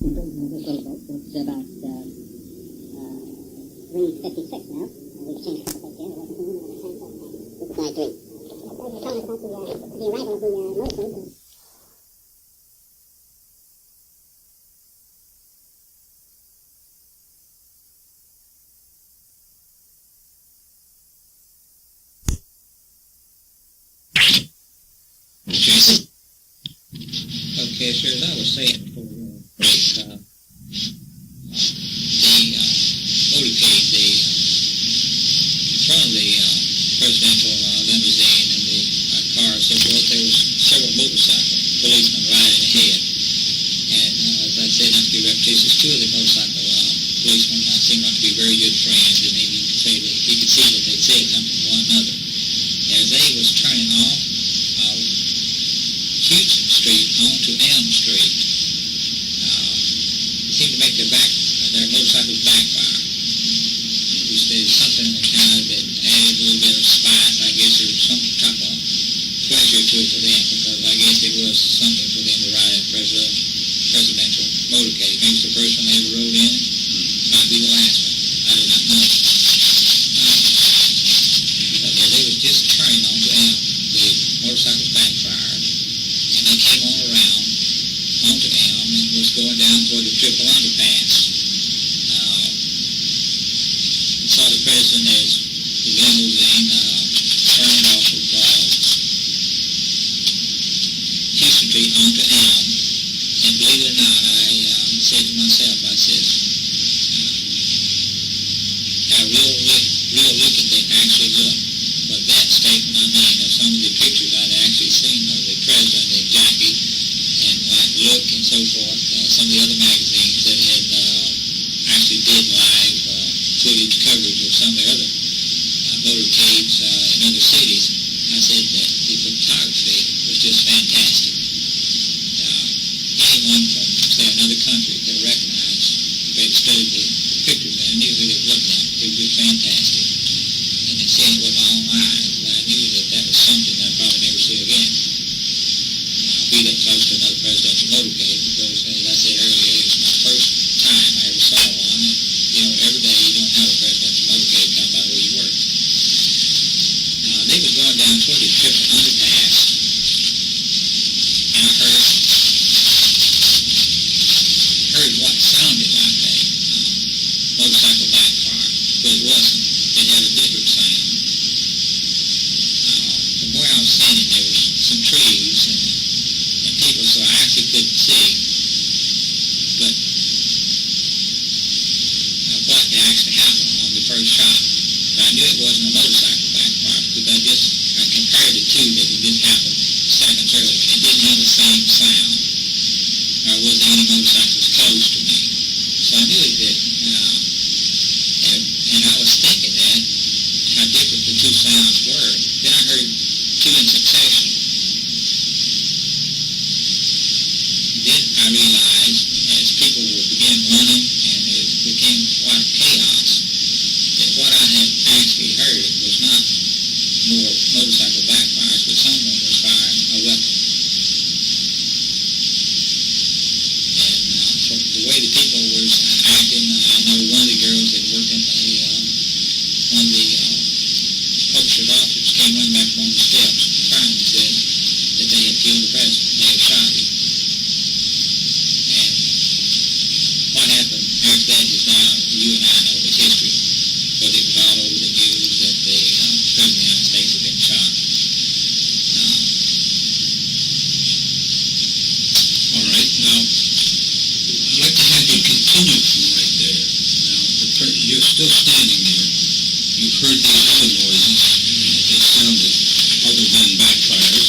It's about 3:56 now. We changed a couple things there. It was 93. You're telling us about the arrival of the motorcade. Okay, sir, as I was saying before we went on break, the motorcade, in front of the presidential limousine and the car and so forth, there was several motorcycle policemen riding ahead. And as I said, not to be repetitious, two of the motorcycle policemen seemed like to be very good friends, and maybe you could say that you could see that they said something to one another. As they was turning off Houston Street onto Elm Street, it seemed to make their motorcycles backfire. There's something kind of that added a little bit of spice, I guess, or some type of pleasure to it for them, because I guess it was something for them to ride in presidential motorcade. Maybe it's the first one they ever rode in. Might be the last one. I do not know. But they was just turning onto Elm. The motorcycles backfired, and they came on around onto Elm and was going down toward the triple underpass. Saw the president as the limousine turned off of Houston Street onto Elm, and believe it or not, I said to myself, I said, how real looking they actually look. But that statement I made of some of the pictures I'd actually seen of the president in jacket and like look and so forth, some of the other magazines that had actually did live footage coverage of some of the other motorcades in other cities, I said that the photography was just fantastic. Anyone from, say, another country could recognize, if they'd studied the pictures and knew who they were looking at. It was just fantastic. And then seeing it with my own eyes, I knew that was something I'd probably never see again. I'll be that close to another presidential motorcade because, as I said earlier, it was my first time I ever saw one. And, every day you don't have a presidential motorcade come by where you work. They was going down toward the triple underpass, and I heard what sounded like a motorcycle backfire, but it wasn't. It had a different sound. From where I was standing, there was some trees and people, so I actually couldn't see. But what actually happened on the first shot, but I knew it wasn't a motorcycle backfire because I compared the two that had just happened seconds earlier, and it didn't have the same sound. There wasn't any motorcycles close to me, so I knew it didn't. And I was thinking that how different the two sounds were. Then I heard two in succession. Then I realized as people began running and it became quite chaos, that what I had actually heard was not more motorcycle backfires, but someone was firing a weapon. And the way the people were acting, I know one of the girls that worked in one of the publisher's office came running back from the steps crying and said that they had killed the president, they had shot him. And what happened after that is now, you and I know the history, but it was all over the news that the President of the United States had been shot. All right, now, I'd like to have you continue from right there. Now, you're still standing there. You've heard these other noises. They sounded other than backfires.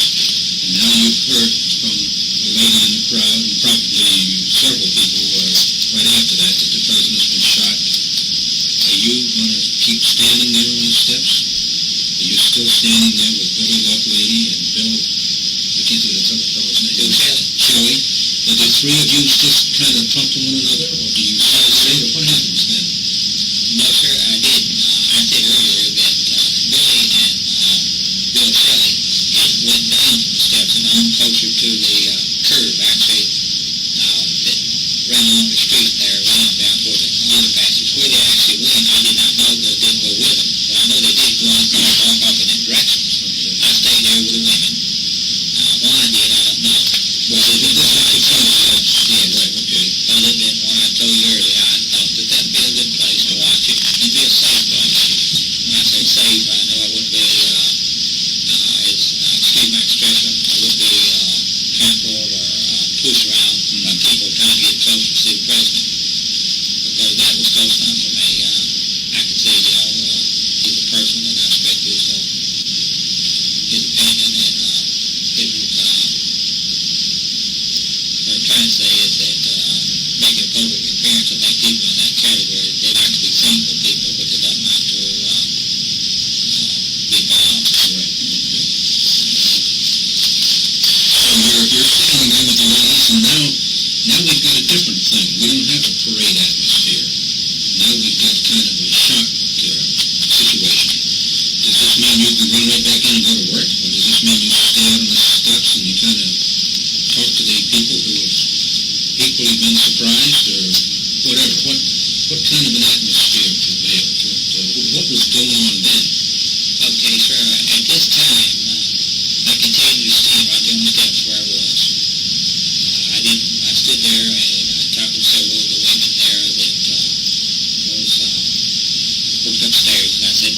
And now you've heard from a lady in the crowd, and probably several people right after that the president's been shot. Are you going to keep standing there on the steps? Are you still standing there with Billy Lovelady and Bill, I can't think of this other fellow's name. Bill Shelley? Do the three of you just kind of talk to one another, or do you say, what happens then? No, sir, I didn't. I said earlier that Billy and Bill Shelley had went down from the steps and on closer to the curb, actually, that ran along city president, because that was close enough for me. I could say, he's a person, and I respect his opinion, and it was, what I'm trying to say is that making a public appearance, I think people in that category, they like to be seen with people, but they don't like to be involved. Right. Okay. So you're standing there with the ladies, and now we've got a different thing. We don't have a parade atmosphere. Now we've got kind of a shock situation. Does this mean you can run right back in and go to work? Or does this mean you stay out on the steps and you kind of talk to the people who have equally been surprised, or whatever? What kind of an atmosphere prevailed? What was going on then? Okay, sir. At this time, I continued to stand right there on the steps where I was. I stood there and I talked to several of the women there that worked upstairs, as I said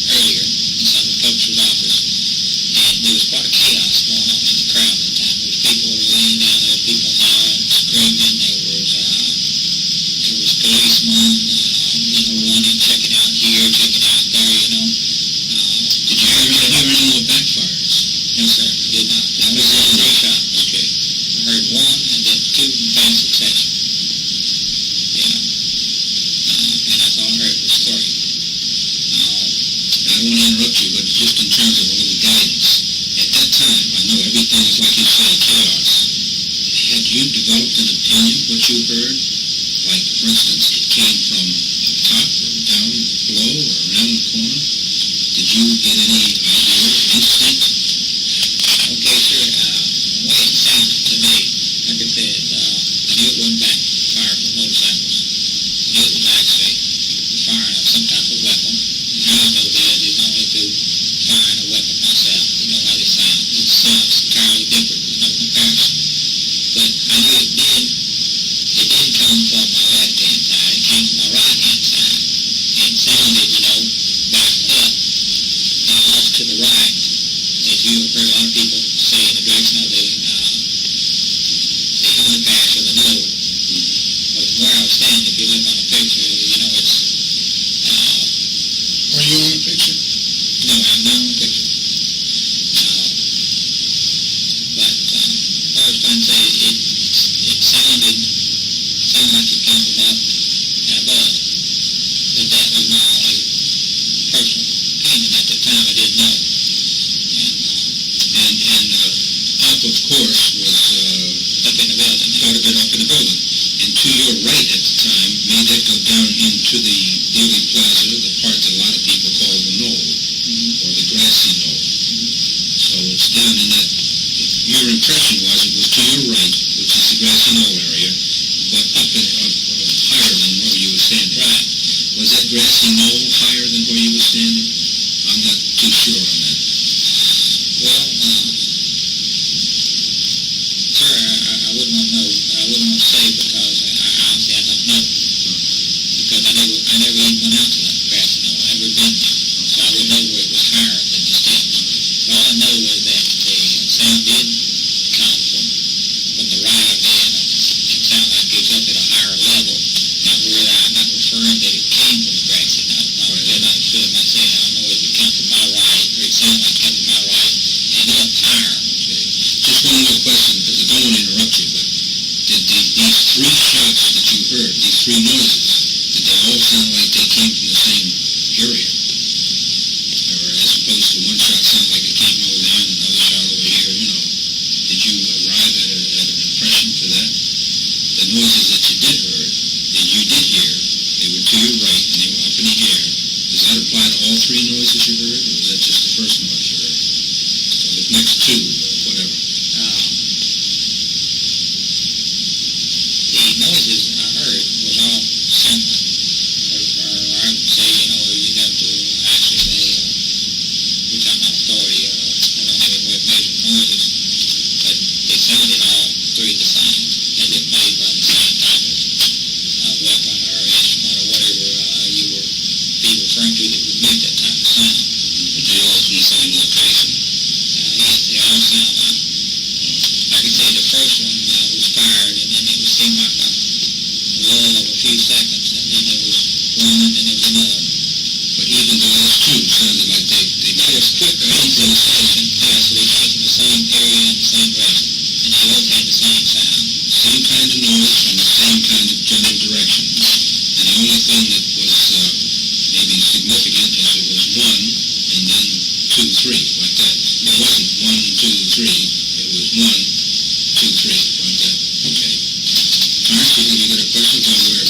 earlier, in some of the publisher's office. And there was quite a chaos going on in the crowd at the time. There was people laying down there, people hollering, screaming. There was policemen, running, checking out here, checking out there, Did you hear any more backfires? No, sir, I did not. That was the first shot. Okay. I heard one and then two in fast succession. And that's all I heard was three. I don't want to interrupt you, but just in terms of a little guidance, at that time, I know everything is, like you say, chaos. Had you developed an opinion what you heard? Like, for instance, it came from up top or down below or around the corner? Did you get any idea, instinct? Okay, sir. The way it sounded to me, like I said, I knew it wasn't backfire from motorcycles. I knew it was actually the firing of some type of weapon. And how I know that is only through firing a weapon myself. You know how they sound. It sounds entirely different. There's no comparison. But I knew it didn't come from my left-hand side. It came from my right-hand side. And it sounded, back up, off to the right. As you have heard a lot of people say in the direction of the underpass or the nose. But from where I was standing, if you look on the picture, it's... Are you on the picture? No, I'm not on the picture. But what I was trying to say, it sounded like it came from up and above. But that was my only personal opinion at the time. I didn't know. And up, of course, was Up in the building. quite a bit up in the building. And to your right at the time, may that go down into the Buell Plaza, the part that a lot of people call the knoll, or the grassy knoll. So it's down in that, your impression was it was to your right, which is the grassy knoll area, but up higher than where you were standing. Right. Was that grassy knoll higher than where you were standing? I'm not too sure on that. Well, sir, I wouldn't want to know. I wouldn't want to say because honestly I don't know. Because I never even went out to that grassy knoll. I never been there. So I wouldn't know where it was higher than the step. But all I know is that the sound did come from the right of me and sound like it was up at a higher level. I'm not referring that it came from the grassy knoll. I'm not sure I'm not saying I don't know if it came from my right or it sounded like it came from my right and up higher. Okay. Just one more question, because I don't want to interrupt you, but did these three shots that you heard, these three noises, did they all sound like they came from the same area? Or as opposed to one shot sound like it came over there and another shot over here, Did you arrive at an impression for that? The noises that you did hear, they were to your right and they were up in the air. Does that apply to all three noises you heard, or was that just the first noise you heard? Or the next two, or whatever? The noises I heard was all similar. Or I would say, you'd have to actually say, which I'm not authority, I don't have any way of measuring noises, but they sounded all three the same, as if made by the same type of weapon or instrument or whatever you were referring to that would make that type of sound. But they all from the same location? Yes, they all sound like I said, the first one was fired, and then it seemed like a one and then there was another. But even the last two sounded like they It was quicker into the station. Yeah, so they came from the same area and the same direction. And they both had the same sound. same kind of noise from the same kind of general direction. And the only thing that was maybe significant is it was 1 and then 2, 3, like that. It wasn't 1, 2, 3. It was 1, 2, 3, like that. Okay. All right, so you got a question while we're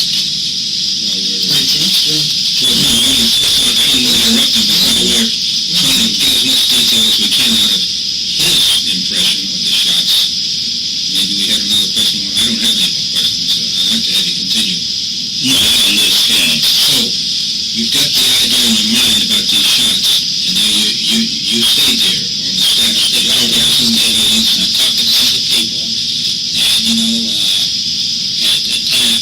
well, no, I don't want to interrupt him, but while we're trying to get as much detail as we can out of his impression of the shots, maybe we had another question. I don't have any more questions. I'd like to have you continue. No, I understand. So, you've got the idea in your mind about these shots, and now you stayed there on the staff. I talked to some of the people, and at the time,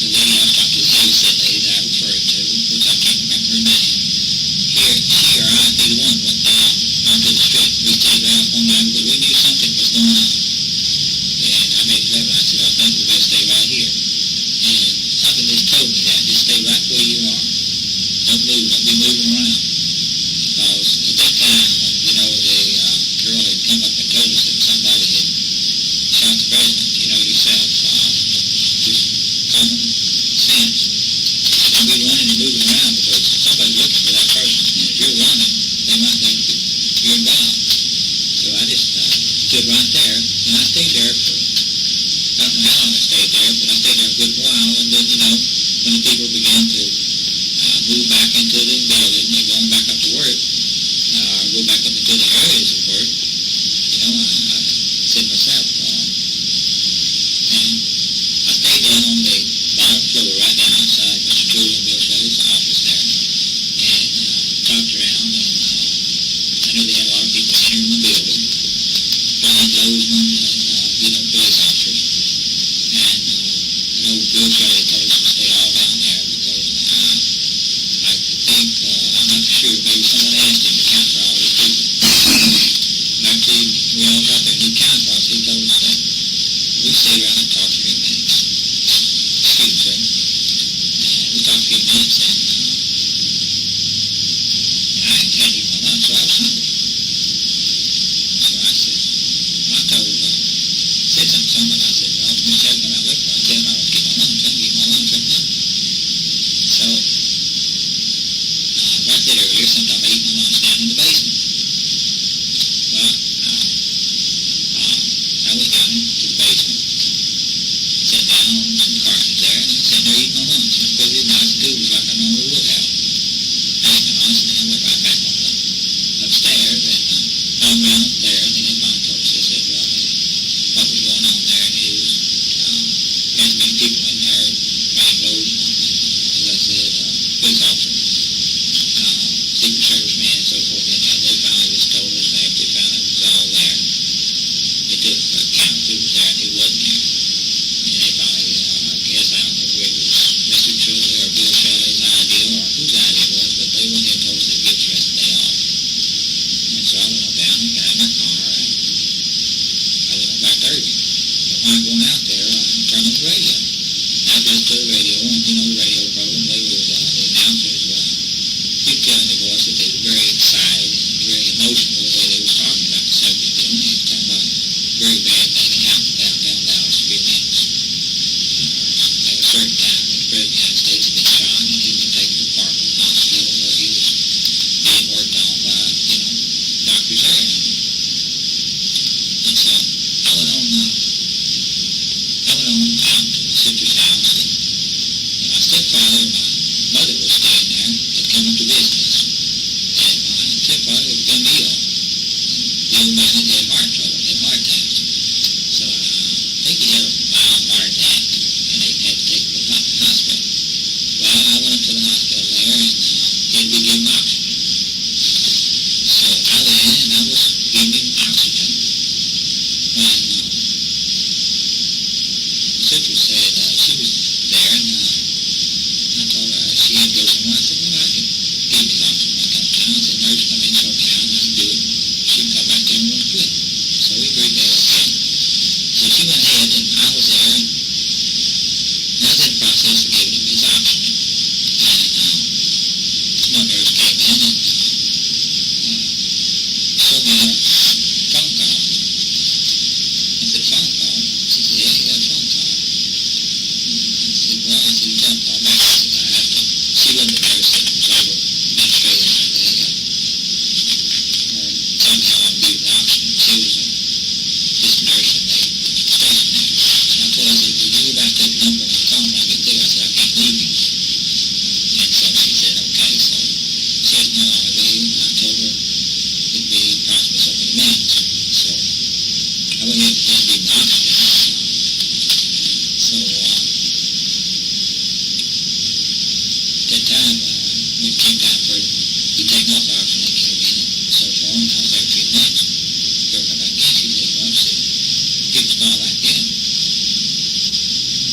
the lady I was talking to, the Morissette lady that I referred to, which I can't remember her name, she or I, neither one went down onto the street. We stayed right up on there because we knew something was going on. And I made it I said, I think we better stay right here. And something just told me that, just stay right where you are. Don't move, don't be moving around. Because at that time, the girl had come up and told us that somebody had shot the president, yourself, just common sense. Don't be running and moving around because somebody's looking for that person. And if you're running, they might think that you're involved. So I just stood right there, and I stayed there for, I don't know how long I stayed there, but I stayed there a good while, and then, when the people began to move back into the building, they're going back up to work, go back up into the areas of work, I said to myself, and I stayed down on the bottom floor right down outside Mr. Julie and Buell Wesley's office there, and talked around, and I know they had a lot of people entering the building, plainclothesmen and, police officers, and I know Buell Wesley told us to stay all down there because I think, I'm not sure, maybe someone asked him to count for all these people. And after we all got there and he counted for us, he told us that we stay around and talk 3 minutes. Excuse me, sir. And we talked 3 minutes, and I hadn't eaten my lunch, so I was hungry. So I said, I said something, I said, well, Miss Evans, when I looked for him, I said, I want to get my lunch, I'm going to get my lunch, I'm hungry. So, like I said earlier, sometimes I eat my lunch down in the basement. Well, I went down to the basement, sat down on some cartons there, and I sat there eating my lunch. And I put it in nice and good, like I normally would have. I ate my lunch, and then I went right back on upstairs, and hung around up there, and then they finally told us, they said, well, what was going on there, and it was, as many people in there, plainclothesmen, as I said, police officers, Secret Service man and so forth in there. They finally just told us after they found it was all there. They took a count who was there and who wasn't there. And they finally, I guess, I don't know whether it was Mr. Truly or Bill Shelley's idea or whose idea it was, but they went in and told us they'd give us the rest of the day off. And so I went on down and got in my car and I went on back to Irving. But when I was going out there, I turned on the radio. And I listened to the radio, and the radio program, they were, the announcers, keep telling the boys that they were very excited and very emotional the way they was talking about the subject. They were talking about a very bad thing that happened downtown Dallas a few minutes. At a certain time when the President of the United States had been shot and he'd been taken to Parkland Hospital where he was being worked on by, doctors there. And so I went on out to my sister's house, and my stepfather and my mother was staying there, had come up to business, and my stepfather had become ill. The old man had had heart trouble, had heart attacks. So I think he had a mild heart attack, and they had to take him to the hospital. Well, I went up to the hospital there, and he had to be given oxygen. So I went in, and I was giving him oxygen. When my sister said she was there, and I told her she had to go somewhere. I said, well, I can give his oxygen when it comes down. I said, nurse, come in, short down, I can do it. She can come back there and work with. So we agreed to that. So she went ahead, and I was there, and I was in the process of giving him his oxygen. And she wasn't the nurse that was over administrating her. They told me how long to use the oxygen. She was just a nurse and they stationed there. And I told her, I said, well, you go back to take a number and I'll call when I get through. I said, I can't leave you. And so she said, okay. So she asked me how long it'd be, and I told her it'd be approximately so many minutes. So I went ahead and began giving the oxygen. So that time, when it came time for it to be taken off the oxygen, they came in and so far, and I was there a few minutes. Girl come back in, she said, well, she said, people call back in.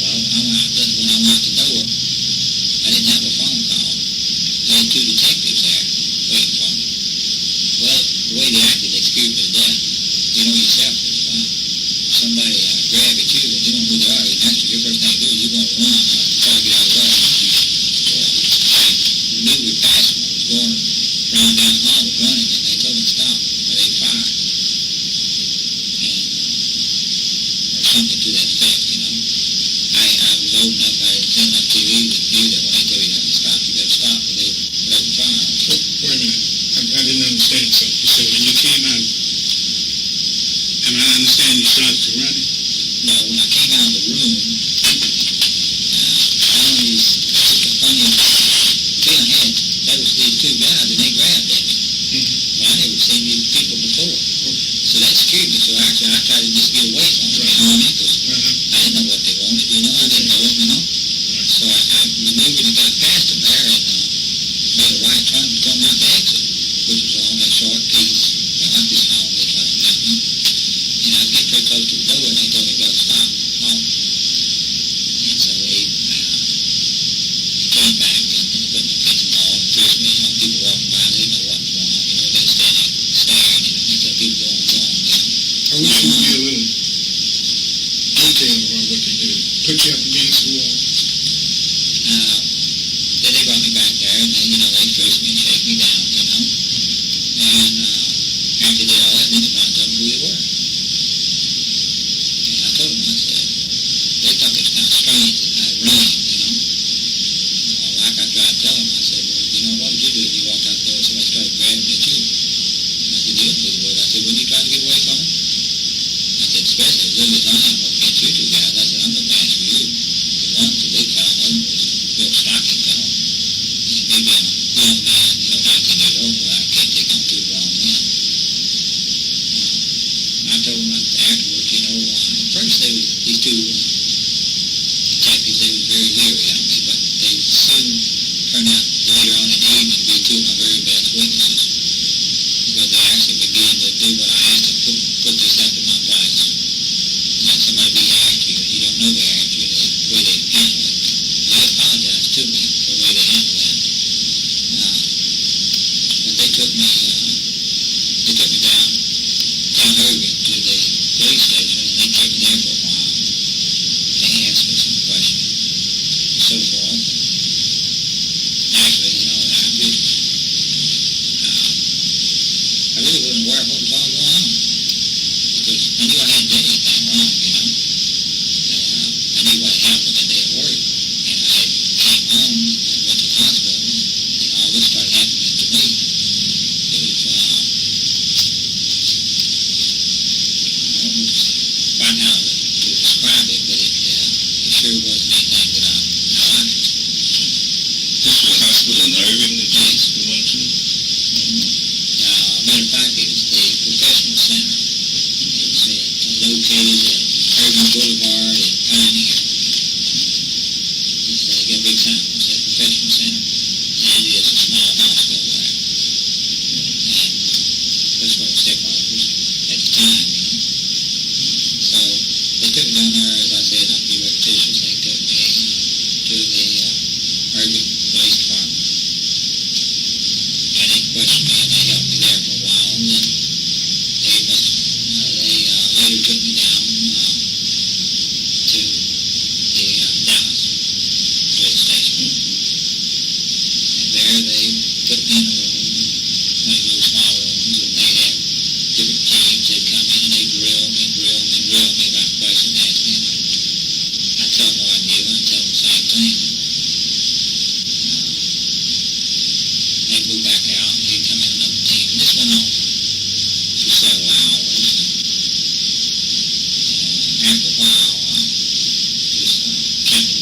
Well, when I went out the door, I didn't have a phone call. I had two detectives there waiting for me. Well, the way they acted, they scared me to death. You know yourself, if somebody grab at you and you don't know who they are, naturally your first thing to do is you're going to run try to get out of the way. We knew we passed them. I was going around down the hall, was running, and they told me to stop, or they fired. And, or something to that effect, you know. I was old enough, I had seen enough TV that knew that when they tell you to stop, you got to stop, or they would open fire. Wait a minute. I didn't understand something. So when you came out, and I understand you started to run it? No, when I came out of the room, I always, the funny feeling I had, there was these two guys, and they grabbed at me. But I never seen these people before. So that scared me, so actually I tried to just get away from them, you know what I mean? Because I didn't know what they wanted, you know, I didn't know them, you know. So I maneuvered and got past them there, and made a right turn and turned out the exit, which was only a short piece, not this long, this way, you know what I mean? And I get pretty close to the door, and they told me to go stop. Oh. And so they came back, and they put me against the wall, and pushed me, you know, people walking by, they didn't know what was going on, you know, they're standing, staring, you know, until people go on, you know. I wish you would get a little detail about what they did. Put you up against the wall. Then they brought me back there, and then, you know, they dressed me and shake me down, you know. And after they did all that, then they found out who they were. And I told them, I said, they thought it was kind of strange that I ran, you know. Well, like I tried to tell them, I said, well, you know, what would you do if you walked out the door and somebody started grabbing at you? And I said, you know who they were. I said, wouldn't you try to get away from them? I said, especially as little as I am up against you two guys. I said, I'm going to ask for you. The one was a big fellow, the other was a real stocking fellow. And me being a young man, you know, 19 years old, I can't take on two grown men. I told them afterwards, you know, at first these two detectives, they was very leery of me, but they soon turned out later on in the evening to be two of my very best witnesses, because they actually began to do what I asked them, put themselves in my place. Let somebody be after you, and you don't know they're after you, the way they handle it. And they apologized to me for the way they handled that. But they took me down Irving to the police station, and they kept me there for a while. And they asked me some questions and so forth. And actually, you know, I really wasn't aware of what was all going on, because I knew I hadn't done anything wrong, you know. I knew what had happened that day at work, and I had came home and went to the hospital, and all this started happening to me. It was, I don't know quite how to describe it, but it sure wasn't anything that I liked. This was a hospital in Irving that you went to? Matter of fact, it was the professional center. It's located at Irving Boulevard and Pioneer. They got a big sign that says professional center, and it is a small hospital there. And that's what my stepfather was at the time, you know. So they took me down there, as I said, not to be repetitious, they took me to the Irving Police Department. And they questioned me, and they helped me there for a while, and then they later took me down to the Dallas police station. And there they took me in a room, one of those small rooms, and they'd have different teams. They'd come in and they'd grill me about questions, ask me, and I'd tell them what I knew, and I'd tell them the same thing.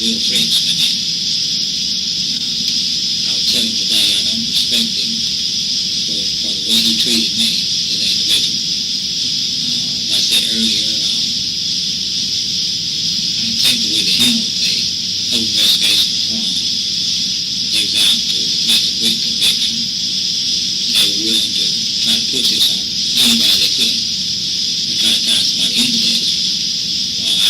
real threats to him. I would tell him today I don't respect him for the way he treated me as an individual. As I said earlier, I think the way they handled the whole investigation was wrong. They was out to make a quick conviction. They were willing to try to put this on anybody they could and try to tie somebody into this. Well,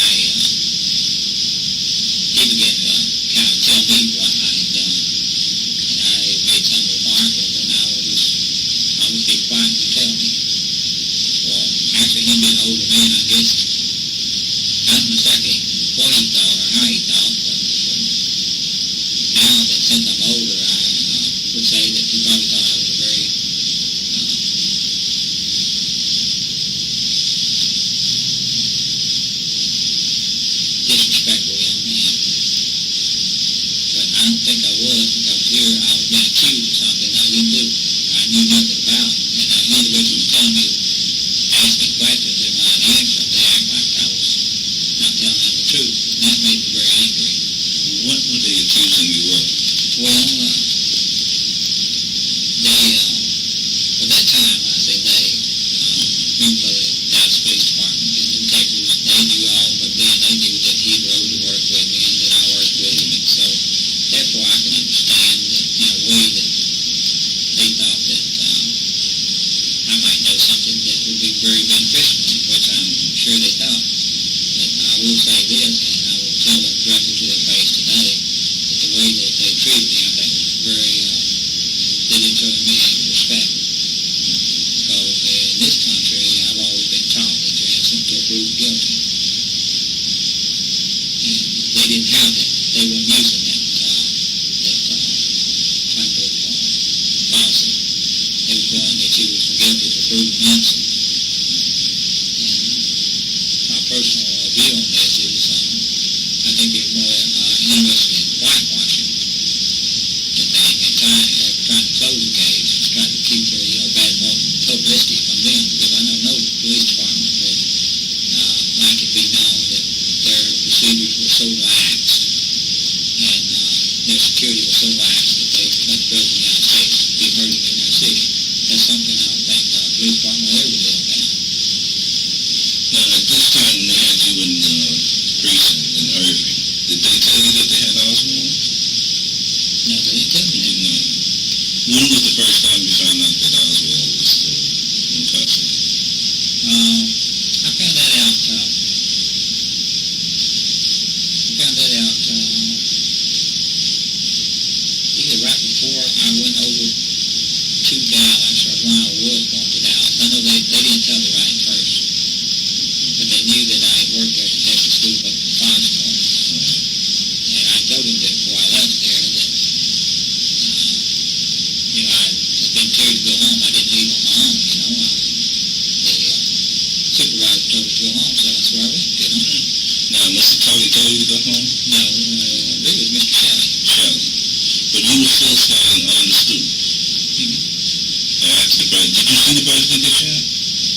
he began to kind of tell me what I had done. And I made some remark, and then I would be quiet to tell me. Well, actually, him being an older man, I guess, not much like what he thought or how he thought, but now that since I'm older, I would say that he probably thought I was a very disrespectful young man. But I don't think I was, because here I was being accused of something I didn't do. I knew nothing about. And the individual was telling me, asking questions, and when I'd answer them, they act like I was not telling them the truth. And that made me very angry. What were they accusing you of? Well, at that time, when I say they, remember the Dallas Police Department and the detectives, they knew all, but then they knew that he rode to work with me and that I worked with him, and so therefore I can understand that in a way that they thought that I might know something that would be very beneficial to me, which I'm sure they thought. But I will say this, and I will tell them directly to their face today, that the way that they treated me, I think was very, they didn't show me any respect. Because in this country, I've always been taught that you're innocent until proved guilty. And they didn't have that. They weren't using that type of policy. They were going that you was guilty to prove innocent. And my personal view on this is, I think it's more interested in whitewashing the thing and trying to close the case, trying to keep the bad publicity from them, because I know no police department would like it to be known that their procedures were so lax and their security was so lax that they let the President of the United States be hurting in their city. That's something I don't think the police department will ever live down. Now, at this time when they had you in precinct in Irving, did they tell you that they had Oswald? No, they didn't tell me that. No. When was the first time you found out that Oswald was intoxicated? I found that out either right before I went over to Dallas or when I was going to Dallas. I know they didn't tell me right at first, but they knew that I had worked there at the Texas School of Fire Store. And I told them that before I left there that, I'd been cleared to go home. I didn't leave on my own, The supervisor told me to go home, so that's where I went, Now, Mr. Tully told you to go home? No, I believe it was Mr. Shelley. Shelley. But you were still standing on the stoop. After the president, did you see the president get shot?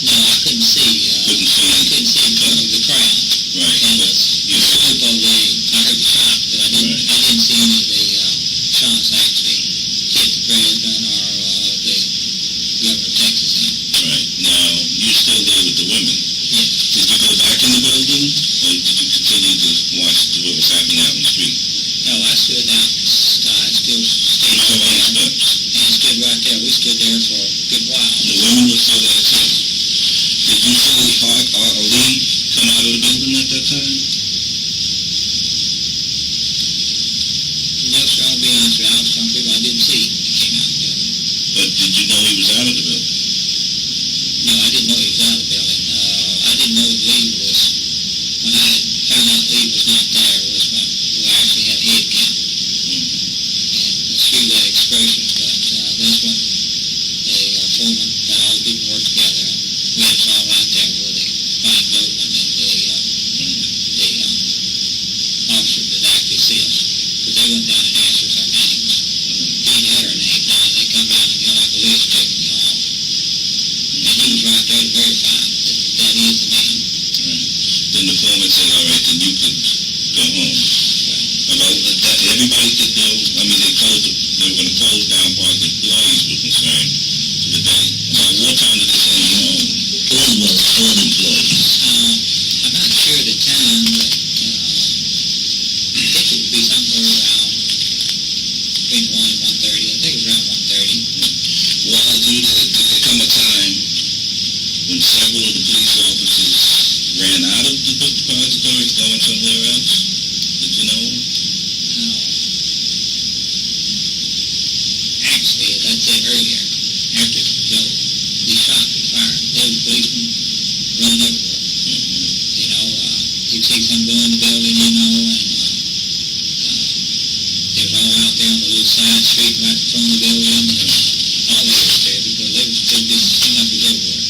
No, I couldn't see. Couldn't see. I couldn't see because of the crowd. Right. And the scoop of I heard the shots, but I didn't see any of the shots actually hit the president or the governor of Texas. Right. Now, you're still there with the women. Yes. Did you go back in the building, or did you continue to watch what was happening out in the street? No, I stood out. I still stayed You right saw there. the steps. And stood right there. We stood there for a good while. The women were still there too. Did you see Ali come out of the building at that time? No, sir, I'll be honest with you. I was telling people I didn't see him when he came out of the building. But did you know he was out of the building? No, I didn't know he was out of the building. I didn't know that Lee was, when I found out Lee was not there, was when we actually had head count. And excuse that expression, but that's when the foreman got all the people work together. We had us all out there with the fine boatman and the officer that actually see us. Because they went down and asked us our names. He had our names down, and they come down and like a list taking you off. And he was right there to verify that is the man. Right. Then the foreman said, all right, then you could go home. I that they were going to close down far as employees were concerned for the day. About what time did they send you home? When was full employees? I'm not sure the time, but I think it would be somewhere around between 1 and 1:30. I think it was around 1:30. Well, did there come a time when several of the police officers ran out of the depositories going somewhere else? Did you know? Actually, as I said earlier, after he shot and fired, those policemen running everywhere. You know, you see some go in the building, you know, and they were all out there on the little side street right in front of the building, and all over there, because they just seemed like it was everywhere.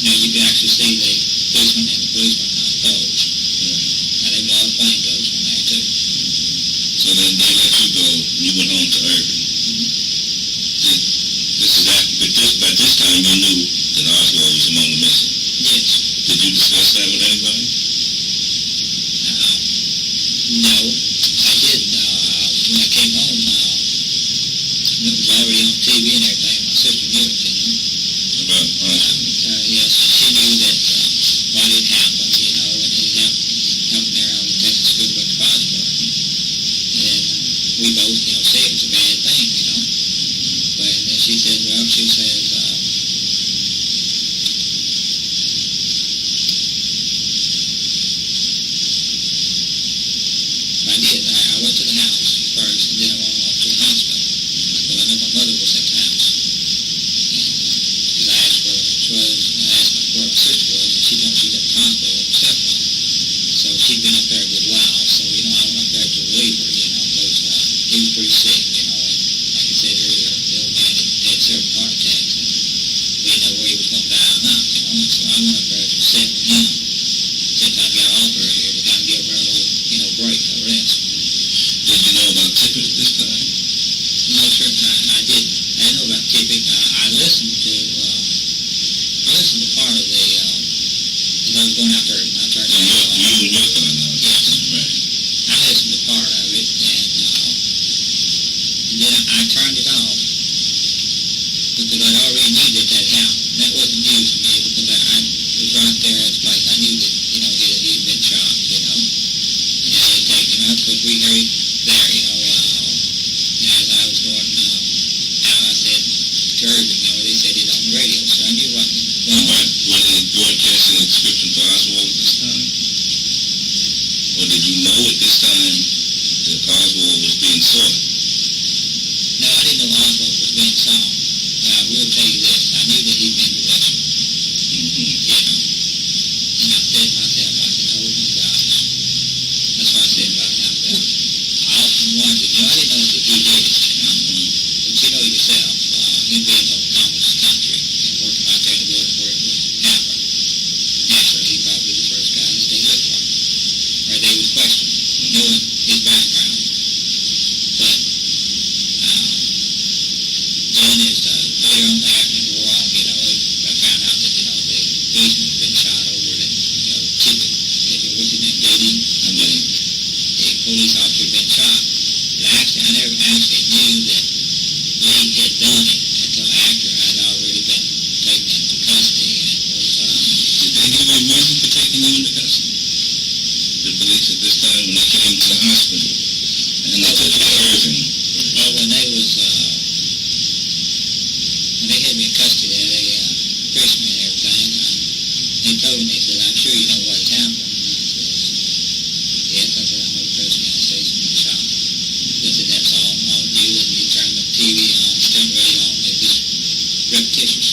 You know, you could actually see the policemen and the policemen clothes. Now, they were all plain clothes on there, too. So then they let you go, and you went home to Irving. By this time you knew that Oswald was among the missing. Yes. Did you discuss that with anybody? No, I didn't. When I came home, it was already on TV and everything. My sister knew it, you know. About Oswald? Yes, she knew that what had happened, you know, and he was helping there on the Texas School with the Oswald. And we both, you know, said it was a bad thing, you know. But then she said, I did. I went to the house first, and then I went off to the hospital. Because I know my mother was at the house. And because I asked where she was, and I asked where my sister was, and she told me she was at the hospital with her stepmom. So she'd been up there a good while. So, you know, I went up there to relieve her, you know, because he was pretty sick, you know. And like I said earlier, the old man had several heart attacks. And we didn't know where he was going to die or not, you know. And so I went up there to sit with him since I got off her here to kind of give her a little, you know, break or rest. Did you know about Tippett at this time? No, sir, I didn't. I didn't know about Tippett. I listened to part of the, as I was going out there, and I turned it on. You and your son now. Yes. Right. I listened to part of it, and then I turned it off because I already knew that that happened. That wasn't news to me because I was right there at the place. I knew that, you know, he'd been shot, you know, and they had taken him up because we heard there, you know, and as I was going out, I said to Irving, you know, they said it on the radio, so I knew what was going on. Were they broadcasting a description for Oswald at this time? Or did you know at this time that Oswald was being sought? No, I didn't know Oswald was being sought. But I will tell you this, I knew that he'd been arrested. You know. And I said to myself, oh my gosh. That's why I said right now that I often wondered, you know, I didn't know that he did it, you know. But you know yourself, him being from the communist country and working right there in the building where it would happen. Naturally, he's probably the first guy that they looked for. Or they would question, knowing his background. But then as later on the afternoon wore on, you know, I found out that, you know, the policeman had been shot over at, you know, Tippett. What's his name, J.D.? The police officer had been shot. But actually, I never actually knew that Lee had done it until after I'd already been taken into custody and was, Did they give you a reason for taking you into custody? The police at this time when they came to the hospital and they took you to Irving? well, when they had me in custody, they frisked me and everything. They told me, they said, I'm sure you know what has happened. And I said, yes. I said, I know the President of the United States has been shot. They said, that's all new, and you turn the TV on, turn the radio on, they're just repetitious.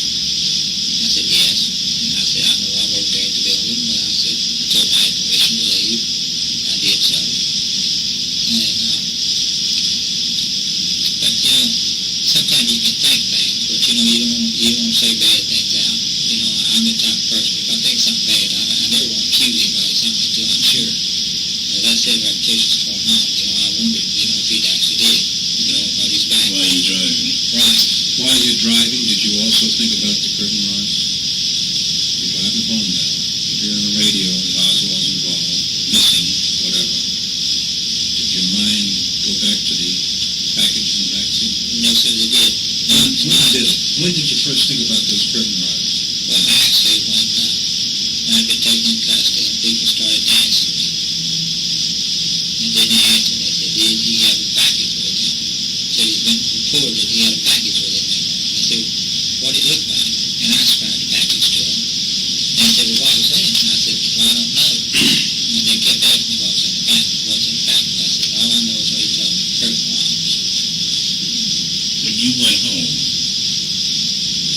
I said, yes. And I said, I know I worked there at the building, but I said, I told them I had permission to leave. I did so. And, but, you know, sometimes you can think things, but, you know, you don't want to say bad things out. You know, I'm the type of person, if I think something bad, I never want to accuse anybody of something until I'm sure. As I said, repetitious for home, you know, I wondered, you know, if he'd actually did it, you know, while he's back. While you're driving? Right. While you're driving, did you also think about the curtain rods? You're driving home now. You hear on the radio that Oswald's involved, missing, whatever. Did your mind go back to the No, sir, they did. When did you first think about those curtain riders? Well, actually, when I'd been taken in custody and people started asking me, and then they asked me, they said, did he have a package with him? So he's been reported that he had a package with him. I said, what did it look like? And I described the package to him. And they said, well, what was in it? And I said, well, I don't know. And they kept asking me what was in the package. What's in the package? I said, all I know is what he told me, curtain riders. When you went home,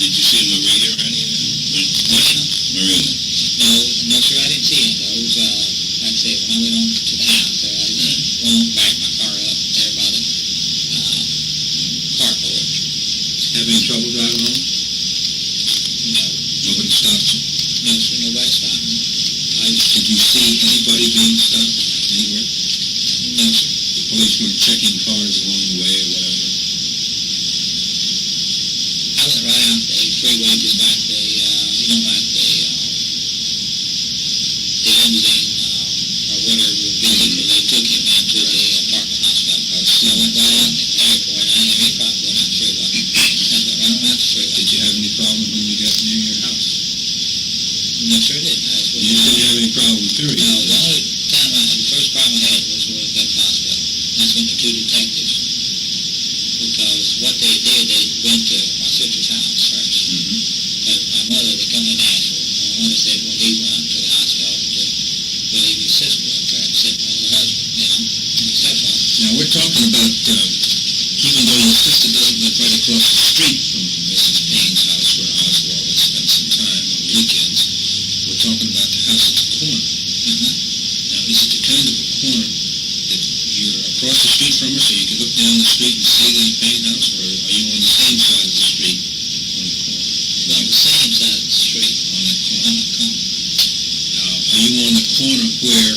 did you see Maria or any of them? Marina? No, sir, I didn't see any of those. Like I said, when I went on to the house, I went on, backed my car up there by the carport. Having trouble driving home? No, Nobody stopped you? no, sir, nobody stopped me. Did you see anybody being stopped anywhere? No, sir. The police weren't checking cars along the way or whatever? I went right off the freeway just like the, like the limousine, or whatever vehicle they took him into the Parkland Hospital. So I went right out the airport. I didn't have any problem going out the freeway. I went right on out the freeway. Did you have any problem when you got near your house? No, sir, I didn't. You didn't have any problem, period? No, the first problem I had was when we got to the hospital. That's when the two detectives, because what they did, they went to my sister's house first. Because my mother, they come in and asked her. My mother said, well, he went up to the hospital to believe his sister was there, sitting with her husband, and so forth. Now, we're talking about, even though your sister doesn't live right across the street from Mrs. Payne's house where Oswald had spent some time on weekends, we're talking about the house at the corner. Now, is it the kind of a corner that you're across the street from her so you can look down the street and see the Payne house, or are you on the same side of the street on the corner? We're on the same side of the street. On that corner. On the corner. Are you on the corner where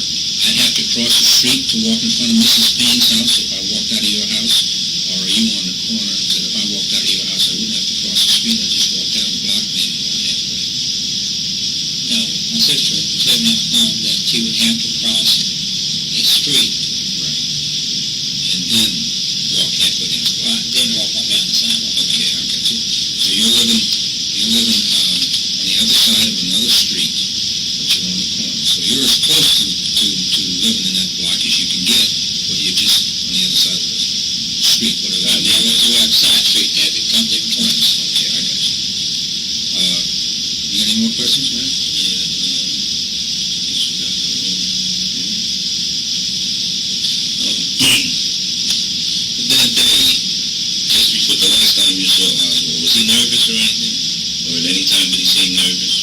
I'd have to cross the street to walk in front of Mrs. Payne's house if I walked out of your house? Or are you on the corner that if I walked out of your house, I wouldn't have to cross the street, I'd just walk down the block maybe about halfway? No, my sister was living at home that she would have to cross a street. Right. And then walk halfway down the block. Right, then walk on down the sidewalk. Okay, I got you. So you're living on the other side of another street, but you're on the corner. So you're as close to living in that block as you can get, but you're just on the other side of the street, whatever. Right, now we're at side street there, it comes in between us. Okay, I got you. You got any more questions, man? That day, just before the last time you saw Oswald, was he nervous or anything? Or at any time did he seem nervous?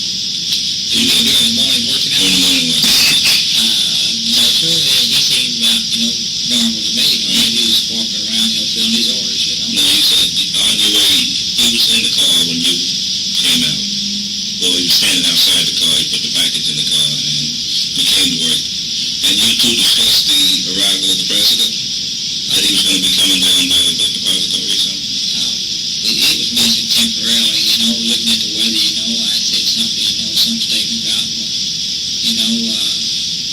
In the morning working Or in the morning work? No, sir, he seemed normal to me, he was just walking around, filling his orders, No, you said on your way, he was in the car when you came out. Well, he was standing outside the car, he put the package in the car, and we came to work. And you two discussed the arrival of the president? That he was going to be coming down by the depository or something? He was missing temporarily, looking at the weather, I said something, some statement about,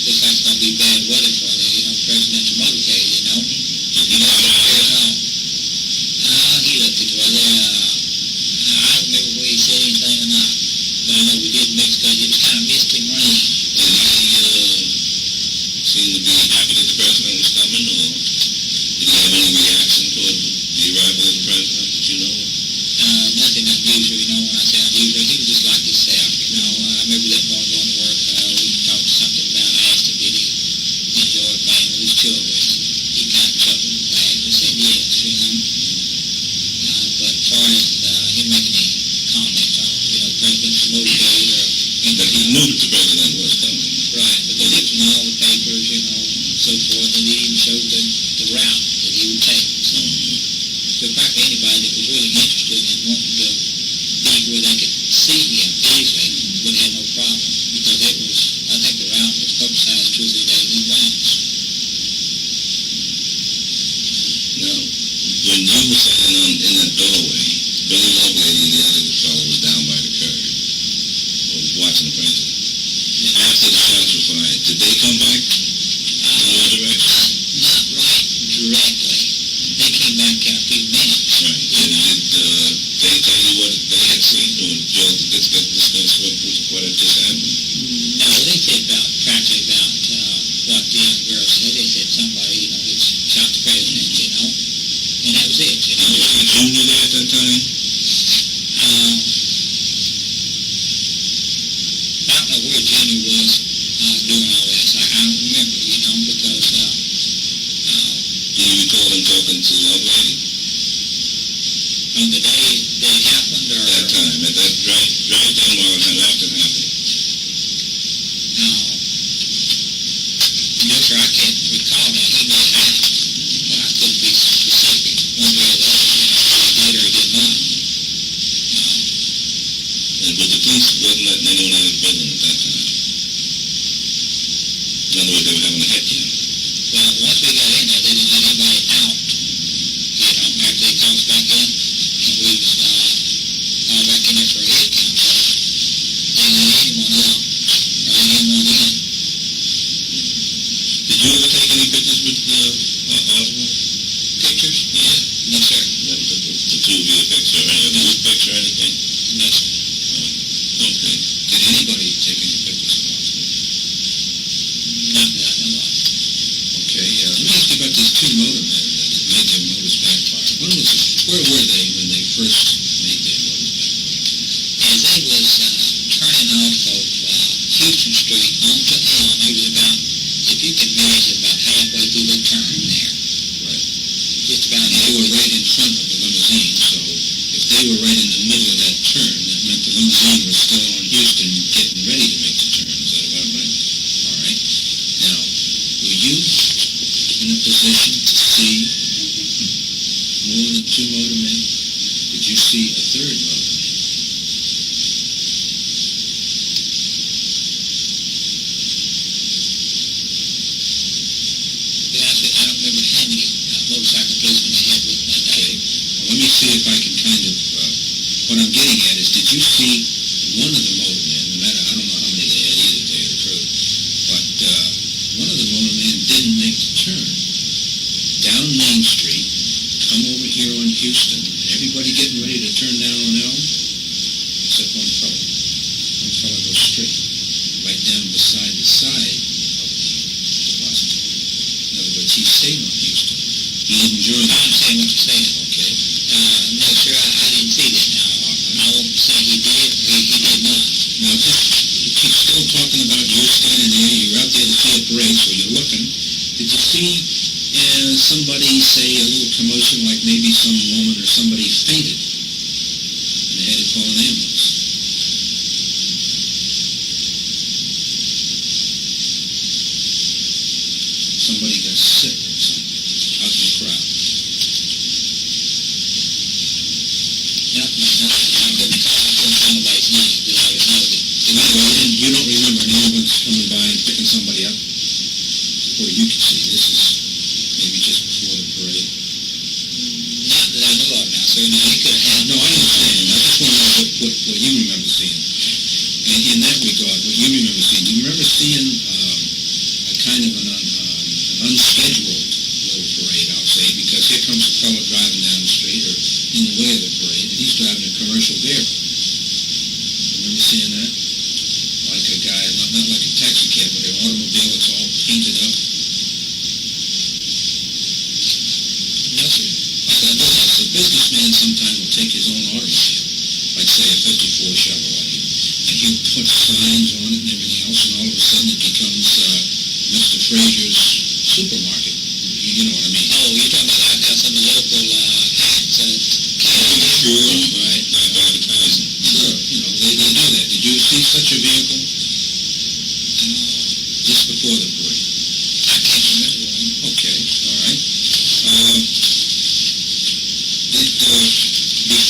looks like it's going to be bad weather for the, presidential motorcade, Did he come out? He looked at the weather, I don't remember whether he said anything or not, but I know we did mix because it was kind of misty and rainy. Did he seem to be happy that the president was coming, or did he have any reaction toward the arrival of the president that you know of? Nothing unusual, when I say unusual, he was just like himself, I remember that morning going to work, we talked something about, I asked him, did he enjoy playing with his children? He kind of chuckled and laughed and said yes, but as far as him making any comments on, president's motorcade or anything. But he knew that the president was coming. Right, because it was in all the papers, so forth, and he even showed the route that he would take. So practically anybody that was really interested in wanting to be where they could see him easily would have no problem, because I think the route was publicized 2 or 3 days in advance. Now, when you were standing in that doorway, Billy Lovelady and the other fellow was down by the curb, watching the president. After the shots were fired, did they come back in your direction? Not right directly. They came back in a few minutes. Right. y'all discuss what had just happened? No, they said practically about what the young girl said. They said somebody, had shot the president, and that was it, Was the junior there at that time? I don't know where Junior was doing all that, so I don't remember, because Do you recall him talking to the young lady? on the day that it happened, or That time, at that right then while it after it happened? no, sir, I can't recall now. He may have. Well, I couldn't be specific one way or the other, he did or he did not. But the police wasn't letting anyone out of the building at that time. In other words, they were having a head count. Well, once we got in there, they didn't let anybody out, after they called us back in, and we was all back in there for a head count. They didn't let anyone out, or anyone in. Did you ever take any pictures with Oswald? Pictures? Yeah. No, sir. Never took the two of you a picture, or a group picture or anything? No, sir. Okay. Did anybody take any pictures of Oswald? Not that I know of. Okay, let me ask you about these two motormen that made their motors backfire. Where were they when they first made their motors backfire? As they was turning off of Houston Street onto Elm, it was about, if you can measure, about halfway through the turn there. Right. Just about And they were halfway. right in front of the limousine, so if they were right in the middle of that turn, that meant the limousine was still on Houston getting ready to make the turn. Is that about right? All right. Now, were you in a position to see more than two motormen? Did you see a third motorman? To be honest with you, I don't remember how many motorcycle policemen I had with me that day. Well, let me see if I can kind of, what I'm getting at is, did you see one of the motormen, no matter, I don't know how many they had either, to tell you the truth, but one of the motormen didn't make the turn down Main Street, come over here on Houston, and everybody getting ready to turn down on Elm, except one fellow. One fellow goes straight, right down beside the side of the hospital. In other words, he stayed on Houston. He didn't join I understand what you're saying. Okay. No, sir, I didn't see that. Now, I won't say he did or he did not. Now, you keep still talking about you're standing there, you're out there to see a parade, so you're looking. Did you see somebody say a little commotion, like maybe some woman or somebody fainted, and they had to call an ambulance? Somebody got sick or something out in the crowd. Nothing. I couldn't call somebody's name, because I would know that. You don't remember an ambulance coming by and picking somebody up? Or you can see, this is maybe just before the parade. Not that I know of now, sir. Now, he could have had. No, I understand. I just want to know what you remember seeing. And in that regard, what you remember seeing, do you remember seeing a kind of an unscheduled little parade, I'll say, because here comes a fellow driving down the street or in the way of the parade, and he's driving a commercial vehicle. Remember seeing that? Like a guy, not like a taxi cab, but an automobile that's all painted up. No, sir. A businessman sometimes will take his own automobile, like say a 54 Chevrolet, and he'll put signs on it and everything else, and all of a sudden it becomes Mr. Frazier's supermarket. You know what I mean? Oh, you're talking about like how some of the local hats and Sure, right. Like advertising. Sure, they do that. Did you see such a vehicle just before the parade? I can't remember one. Okay, all right.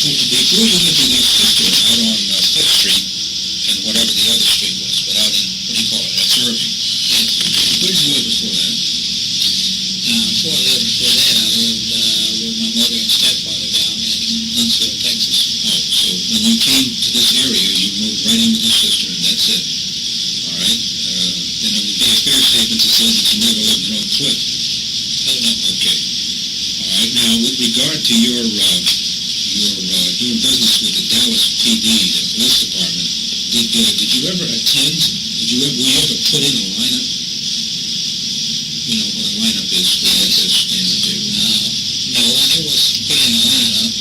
Before you lived with your sister out on 5th Street and whatever the other street was, but out in, what do you call it, that's Irving. Yes. Where did you live before that? Before that, I lived with my mother and stepfather down in Huntsville, Texas. Oh, so when you came to this area, you moved right in with your sister, and that's it. All right. Then it would be a fair statement to say that you never lived in Oak Cliff. Oh, no. Okay. All right. Now, with regard to your you're doing business with the Dallas PD, the police department. Did you ever attend? Were you ever put in a lineup? You know what a lineup is for access stand or two? No, I never was put in a lineup.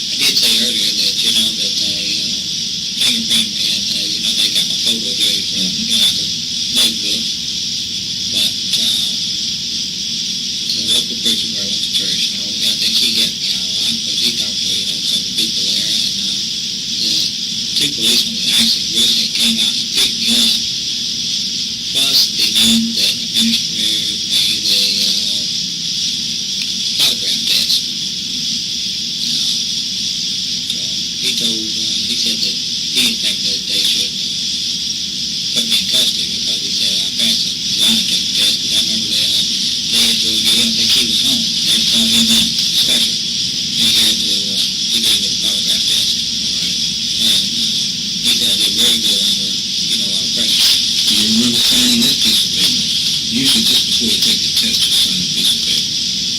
I did say earlier that, that they fingerprint me and, they got my photo there from, like a notebook. But the local preacher where I went to church, I think he helped me out a lot because he talked to, some of the people there. And the two policemen that actually originally came out and picked me up, plus the man that administered me the polygraph test. So he said that he didn't think that they should put me in custody because he said I passed a lie detector test. Because I remember they had to, he didn't think he was home. They had to call him in special. And he gave me the polygraph test. And he said I did very good under, a lot of pressure. Do you remember signing that piece of paper? Usually just before you take the test, you sign a piece of paper.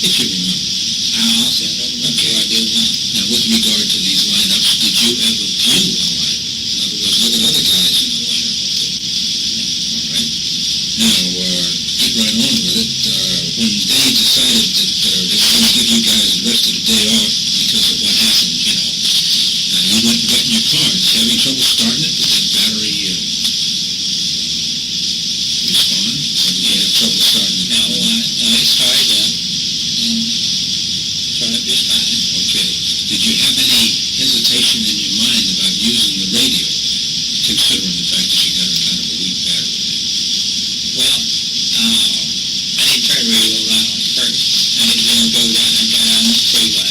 If you remember. Honestly, I don't remember what I did or not. Now, with regard to these lineups, did you ever view a lineup? In other words, look at other guys in the lineup. All right. Now, keep right on with it. When they decided that they were going to give you guys the rest of the day off because of what happened, you went and got in your car. Did you having trouble starting it? Did that battery respond? Or did you have trouble starting it? No, it started up. Started just fine. Okay. Did you have any hesitation in your mind about using the radio, considering the fact that you got a kind of a weak battery? Well, I didn't turn the radio right on first. I didn't go right and got out on the freeway.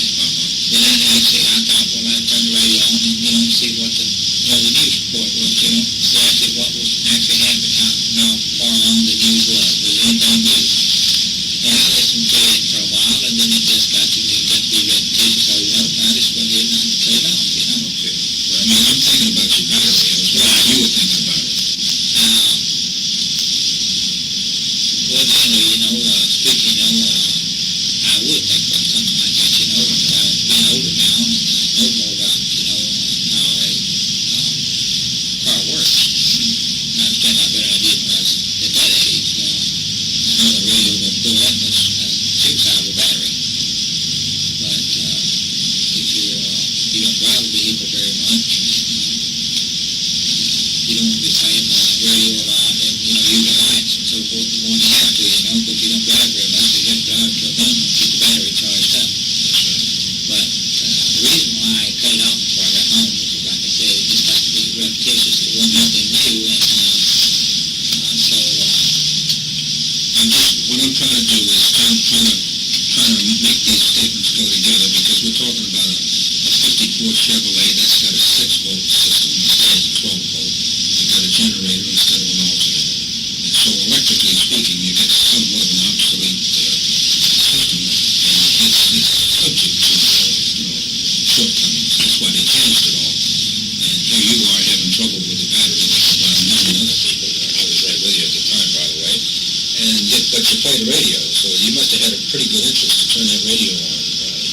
Then I thought, well, I'd turn the radio on and, see what the news report was, see actually what was actually happening, how far along the news was anything new. And I listened to it for a while, and then it just got to be repetition, so, I just went ahead and I cut it off, Okay. Well, I'm thinking about your battery. I was wondering if you were thinking about it. Well, generally, speaking, I would think about something like that, being older now and know more about, how a car works. I understand a lot better than I did when I was at that age. I know the radio doesn't do that much suicide of a battery. But if you don't drive a vehicle very much, you don't want to be playing the radio a lot and, using lights and so forth and wanting to have to, but you don't drive very much, so you have to drive to a minimum to keep the battery charged up. But the reason why I cut it off before I got home was, like I said, it just got to be repetitious. It wasn't nothing new, and so What I'm trying to do is trying to make these statements go together, because we're talking about a 54 Chevrolet that's got a 6-volt system instead of a 12-volt. You've got a generator instead of an alternator. And so electrically speaking, you get somewhat of an obsolete system, and it's subject to shortcomings. That's why they changed it all. And here you are having trouble with the battery, like about a million other people. I was right with you at the time, by the way. But you play the radio, so you must have had a pretty good interest to turn that radio on,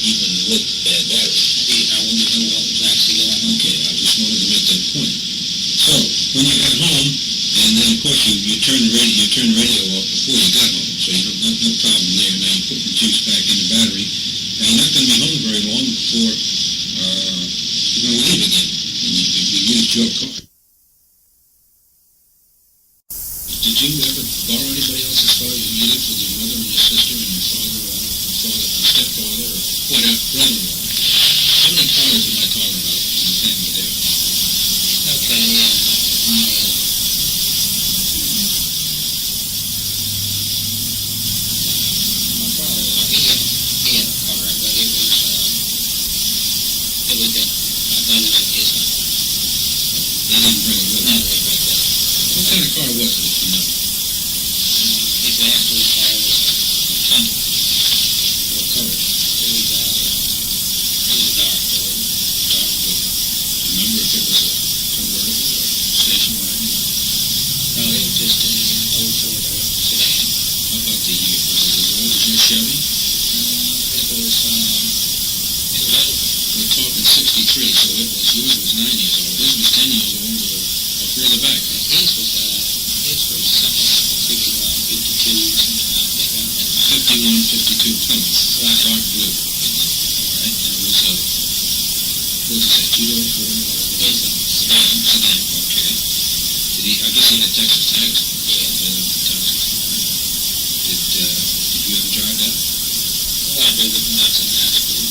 even with bad battery. I wanted to know what was actually going on. Okay, I just wanted to make that point. So, when you got home, and then of course you turned the radio off before you got home, so you don't no problem there. Now you put the juice back in the battery, and you're not going to be home very long before you're going to leave again, and you used your car. Did you ever borrow anybody else's car? You lived with your mother and your sister and your father and stepfather, or whatever, brother-in-law. How many cars am I talking about in the family there? Okay, my father-in-law, he had a car, but it was at my mother's and his house. They didn't bring it with No, them? they didn't bring that. What kind of car was it, if you know? His last little car was a Tundra. What color? It was Chevy? It was over. We're talking 63, so yours was 9 years old. His was 10 years old or further back. His was something like 51, 52, something like that. 51, 52 Plymouth. Right. Dark blue. All right. And it was a, what did you say, two-door, four-door? It's a sedan. Sedan, okay. I guess he had Texas tags? Yeah. Texas. Did you ever drive that? Oh, I drove it when I was in high school.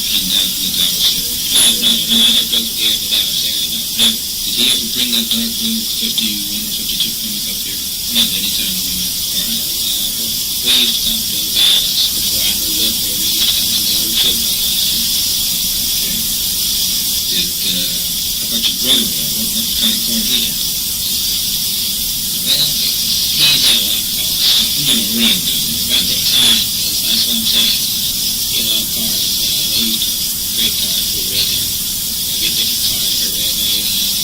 In the Dallas area? No, I never drove it here in the Dallas area, no. No. Did he ever bring that dark blue 51 or 52 Plymouth up here? No. Anytime we went? All right. We used to come to Dallas before I moved up here. We used to come to the old football line. Okay. How about your brother-in-law? What kind of car did he have? Well, he had a lot of cars. Around there. About that time, that's what I'm saying. He had a lot of cars. They used to trade cars for red. I get different cars for red,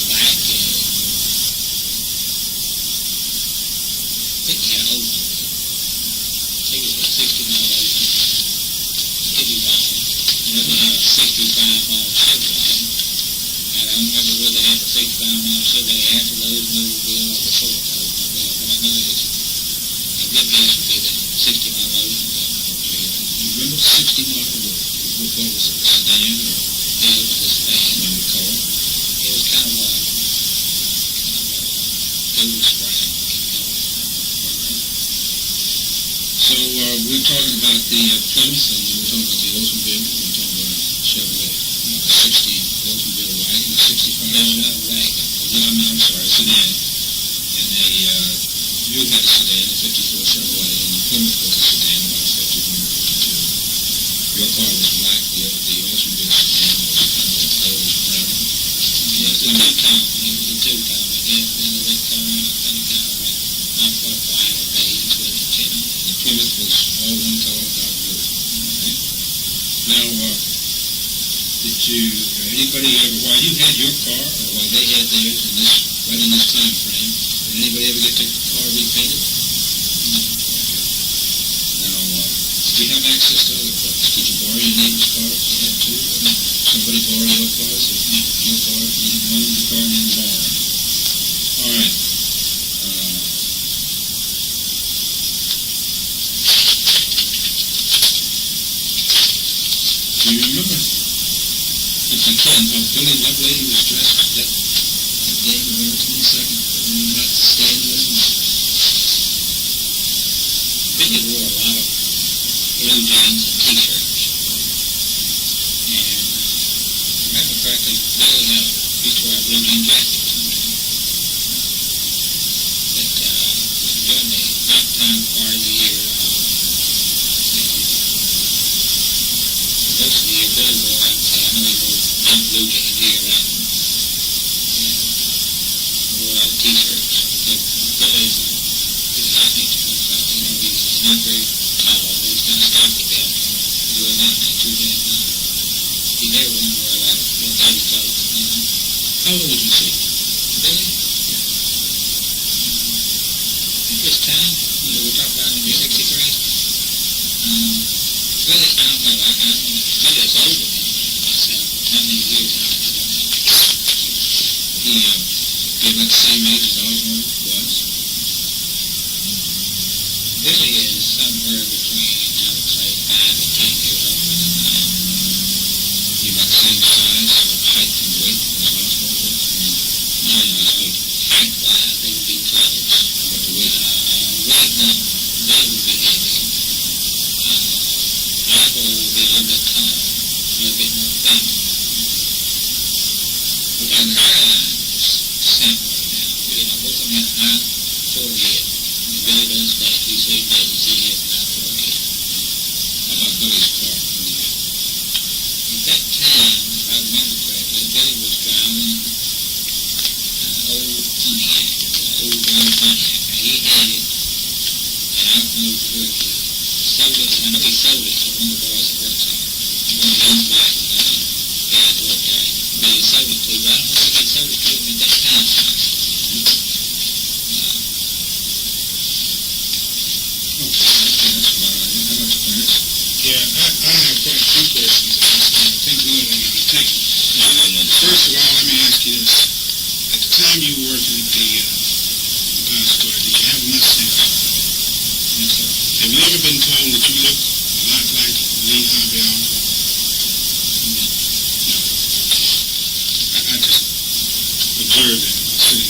black, and I think he had open. I think it was a 60 mile open. Could be wrong. Another had a 65 mile Chevrolet. I don't remember whether they had the 65 mile Chevrolet after the Oldsmobile or before the Oldsmobile, but I know it was, a good guess would be the 60 mile Oldsmobile. Okay. You remember 60 model? What car was it? A sedan or? Yeah, it was a sedan. Remember the car? It was kind of a gold sprang. So we're talking about the Plymouth, and we're talking about the Oldsmobile. We're talking about Chevrolet, 60 Oldsmobile wagon, a 65. No, wagon. I'm sorry, sedan. And you had a sedan, a 54 Chevrolet, and the Plymouth was a sedan, about 51 or 52. Your car was black, the Oldsmobile sedan was kind of a colorish brown. It was a two-tone. It was a two-tone. It had a red color and a kind of like off-white or beige with it, you know. The Plymouth was all one color, dark blue. All right. Now, anybody ever, while you had your car, or while they had theirs right in this time frame, did anybody ever get their car repainted? No. Okay. Now, did you have access to other cars? Did you borrow your neighbor's cars? You had to? No. Somebody borrow your cars? Or No. your car? You didn't own the car and then borrow it? All right. Do you remember, if you can, how Billy Lovelady was dressed that day, November 22nd, when you met Stanley? Billy wore a lot of blue jeans and t-shirts. And if I remember correctly, Billy used to wear a blue jean jacket sometimes. But during the nighttime part of the year, most of the year Billy wore, I would say, I know he wore non blue jeans year round. Wore a lot of t-shirts. But Billy is pretty high nature. He's not very tall, but he's kind of stocky built. He's really not too damn high. He never wanted to wear a lot of heavy clothes, you know. How old would you say? Billy? Yeah. At this time, we're talking about in 63. Billy, I don't know. Billy is older than myself. How many years? I don't know. He gave that same age as Oswald was. Billy is somewhere between, I would say, 5 and 10 years older than I am. He about the same size, height and weight as Oswald was. No, height-wise, they would be close. How about the weight? Weight, no. Billy would be heavy. Oswald would be a little bit tall, a little bit more thin. What Their kind of, hairline is similar now. You know, both of them have a high forehead. Billy does that. He says he doesn't see his high forehead. how about Billy's car? At that time, if I remember correctly, Billy was driving an old Pontiac, an old brown Pontiac. Now, he had it, and I don't know where he sold it. I know he sold it to one of the boys that works there. One of the young black guys worked there. Billy sold it to, but I don't know if he sold it to him at that time. Okay, that's fine. How Yeah, I have quite a few questions. I think we don't want to take it. First of all, let me ask you this. At the time you were working at the gun store, did you have a mustache? Yes, sir. Have you ever been told that you look a lot like Lee Harvey Oswald? No. I just observed that in my city.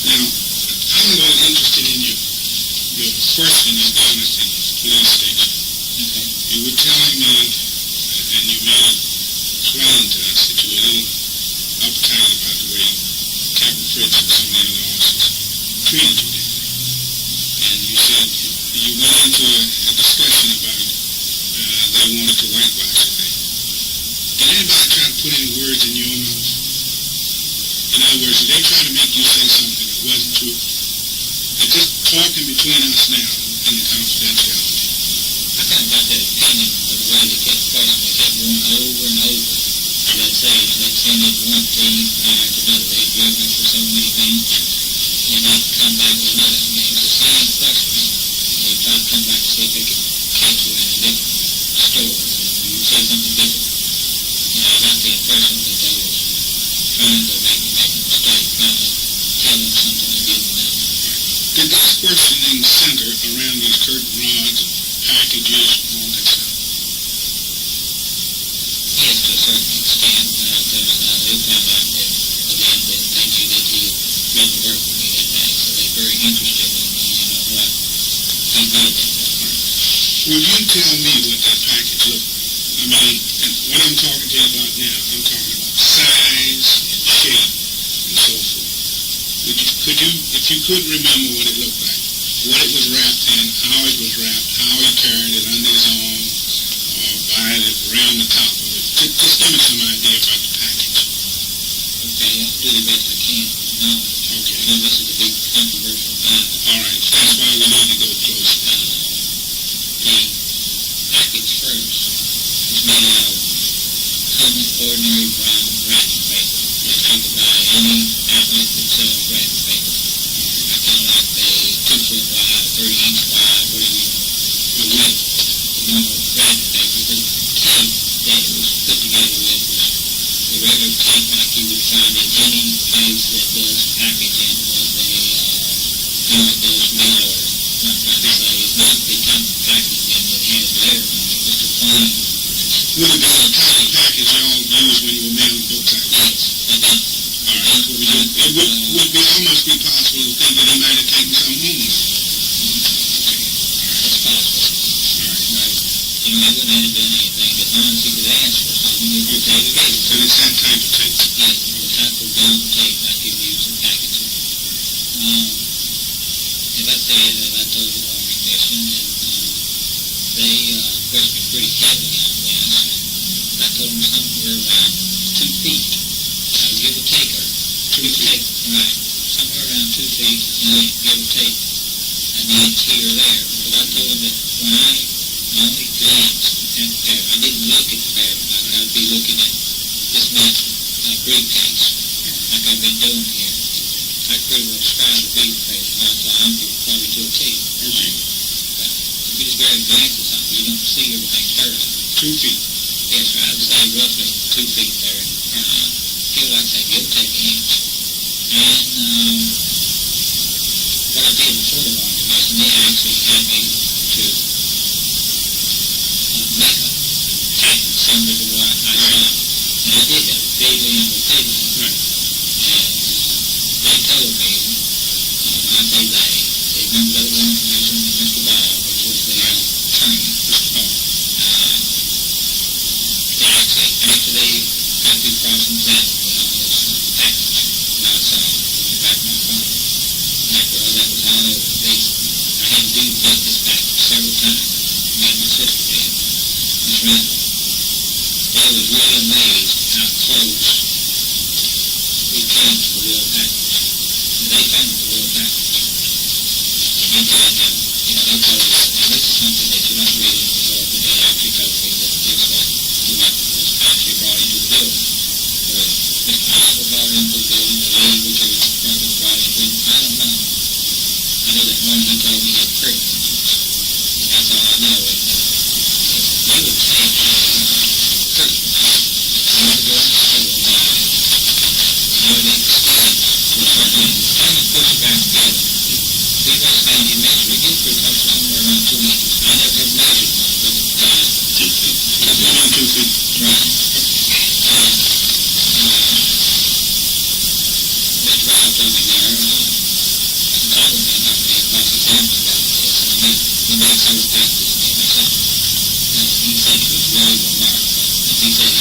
Now, I'm a little interested in your questioning down at the police station. Okay. You were telling me, and you made it plain to us, that you were a little uptight about the way Captain Fritz and some of the other officers treated you that day. And you said you went into a discussion about they wanted to whitewash the thing. Did anybody try to put any words in your mouth? In other words, did they try to make you say something that wasn't true? They're just talking between us now in the confidentiality. I kind of got that opinion of the way they kept questioning. They kept going over and over. Let's say they'd send in one thing after another. They'd drill me for so many things, and they'd come back with another. And it was the same question. And they'd try to come back to see if they could catch you in a different story. You'd say something different. And I got the impression that they were trying to make me make a mistake, trying to tell them something I didn't know. Did this questioning center around these curtain rods and packages and all that stuff? Yes, to a certain extent, because they found out that, again, that they knew that he had really worked with me that day, so they're very interested in, what he did that day. Will you tell me what that package looked like? I mean, and what I'm talking to you about now, I'm talking about size and shape and so forth. Could you, if you could remember what it looked like, what it was wrapped in, how it was wrapped, how he carried it under his arm, or by it around the top of it, just give me some idea about the package. Okay, I'll do the best I can. No, Okay. no, this is a big controversial matter. All right, that's why we need to go closer. The package first was made out of common, ordinary brown wrapping paper that you could buy any outlet that sells wrapping paper. Kind of like the 2-foot wide, 30-inch wide, whatever you want. The normal wrapping paper. The tape that it was put together with was the regular tape like you would find in any place that does packaging with a, that does mail order. I'm trying to say it's not the type of packaging that has letters on it, just a plain. Would it be the kind of package y'all used when you were mailing books out? Yes, but that. All right, so it would be almost be possible to think that he might have taken some home. That's possible. Right. You know, I wouldn't have done anything as long as he could ask for something. He would take it. So it's that type of tape. Yes, the type of gum tape like you use in packaging. As I said, I told the Army mission, and they pressed me pretty heavily on this. I told them somewhere around 2 feet. Give or take her. 2 feet. Right. Somewhere around 2 feet, give or take an inch here or there. But I told them that when I only glanced at the pattern, I didn't look at the pattern like I'd be looking at this man's briefcase, like I've been doing here. I pretty well described the briefcase, and I thought I'm probably to a T. Okay. But if you just grab a glance at something, you don't see everything thoroughly. 2 feet. Yes, I'd say roughly 2 feet there. Feel like that, give or take an inch. And what I did before the Army mission, they actually had me to make a package similar to what I saw. And I did that repeatedly and repeatedly. Right. And they told me, I say they remember the other one information with Mr. Ball, which was the trainer. After they got through cross-examining me on this package that I saw in the back of my phone, after all that was all over, I had to do this package several times. Me and my sister did. Miss Randall. They was really amazed how close we came to the real package. And they found the real package. And they told them, they told us, now this is something that you don't read in the report, but they actually told me that this was the weapon was actually brought into the building. Or Mr. Oliver brought into the building, or Lee, whichever brother brought into it, I don't know. I know that one he told me had prick in it. Right. They drive over there, told me not to be across the camera about this, and he made several packages to me myself. And he said it was really remarkable. He said he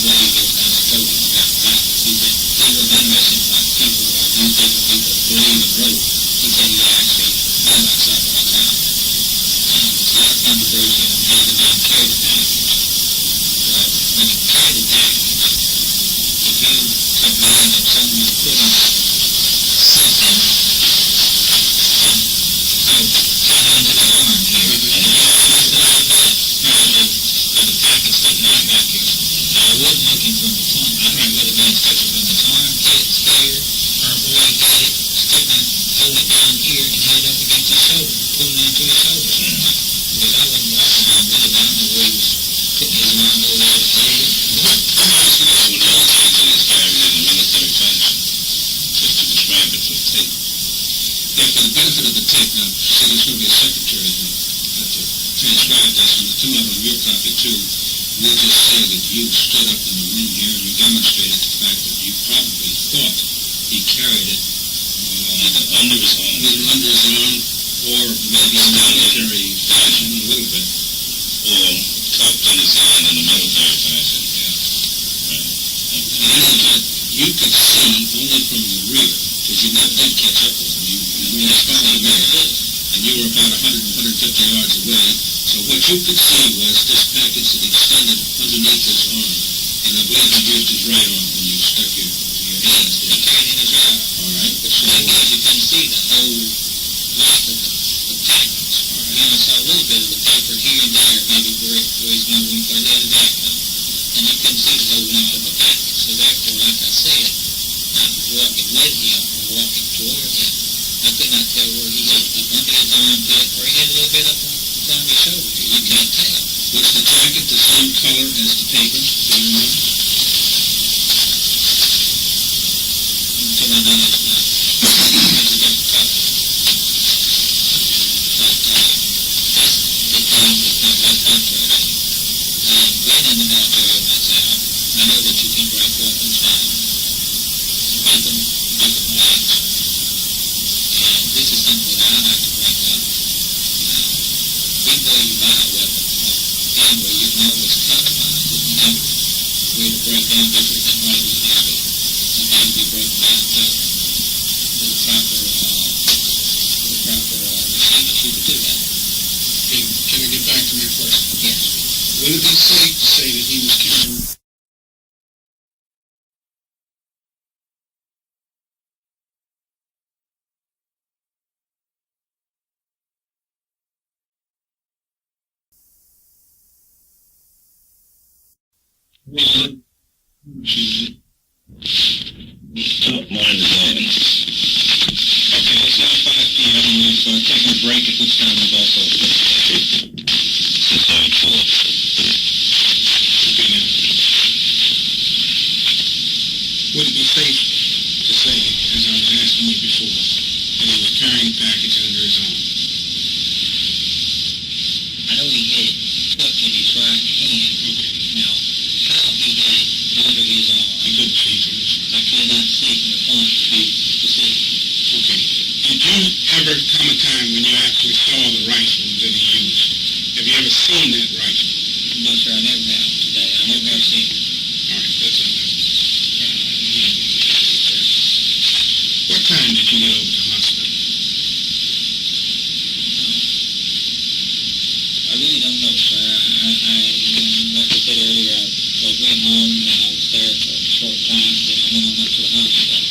believed it was not spoken about the package. He said he was interested in what people or newspaper people believe and wrote. He said he actually found myself on the time. There's a lot of controversy on how the man carried the package. But when he carried the package, if you combine that someone putting something under the arm here, and there's a lot of the package sticking out back here. I wasn't looking from the tongue. I don't know whether it was touching from his arm, here, or a boy got it, sticking it, hold it down here, and held it up against his shoulder, pulling onto his shoulder. Because I wasn't walking around with it, I don't know where he was putting his arm over there to hold it. When all taken is carried in a military fashion, just to describe it for the tape. Yeah, for the benefit of the tape, now, say there's going to be a secretary who have to transcribe this, and it'll come out on your copy too. We'll just say that you stood up in the room here and you demonstrated the fact that you probably thought he carried it Either under his arm, either under his arm or maybe in military fashion a little bit. or cupped in his hand in a military fashion. Yeah. Right. In any event, you could see only from the rear, because you never did catch up with him. You were following him, and you were about 150 yards away. So what you could see was this package that extended underneath his arm, and I believe you used his right arm when you stuck your hands He there. carried in his arm. All right. The thing is, you couldn't see the whole length of the package. You only saw a little bit of the paper here and there, maybe where he's going when he first had his back on. And you couldn't see the whole length of the package. So therefore, like I said, I was walking with him or walking toward him. I could not tell where he had up under his armpit or he had a little bit up on his shoulder. You can't tell. Was the jacket the same color as the paper? Do you remember? To my knowledge, not. It's a different color. But that's the thing that's not very controversy. Being in the military myself, I know that you can break weapons down and make them different ways. And this is something that I like to bring up. Even though you buy a weapon from anywhere, you can always customize it and have it where to break down different than what you have it. And have it be broken down to the proper machine that you could do that. Okay, can I get back to my question? Yes. Would it be safe to say that he was carrying Mine is on. Okay, it's now 5 p.m. We've taken a break, at which time we've also It's on 4. Okay, now. Would it be safe to say, as I was asking you before, that he was carrying a package under his arm? I know he had it tucked in his right hand. Okay. Now, how he had it under his arm, I couldn't see from this one. I could not see from the front to see. Okay. Did you ever come a time when you actually saw the rifle that he used? Have you ever seen that rifle? No, sir, I never have today. I never have seen it. All right, that's all. What time did you get over to the hospital? I really don't know, sir. Like I said earlier, I went home and I was there for a short time, then I went on up to the hospital.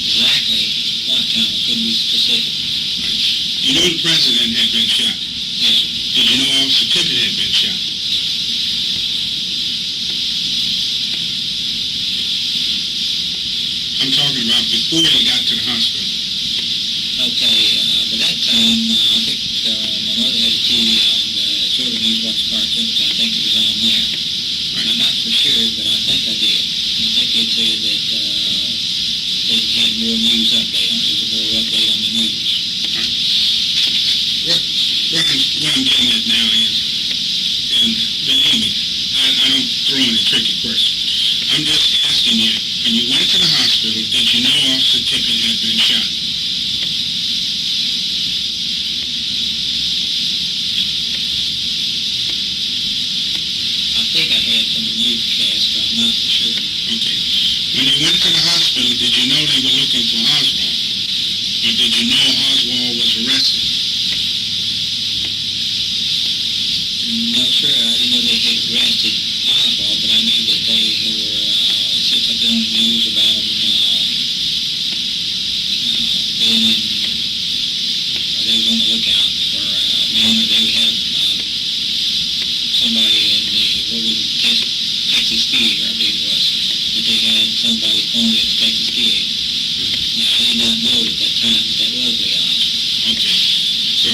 Exactly what time, I couldn't be specific. You knew the president had been shot. Yes, sir. Did you know Officer Tippett had been shot? I'm talking about before you got to the hospital. Okay, by that time, I think my mother had a TV on. The children used to watch cartoons. I think it was on there. I'm not for sure, but I think I did. I think it said that they had more news update on it. There was more update on the news. What I'm getting at now is, and believe me, I don't tricky question. I'm just asking you, when you went to the hospital, did you know Officer Tippett had been shot? I think I had some newscasts, but I'm not sure. Okay. When you went to the hospital, did you know they were looking for Oswald? Or did you know Oswald was arrested? No, sir. I didn't know they had arrested Oswald, but I knew that they were, since I've been on the news about them being in, they was on the lookout for a man, or they would have somebody in the, what was it, Texas Theater, I believe it was, that they had somebody phoned in the Texas Theater. Now, I did not know at that time that was Leon. Okay. So,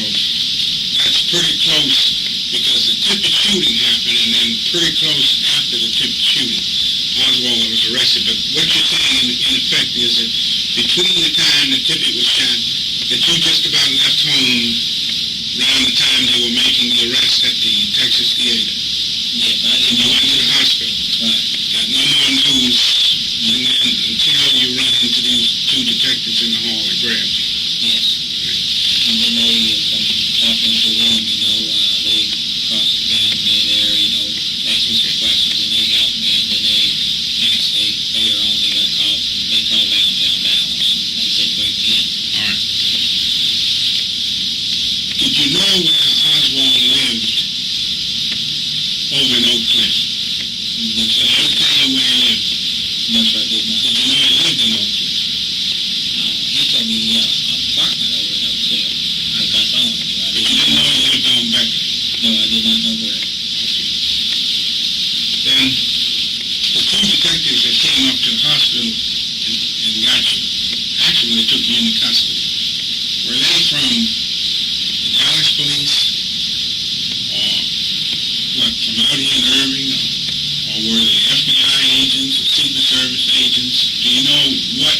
that's pretty close, because the Tippett shooting happened, and then pretty close after the Tippett shooting, Oswald was arrested. But what you're saying, in effect, is that between the time that Tippett was shot, that you just about left home around the time they were making the arrest at the Texas Theater. Yes, I didn't You know. went to the hospital. Right. Got no more news, and then until you ran into these two detectives in the hall and grabbed you. Yes. And then they, from talking to them, they cross-examined me there, asked me some questions, and they helped me, and then they actually, later on, they got called, they called downtown Dallas, and they said, bring me in. All right. Did you know where Oswald lived over in Oak Cliff? No, sir. Did he tell you where he lived? No, sir, I did not. Did you know he lived in Oak Cliff? He told me, an apartment over in Oak Cliff, but that's all. But you didn't know he lived on Becker? No, I did not know where. Okay. Then, the two detectives that came up to the hospital and got you, actually they took you into custody. Were they from the Dallas police? Or what, from out here in Irving? Or were they FBI agents or Secret Service agents? Do you know what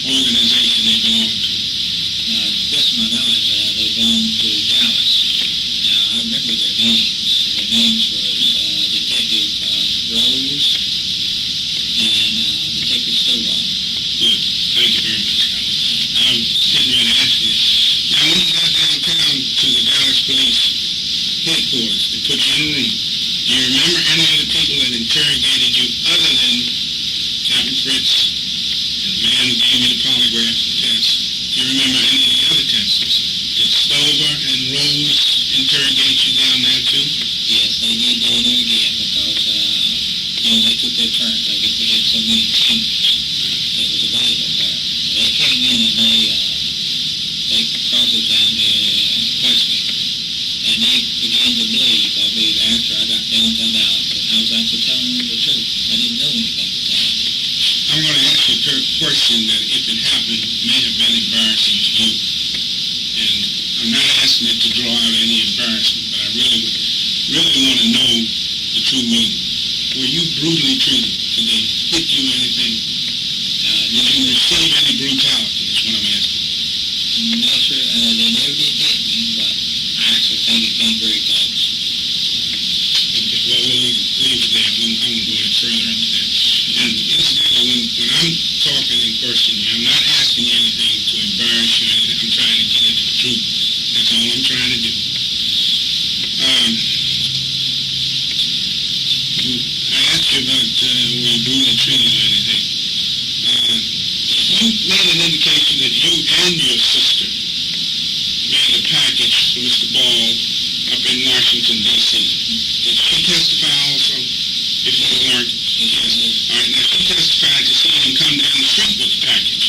organization they belong to? To the best of my knowledge, they belong to Dallas. Now, I remember their names. Their names was Detective Rose and Detective Stovall. Good. Thank you very much. I was getting ready to ask you. Now, when you got downtown to the Dallas Police headquarters, they put you in a room. Do you remember any of the people that interrogated you other than Captain Fritz and the man who gave you the polygraph test? Do you remember any of the other testers? Did Stover and Rose interrogate you down there too? Yes, they did go in there again because, they took their turns. I guess they had so many teams that was available there. They came in and they cross-examined me and questioned me. And they began to believe after I got downtown Dallas, that I was actually telling them the truth. I didn't know anything to tell them. I'm going to ask you a question that, if it happened, may have been embarrassing to you. And I'm not asking it to draw out any embarrassment, but I really want to know the true meaning. Were you brutally treated? Did they hit you or anything? Did you receive any brutality, is what I'm asking. No, sir. They never did hit me, but I actually think it came very close. Okay, well, we'll leave it there. I won't go any further into that. And incidentally, when I'm talking and questioning you, I'm not asking you anything to embarrass you or anything. I'm trying to get at the truth. That's all I'm trying to do. I asked you about were you brutally treated or anything. You made an indication that you and your sister made a package for Mr. Ball up in Washington, D.C. Did she testify also? If you weren't? Yes. All right, now she testified to seeing him come down the street with the package.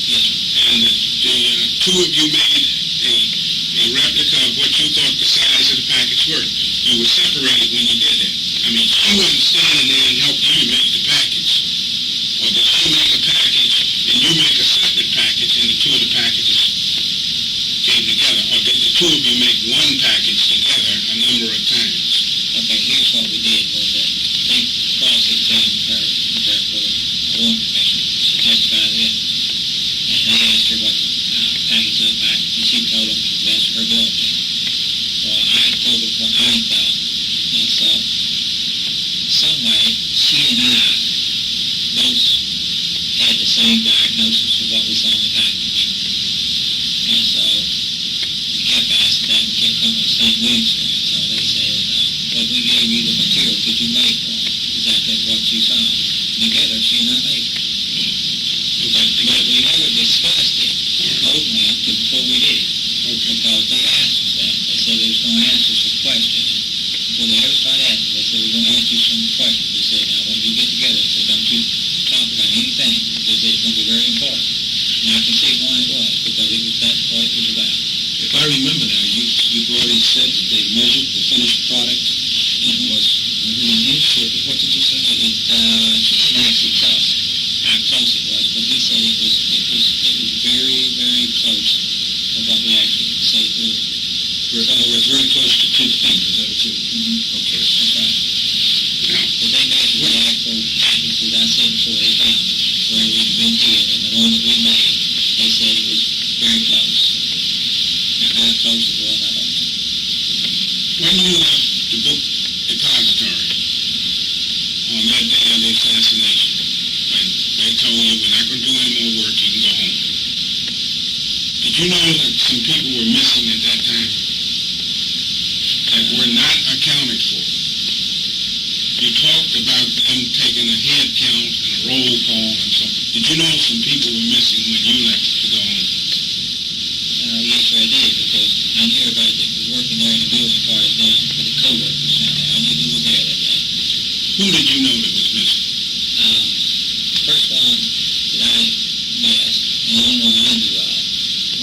Yes. And the two of you made a replica of what you thought the size of the package were. You were separated when you did that. I mean, she wasn't standing there and helped you make the package. Or did she make a package and you make a separate package and the two of the packages came together? Or did the two of you make one package together a number of times? Okay, here's what we did was that they cross-examined her there for a warrant commission. She testified then. And they asked her what package looked like, and she told them to the best of her ability. Well, I told them what I thought. And so, some way, she and I both had the same diagnosis of what we saw in the package. And so we kept asking that, we kept coming to St. Louis for it. So they said, well, we gave you the material, could you make one? Exactly what you saw. Together, she and I made it. But we never discussed it openly until before we did it. Because they asked us that. They said they was going to ask us some questions. Before they ever started asking, they said, we're going to ask you some questions. They said, now when you get together, they said, don't you talk about anything. They said it's going to be very important. And I can see why it was, because that's what it was about. If I remember now, you've already said that they measured the finished product and it was within an inch, or what did you say? He didn't actually tell us how close it was, but he said it was very, very close to what we actually say earlier. So it was very close to 2 feet, is that what you? Mm-hmm. Okay. That's right. Now, But they measured the actual, as I said before, they found it, where we've been here, and the one that we made, they said it was very close. Now, how close it was, I don't know. when you left the book depository on that day of the assassination, when they told you we're not going to do any more work, you can go home, did you know that some people were missing at that time that were not accounted for? You talked about them taking a head count and a roll call and so. Did you know some people were missing when you left to go home? Yes, sir, I did, because I knew everybody that was working there in the building part of down for the co-workers down there. I knew who was there that day. Who did you know that was missing? The first one that I missed, and the only one I knew of,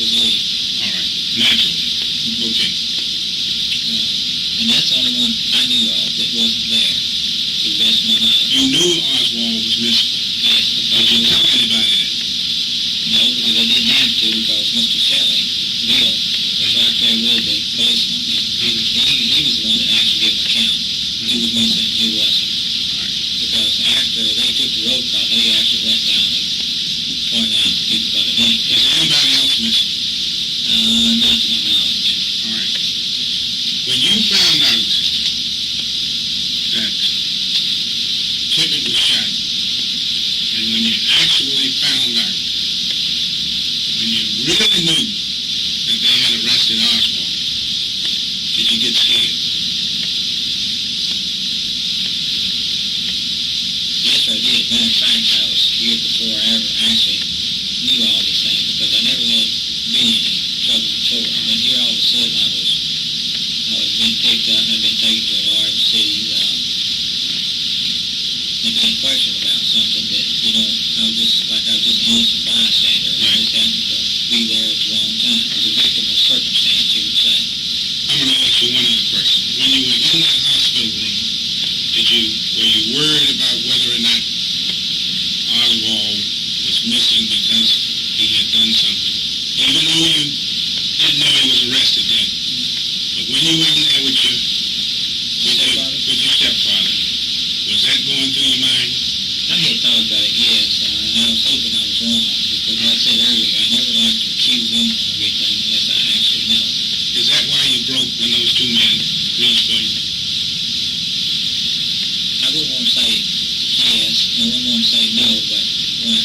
was Lee. All right, naturally. Okay. And that's the only one I knew of that wasn't there, to the best of my knowledge. You knew Oswald was missing. Yes, Did you tell anybody that? No, because I didn't have to, because Mr. Shelley, Bill, was right there with the policeman. He was the one that actually gave an account. Who was missing, who wasn't. Because after they took the roll call, they actually went down and pointed out people by the name. Is there anybody else missing? Not to my knowledge. All right. When you found out that Tippett was shot, and when you actually found out, when you really knew that they had arrested Oswald, did you get scared? Yes, I did. Matter of fact, I was scared before I ever actually knew all these things, because I never had been in any trouble before. And then here all of a sudden I was being picked up and I'd been taken to a large city and being questioned about something that, I was just an innocent bystander. I just happened to be there at the wrong time. I was a victim of circumstance, you would say. I'm going to ask you one other question. When you were in that hospital room, were you worried about whether or not Oswald was missing because he had done something? Even though you didn't know he was arrested then. But when you were in there with your stepfather, was that going through your mind? I had thought about it, yes, and I was hoping I was wrong, because like I said earlier, I never like to accuse anyone of anything unless I actually know. Is that why you broke when those 2 men reached for you? I wouldn't want to say yes, and I wouldn't want to say no, but when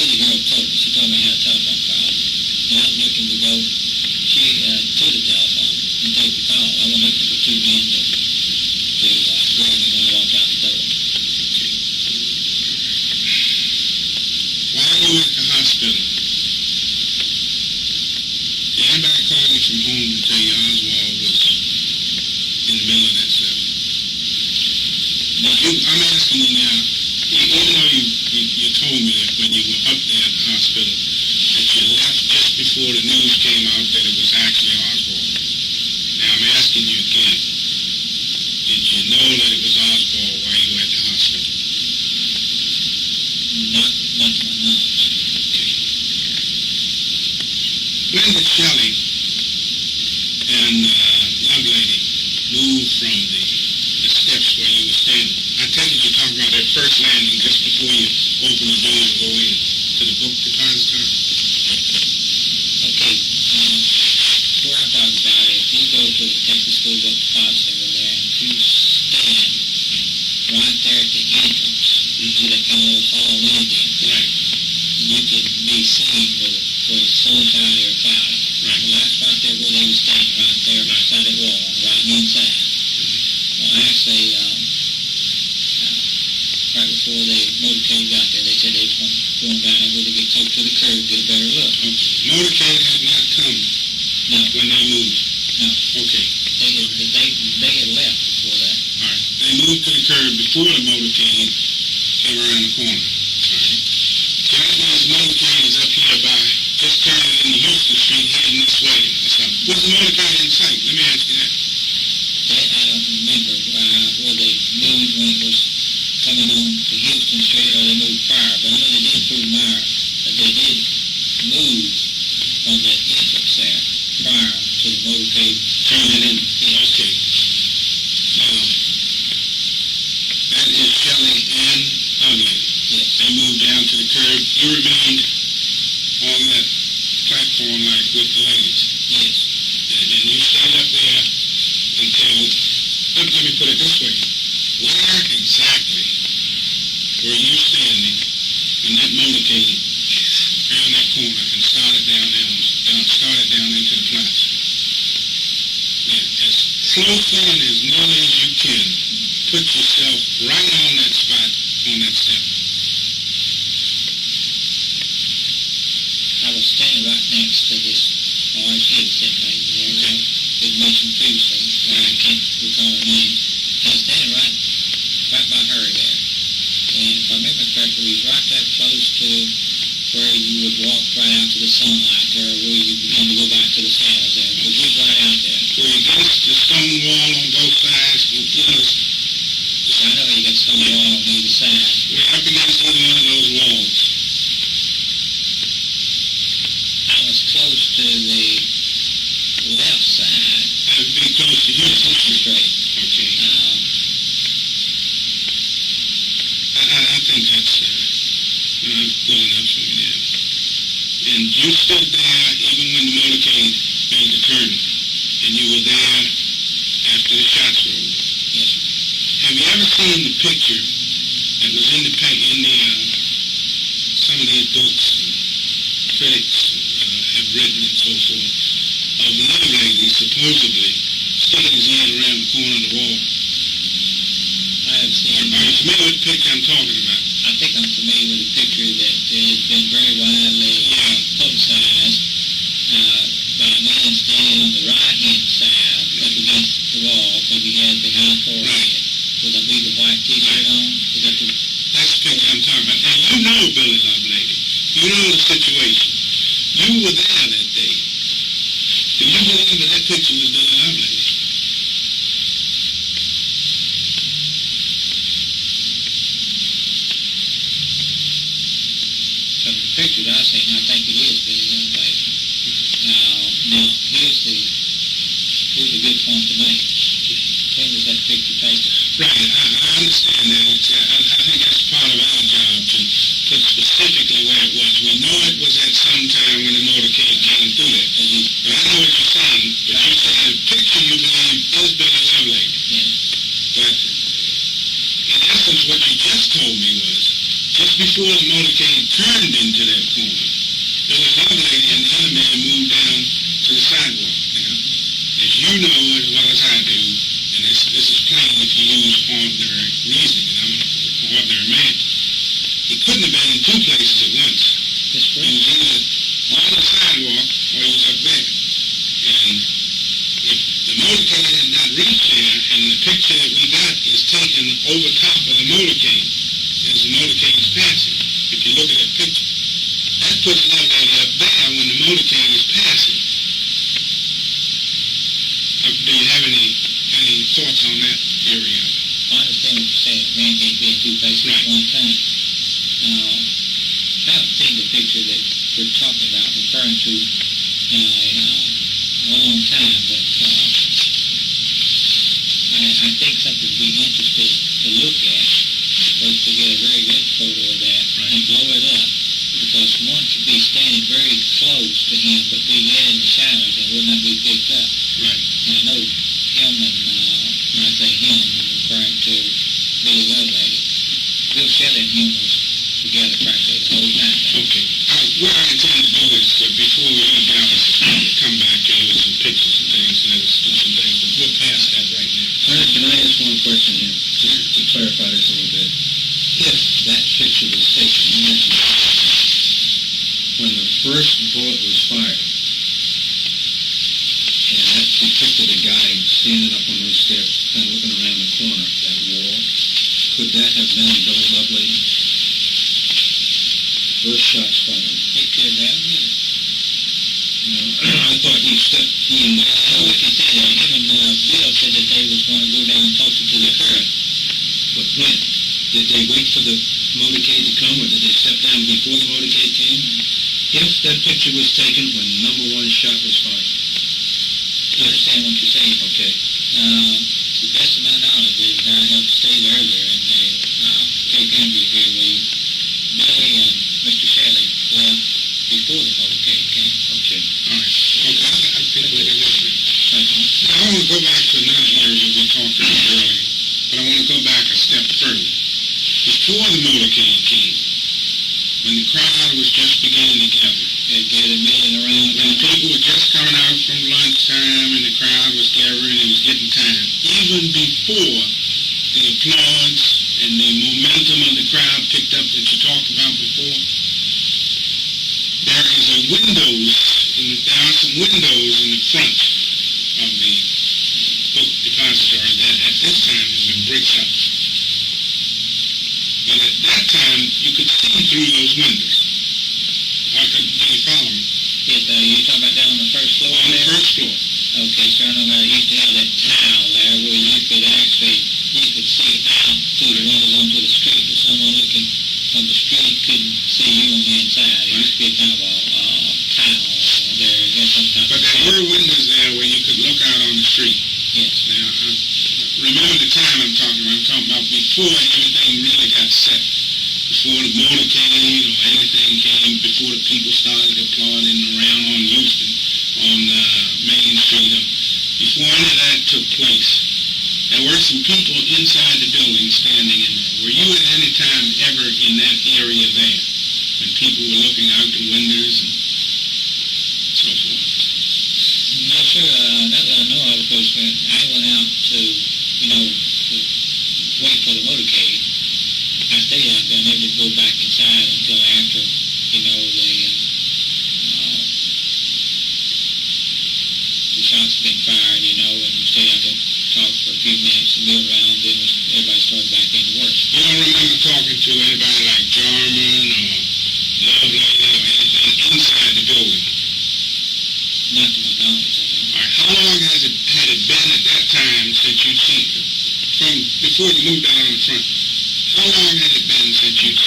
the girl told me, she told me how a telephone call, and I was looking to go to the telephone and take the call. I wasn't looking for 2 men to grab me when I walked out the door. While you were at the hospital, did anybody call you from home to tell you Oswald was in the middle of that cell? I'm asking you now, even though you told me that when you were up there at the hospital, that you left just before the news came out that it was actually Oswald. Now I'm asking you again, did you know that it was Oswald while you were at the hospital? Not to my knowledge. Okay. When did Shelley and young lady move from the steps where you were standing? I take it you're talking about that first landing just before you open the door and go in to the book depository? Okay, where I'm talking about, if you go to the Texas School Book Depository there, and if you stand all Indian. Right. You can be seen whether sunshine or cloudy. Right. Well, that's right there where they were standing, right there beside that wall, right inside. Well, actually, right before the motorcade got there, they said they was going down there where they get close to the curb, get a better look. Okay. Motorcade had not come No, when they moved. no. Okay. They had left before that. All right. They moved to the curb before the motorcade came around the corner. All right. Johnny's motorcade is up here by just turning into Houston Street, heading this way or something. Was the motorcade in sight? Let me ask you that. That I don't remember where they moved when it was coming on to Houston Street or they moved prior. But I know they did through Meyer, but they did move from that entrance there prior to the motorcade turning in. Okay. That is Shelley and Lovelady. Yes. They moved down to the curb. You remained on that platform like with the ladies. Yes. And you stayed up there until, let me put it this way. Where exactly were you standing when that motorcade around that corner and started down into the plaza? Yeah, as close in as nearly as you can, put yourself right on that spot, on that step. I was standing right next to this large headset lady there. Okay. It was mentioned previously. I can't recall her name. I was standing right by her there. And if I remember correctly, we was right that close to where you would walk right out to the sunlight there, where you begin to go back to the shadows there. Because we was right out there. Were you against the stone wall on both sides? I know you got stone wall on either side. Were you up against either one of those walls? I was close to the left side. That would be close to Houston Street. Straight. Okay. I think that's good enough for me now. And you stood there even when the motorcade made the turn, and you were there after the shots were over. Yes. Have you ever seen the picture that was in some of these books critics have written and so forth, of Lovelady supposedly sticking his head around the corner of the wall? I have seen. Are you familiar with the picture I'm talking about? I think I'm familiar with a picture that has been very widely publicized by a man standing on the right-hand side up against the wall because he had the high forehead with a big white T-shirt on. Is that the... That's the picture I'm talking about. And you know Billy Lovelady. You know the situation. You were there that day. Do you believe that picture was Billy Lovelady? From the pictures I've seen, I think it is Billy Lovelady. Now, here's a good point to make. When was that picture taken? Right, I understand that. I think that's part of our job to put specifically where it was. We know it was at some time when the motorcade came through there. But I know what you're saying. But you're saying the picture you believe is Billy Lovelady. Yeah. But in essence, what you just told me was, just before the motorcade turned into that corner, Billy Lovelady and the other man moved down to the sidewalk. Now, as you know as well as I do, and this is plain if you use ordinary reasoning, and I'm an ordinary man, he couldn't have been in two places at once. That's He correct. was either on the sidewalk or he was up there. And if the motorcade had not reached there, and the picture that we got is taken over top of the motorcade, as the motorcade is passing, if you look at that picture, that puts Lovelady up there when the motorcade is passing. Do you have any thoughts on that area? I understand what you're saying. Man can't be in two places at one time. I haven't seen the picture that we're talking about, referring to in a long time, but I think something to be interested to look at was to get a very good photo of that and blow it up, because one could be standing very close to him but be yet in the shadows and would not be picked up. Right. And I know him, and when I say him, I'm referring to Billy Lovelady. Bill Shelley and him was Okay. What I intend to do is, before we leave Dallas, come back and with some pictures and things, and some things, but we'll pass that right now. Can I ask one question here, just to clarify this a little bit? If that picture was taken, you mentioned when the first bullet was fired, and that depicted a guy standing up on those steps, kind of looking around the corner of that wall, could that have been Bill Lovelady? First shots fired. It could have, yeah. I thought he stepped in. Like you said, even Bill said that they was going to go down closer to the curb. But when? Did they wait for the motorcade to come, or did they step down before the motorcade came? If that picture was taken when number one shot was fired. I understand what you're saying. Okay. To the best of my knowledge, is I have stayed earlier in the tape interview here with Billy and Mr. Shelley left before the motorcade came. Okay. All right. Okay, I think we're going to Now, I want to go back to another area we talked about earlier, but I want to go back a step further. Before the motorcade came, when the crowd was just beginning to gather, They gathered milling around. when people were just coming out from lunchtime and the crowd was gathering, it was getting time. Even before the applause and the momentum of the crowd picked up that you talked about before, there are some windows in the front of the book depository that at this time has been bricked up. But at that time, you could see through those windows. Do you follow me? Yes, you talking about down on the first floor On the there? first floor. Okay, so I know how it used to have that tile there where you could see out through the windows onto the street, but someone looking from the street couldn't see you on the inside. It used to be kind of a tile there. Again, sometimes. But there were windows there where you could look out on the street. Yes. Now, remember the time I'm talking about. I'm talking about before everything really got set. Before the motorcade or anything came, before the people started applauding around on Houston, on Main Street. Before any of that took place, there were some people inside the building standing in there. Were you at any time ever in that area there when people were looking out the windows and so forth? No, sir. Not that I know of, because when I went out to wait for the motorcade, I stayed out there. I never did go back inside until after, the shots had been fired, and stayed out there, talked for a few minutes, and milled around, then everybody started back into work. You don't remember talking to anybody like Jarman or Lovelady or anything inside the building? Not to my knowledge, I don't. All right, how long had it been at that time since you'd seen it? From before you moved out on the front, how long had it been since you'd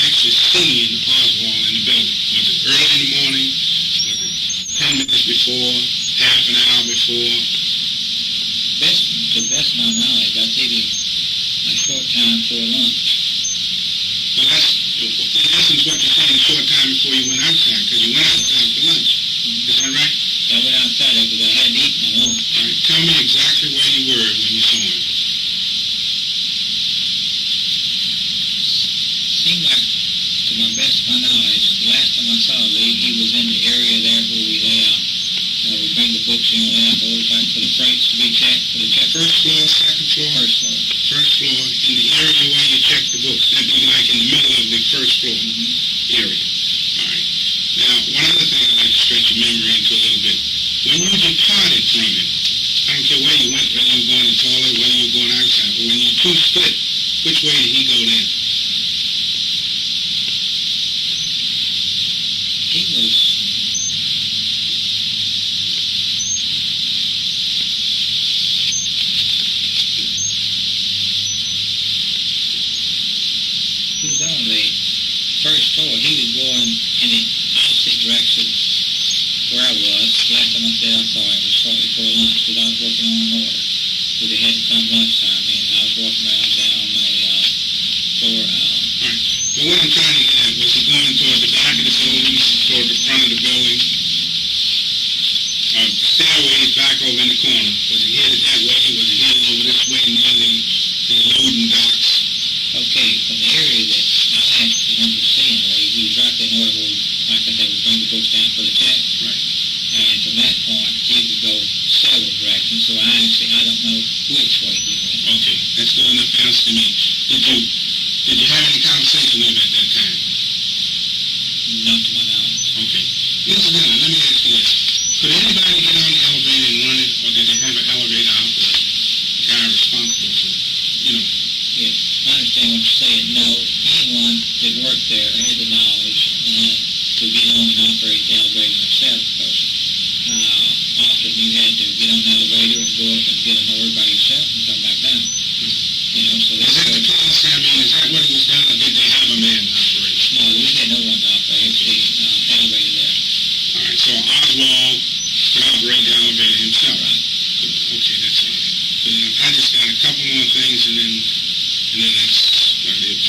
actually seen Oswald in the building? Was it early in the morning? Was it 10 minutes before? Half an hour before? To the best of my knowledge, I see a short time before lunch. Well, that's, in essence, what you're saying, a short time before you went outside, because you went outside for lunch. Is that right? I went outside there because I hadn't eaten my lunch. All right, tell me exactly where you were when you saw him. Seemed like, to my best of my knowledge, the last time I saw Lee, he was in the area there where we lay out. We bring the books in, lay out the old back for the freights to be checked, for the check. First floor, second floor? First floor. First floor, in the area where you check the books. That'd be like in the middle of the first floor area. All right. Now, one other thing I'd like to stretch your memory into a little bit. When you departed from him, I don't care where you went, whether you were going to the toilet, whether you were going outside, but when you two split, which way did he go then? He was... He was on the first floor. He was going in the opposite direction where I was. Last time I said I saw him was shortly before lunch, because I was working on an order. Because it had to come lunchtime, and I was walking around down my floor. All right. But what I'm trying to get at, was he going toward the back of the building, toward the front of the building? The stairways back over in the corner. Was he headed that way? Was he headed over this way near the loading docks? Okay, from the area that I actually remember seeing Lee, he was right there in order who, like I said, would bring the books down for the check. Right. And from that point, you could go several directions. So I don't know which way he went. Okay, that's good enough answer to me. Did you have any conversation with him at that time? Not to my knowledge. Okay. Incidentally, let me ask you this. Could anybody get on the elevator and run it, or did they have an elevator operator? The guy responsible for, Yeah, I understand what you're saying. No, anyone that worked there had the knowledge to get on and operate the elevator themselves, because often you had to get on the elevator and go up and get an order by yourself and come back down. So Is that the case? I mean, is that what it was done, or did they have a man to operate? No, we had no one to operate the elevator there. All right, so Oswald could operate the elevator himself. Right. Okay, that's all right. So I just got a couple more things, and then that's about it.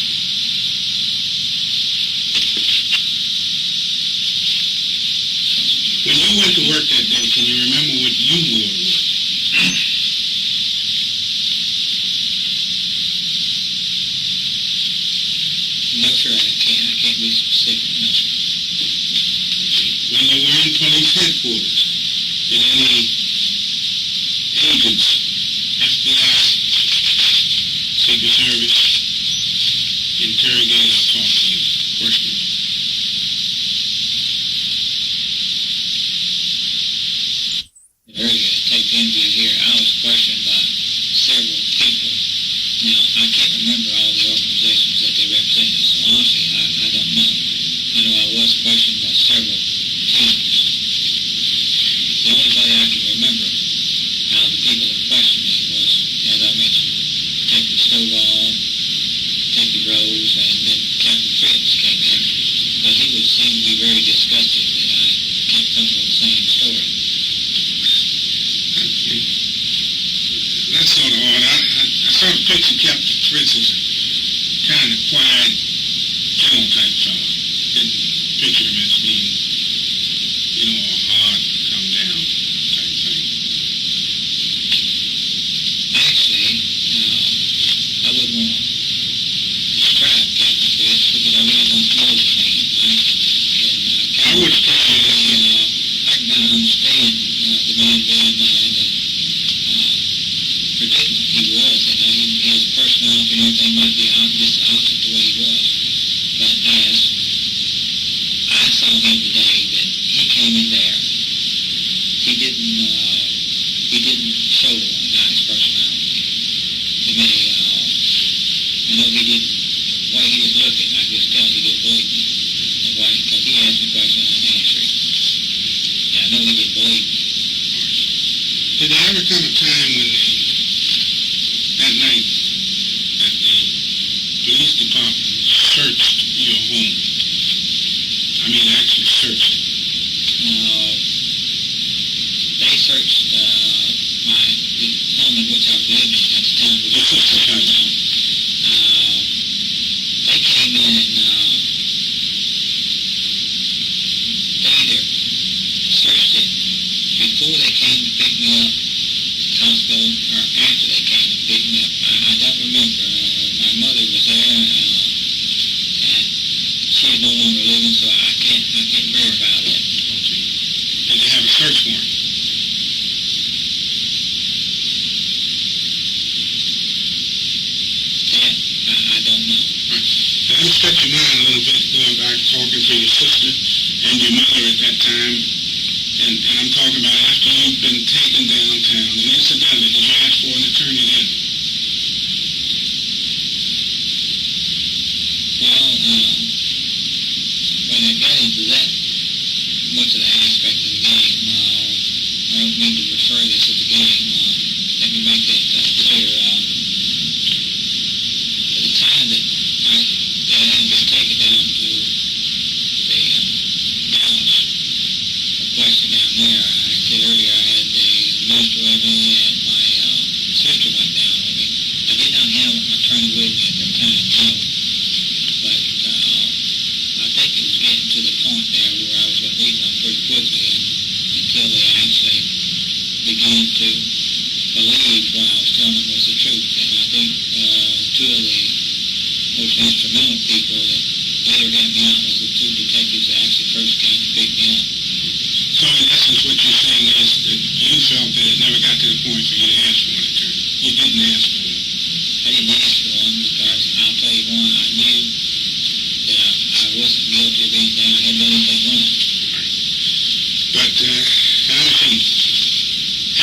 When you went to work that day, can you remember what you wore to work? No, sir, I can't be specific. No, sir. When you were in police headquarters, did any agents, FBI, Secret Service, interrogate or talk to you, question you? Earlier, tape interview here, I was questioned by several people. Now, I can't remember all the organizations that they represented, so honestly, I don't know. I know I was questioned by several teams. The only way I can remember how the people that questioned me was, as I mentioned, Detective Stovall, Detective Rose, and then Captain Fritz came in, because he seemed to be very disgusted that I kept coming with the same story. That's sort of odd. I sort of pictured Captain Fritz as a kind of quiet, gentle type fellow. Didn't picture him as being, a hard, come down type thing. Actually, I wouldn't want to describe Captain Fritz because I really don't know the man. I would probably I can kind of understand the man down in the predicament he was. His personality and everything might be just opposite the way he was. But as I saw him today, that he came in there, he didn't show a nice personality to me. I know he didn't. The way he was looking, I could just tell he didn't believe me. The way, because he asked me questions and I answered him. And I know he didn't believe me. Did there ever come a time when that night, that the police department searched your home? I mean, actually searched it. They searched the home in which I was living at the time. The sister house. They came in and they either searched it before they came to pick me up at the hospital or after they came to pick me up. I don't remember. My mother was there and she is no longer living, so I can't verify that. Okay. Did they have a search warrant? That, I don't know. Right. Now, let me stretch your mind a little bit, going back, talking to your sister and your mother at that time. And I'm talking about after you've been taken downtown. And incidentally, did you ask for an attorney then? Well, when I got into that much of the aspect of the game, I don't mean to refer this as a game. Let me make that clear. At the time that I had been taken down to the Dallas for question down there, I said earlier I had the minister with me and my sister went down with me. I did not have an attorney with me at that time, no. But I think it was getting to the point there where I was going to meet them pretty quickly until they actually began to believe what I was telling them was the truth. And I think two of the most instrumental people that did later got me out was the two detectives that actually first came to pick me up. So in essence, what you're saying is that you felt that it never got to the point for you to ask for an attorney. You didn't ask for one. I didn't ask for one because I'll tell you one, I knew that I wasn't guilty of anything. I hadn't done anything wrong. Right. But another thing,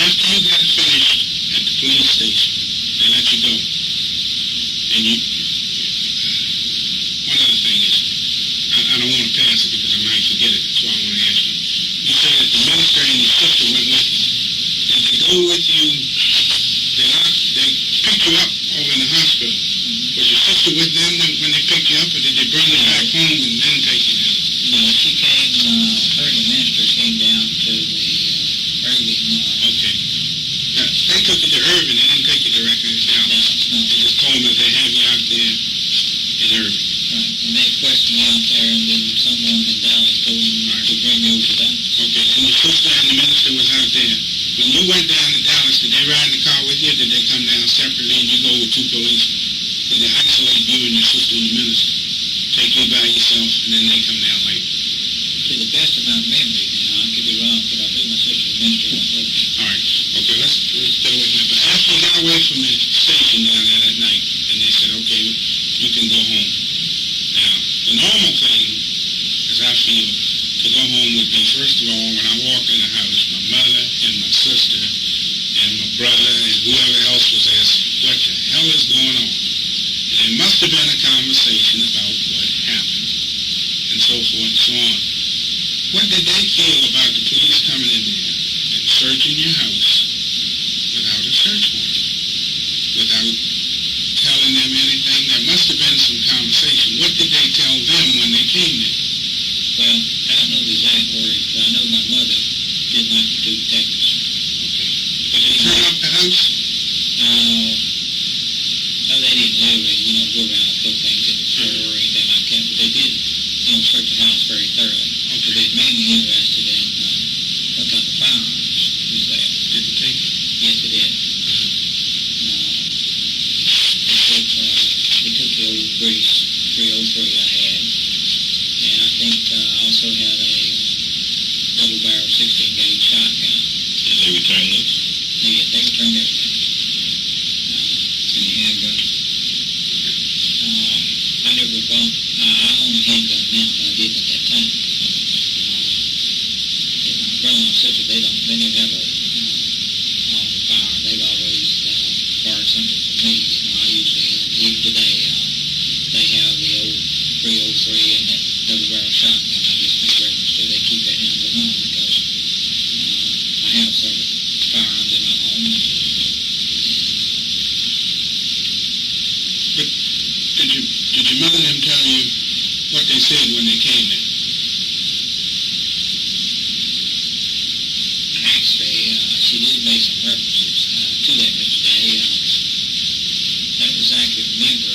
after you got finished at the police station, they let you go. And you, one other thing is, I don't want to pass it because I might forget it. That's why I want to ask you. You said that the minister and your sister went with you. Did they go with you? They picked you up over in the hospital. Was your sister with them when they picked you up, or did they bring you back home and then take you down? No, she came, her and the minister came down to the Irving. Okay. Now, they took you to Irving. They didn't take you directly to Dallas. No. They just told them that they have you out there in Irving. Right. And they questioned me out there, and then someone in Dallas told them to bring me over to Dallas. Okay, and your sister and the minister was out there. When you went down to Dallas, did they ride in the car with you, or did they come down separately and you go with two policemen? Did they isolate you and your sister and the minister? Take you by yourself, and then they come down later? To the best of my memory, now, I could be wrong, but I believe my sister and minister went with me. All right. Okay, let's stay with that. But after you got away from the station down there that night, and they said, okay, you can go home. Now, the normal thing, as I feel, to go home would be, first of all, when I walk in the house, my mother and my sister and my brother and whoever else was asking, what the hell is going on? And there must have been a conversation about what happened, and so forth and so on. What did they feel about the police coming in there and searching your house without a search warrant, without telling them anything? There must have been some conversation. What did they tell them when they came there? Well, I don't know the exact words, but I know my mother didn't like the two detectives. Okay. Did they turn up the house? No, they didn't literally, go around and throw things at the floor or anything like that, but they did, search the house very thoroughly. Okay. But they were mainly interested in what type of firearms was there. Did they take it? Yes, they did. They took the old British 303 I had, and I think I also had a double-barrel 16-gauge shotgun. Did they return those? Yeah, they returned everything. Any handgun? I never bought, I own a handgun now, but I didn't at that time. And my brother and sister, they never have a own firearm. They've always borrowed something from me. I usually, even today, they have the old 303 and that double-barrel shotgun I just made reference to. They keep that down at home because I have several firearms in my home. But did your mother and them tell you what they said when they came there? Actually, she did make some references to that, Mr. Day. I don't exactly remember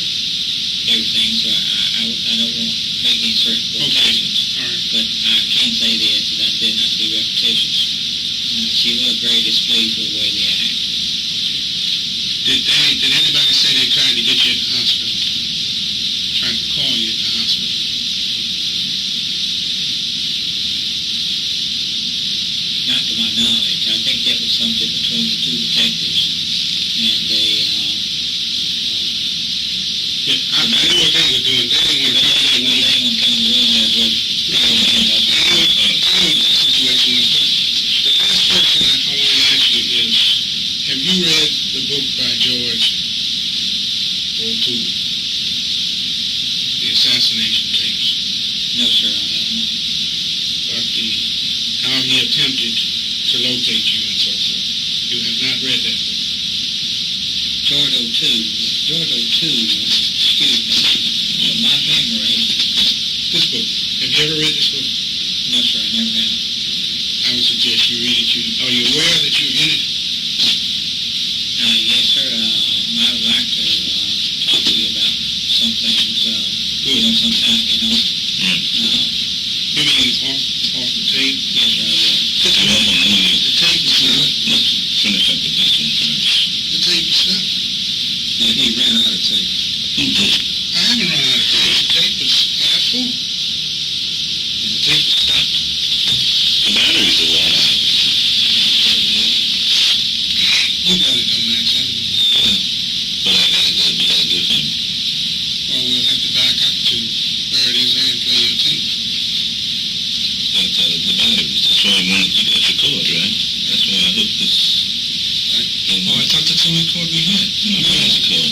everything, so I don't want to make any certain quotations. Okay. All right. But I can say this, as I said, not to be repetitious. She was very displeased with the way they acted. Did anybody say they tried to get you at the hospital? Tried to call you at the hospital? Not to my knowledge. I think that was something between the two detectives and they, I know what they were doing. They didn't want to come to the room. they didn't want to come in the room as well. I know what that situation was. But the last question I want to ask you is, have you read the book by George O'Toole, The Assassination Tapes? No, sir, I don't know. About how he attempted to locate you and so forth. You have not read that book. George O'Toole, excuse me, from my memory. This book. Have you ever read this book? No, sir, I never have. I would suggest you read it. Are you aware that you're in it? Yes, sir. I would like to talk to you about some things, sometime, You mean off the tape? Yes, sir, I will. The tape is not. Let's finish up with this one first. The tape is not. Yeah, he ran out of tape. He did. I haven't run out of tape. The tape is half full. That's why you got your cord, right? That's why I hooked this. Oh, I thought that's the only cord we had. No, that's a cord.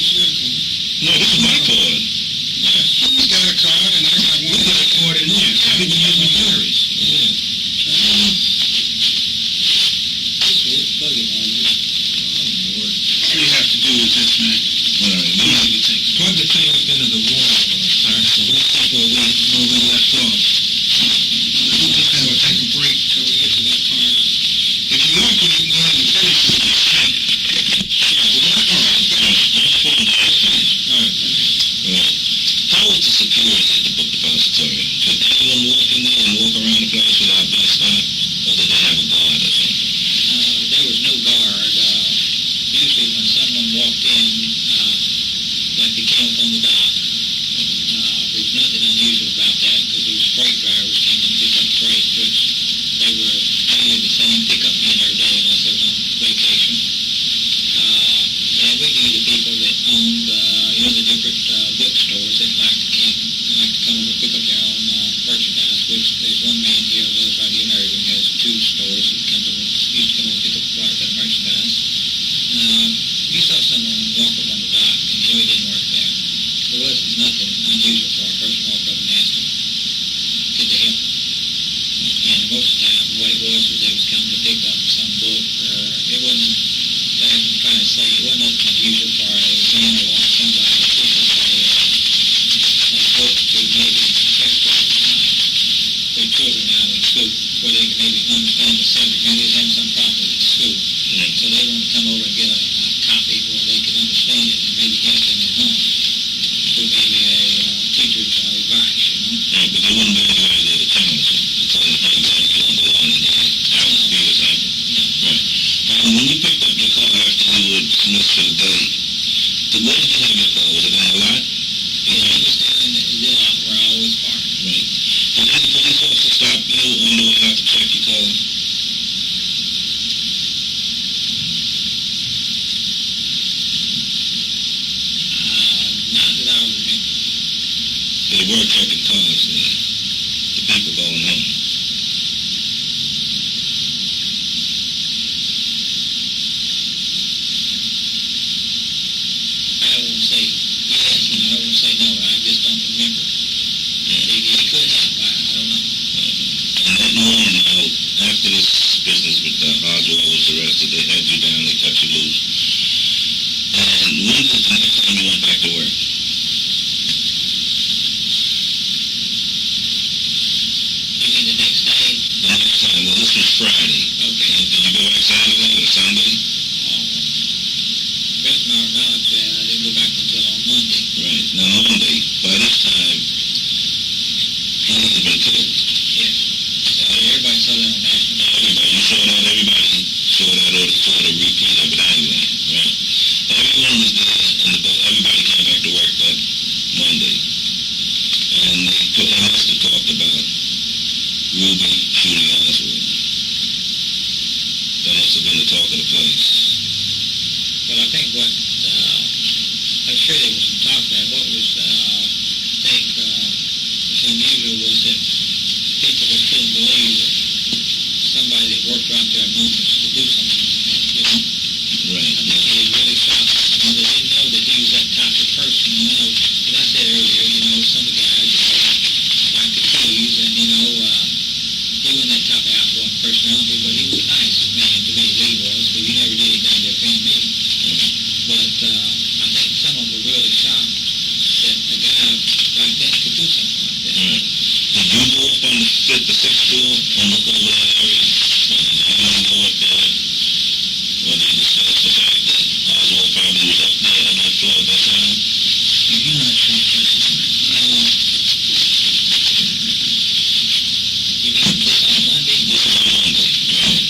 No, this is my cord. Yeah, he's got a card and I got one. We got a cord in there. Yeah, We can use the batteries. Yeah. This is plugging on this. All you have to do is this, man. All right, You know, you take Plug the thing up into the wall, sir. So let's see where we left off. We'll just have to take a break till we get to that part. If you want to, you can go ahead and finish with this tank. All right. How was the security at the book depository? Could anyone walk in there and walk around the place without being stopped? Or did they have a guard or something? There was no guard. Usually when someone walked in, like they came up on the dock. There was nothing unusual about that because these freight drivers came in to pick up freight, which they were mainly the same pickup men every day unless they were on vacation. And we knew the people that owned, the different bookstores that like to come over and pick up their own merchandise, which there's one man here who lives right here in Irving, has 2 stores. He used to come over and pick up quite a bit of merchandise. You saw someone walk up on the dock, and you know he didn't work there. There wasn't nothing unusual for a person to walk up and ask them, could they help? And most of the time, what it was they was coming to pick up some book, or it wasn't, like I'm trying to say, it wasn't nothing unusual for a man or somebody to pick up a book to maybe help their children out in school, where they can maybe understand the subject. Maybe they're having some problem with the school. So they want to come over and get a copy where they can understand it and maybe help them at home through maybe a teacher's advice, Yeah, but there wouldn't be anybody there to challenge it. It's only anybody who don't belong in there. That would be your example. Right. When you picked up your car after you were dismissed for the day, where did you have your car? Was it in a lot? Yeah, it was down in the lot where I always park. Right. Did any police officer stop you on the way out to check your car? Not that I remember. They were checking cars there. The people going home. I don't want to say yes and I don't want to say no. I just don't remember. He could have. I don't know. And that morning now, after this business with Oswald was arrested, they had you down, they cut you loose. And when was the next time you went back to work? You mean the next day? The next time, well, this was Friday. Okay. Did you go back Saturday or Sunday? Best of my knowledge, I didn't go back until on Monday. Right. Now Monday, by this time, he had been killed. Yeah. Everybody saw that on national. Everybody, you saw that, everybody saw that, or they saw the repeat of it anyway, right? Everyone was there, and everybody came back to work that Monday. And they must have talked about Ruby shooting Oswald. That must have been the talk of the place. Well, I think what, I'm sure there was some talk about it. What was, I think, was unusual was that people just couldn't believe that somebody that worked right there moments to do something like that, you know? Right. I think it really shocked them. You know, they didn't know that he was that type of person, you know? As I said earlier, you know, some of the guys, like the keys, and, he wasn't that type of outgoing personality, but he was a nice man to me, Lee was, because he never did anything to offend me. But I think some of them were really shocked that a guy like that could do something like that. Right. Did you go up on the 6th floor and look over that area? Or did anyone go up there? Or did you discuss the fact that Oswald probably was up there on that floor at that time? You're not sure places, man. You mean this on Monday? This is on Monday, right?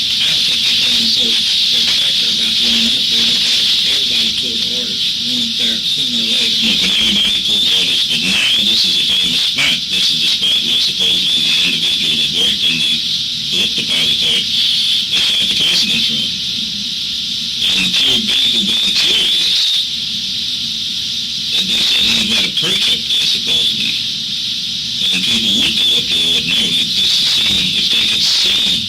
I don't think anything was so spectacular about going up there because everybody pulled orders. Went up there sooner or later. No, but everybody pulled orders, but now this is a famous spot. This is the spot where supposedly the individual that worked in the book depository they got the president from. And the pure people being curious, and they said he had a perch up there supposedly. probably just to see if they could see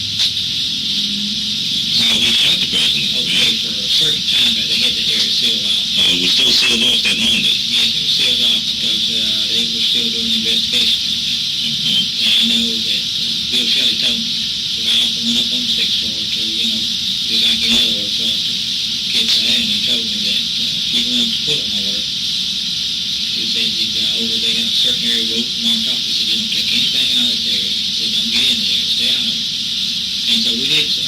how he shot the president. Okay, for a certain time that they had that area sealed off. Oh, it was still sealed off that Monday. Yes, it was sealed off because they were still doing the investigation on that. And I know that Bill Shelley told me that I often went up on the 6th floor to, just like any other order fella to get that, and he told me that if you went up to pull an order, he said over they got a certain area rope marked off. He said, you don't take anything out of that area. He said, don't get into there, stay out of it. And so we did so.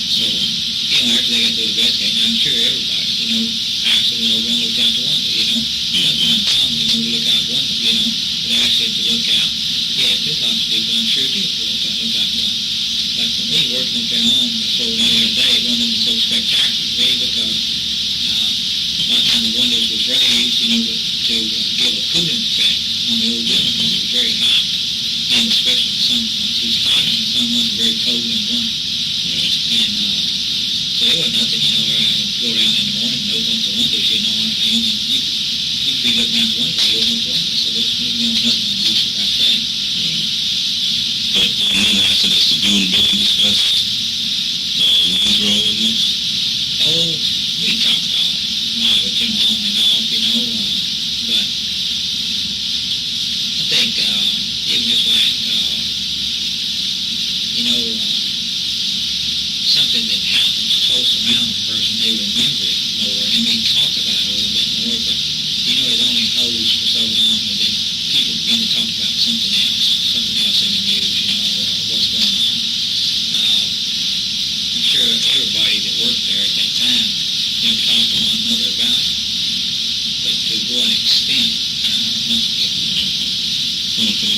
So, after they got through investigating, I'm sure everybody, actually went over and looked out the window, nothing uncommon, to look out the window, but actually to look out. Yeah, there's lots of people, I'm sure, do look out the window. But for me, working up at home before the other day, it wasn't so spectacular to me because a lot of times the windows was raised, to give a cooling effect on the old building because it was very hot. And especially the sun months. It was hot and the sun months were very cold in the winter. And so it wasn't nothing, where I would go down in the morning and open up the windows, and you could be looking out the window, you open up the window. So there's nothing unusual about that. But then after this, did you and Billy discuss Lane's role in this? Oh, we talked about it, on and off, but I think it was just like, something that happens close around a person, they remember it more, and they may talk about it a little bit more, but, it only holds for so long, and then people begin to talk about something else in the news, or what's going on. I'm sure everybody that worked there at that time, talked to one another about it, but to what extent, I don't know. Okay,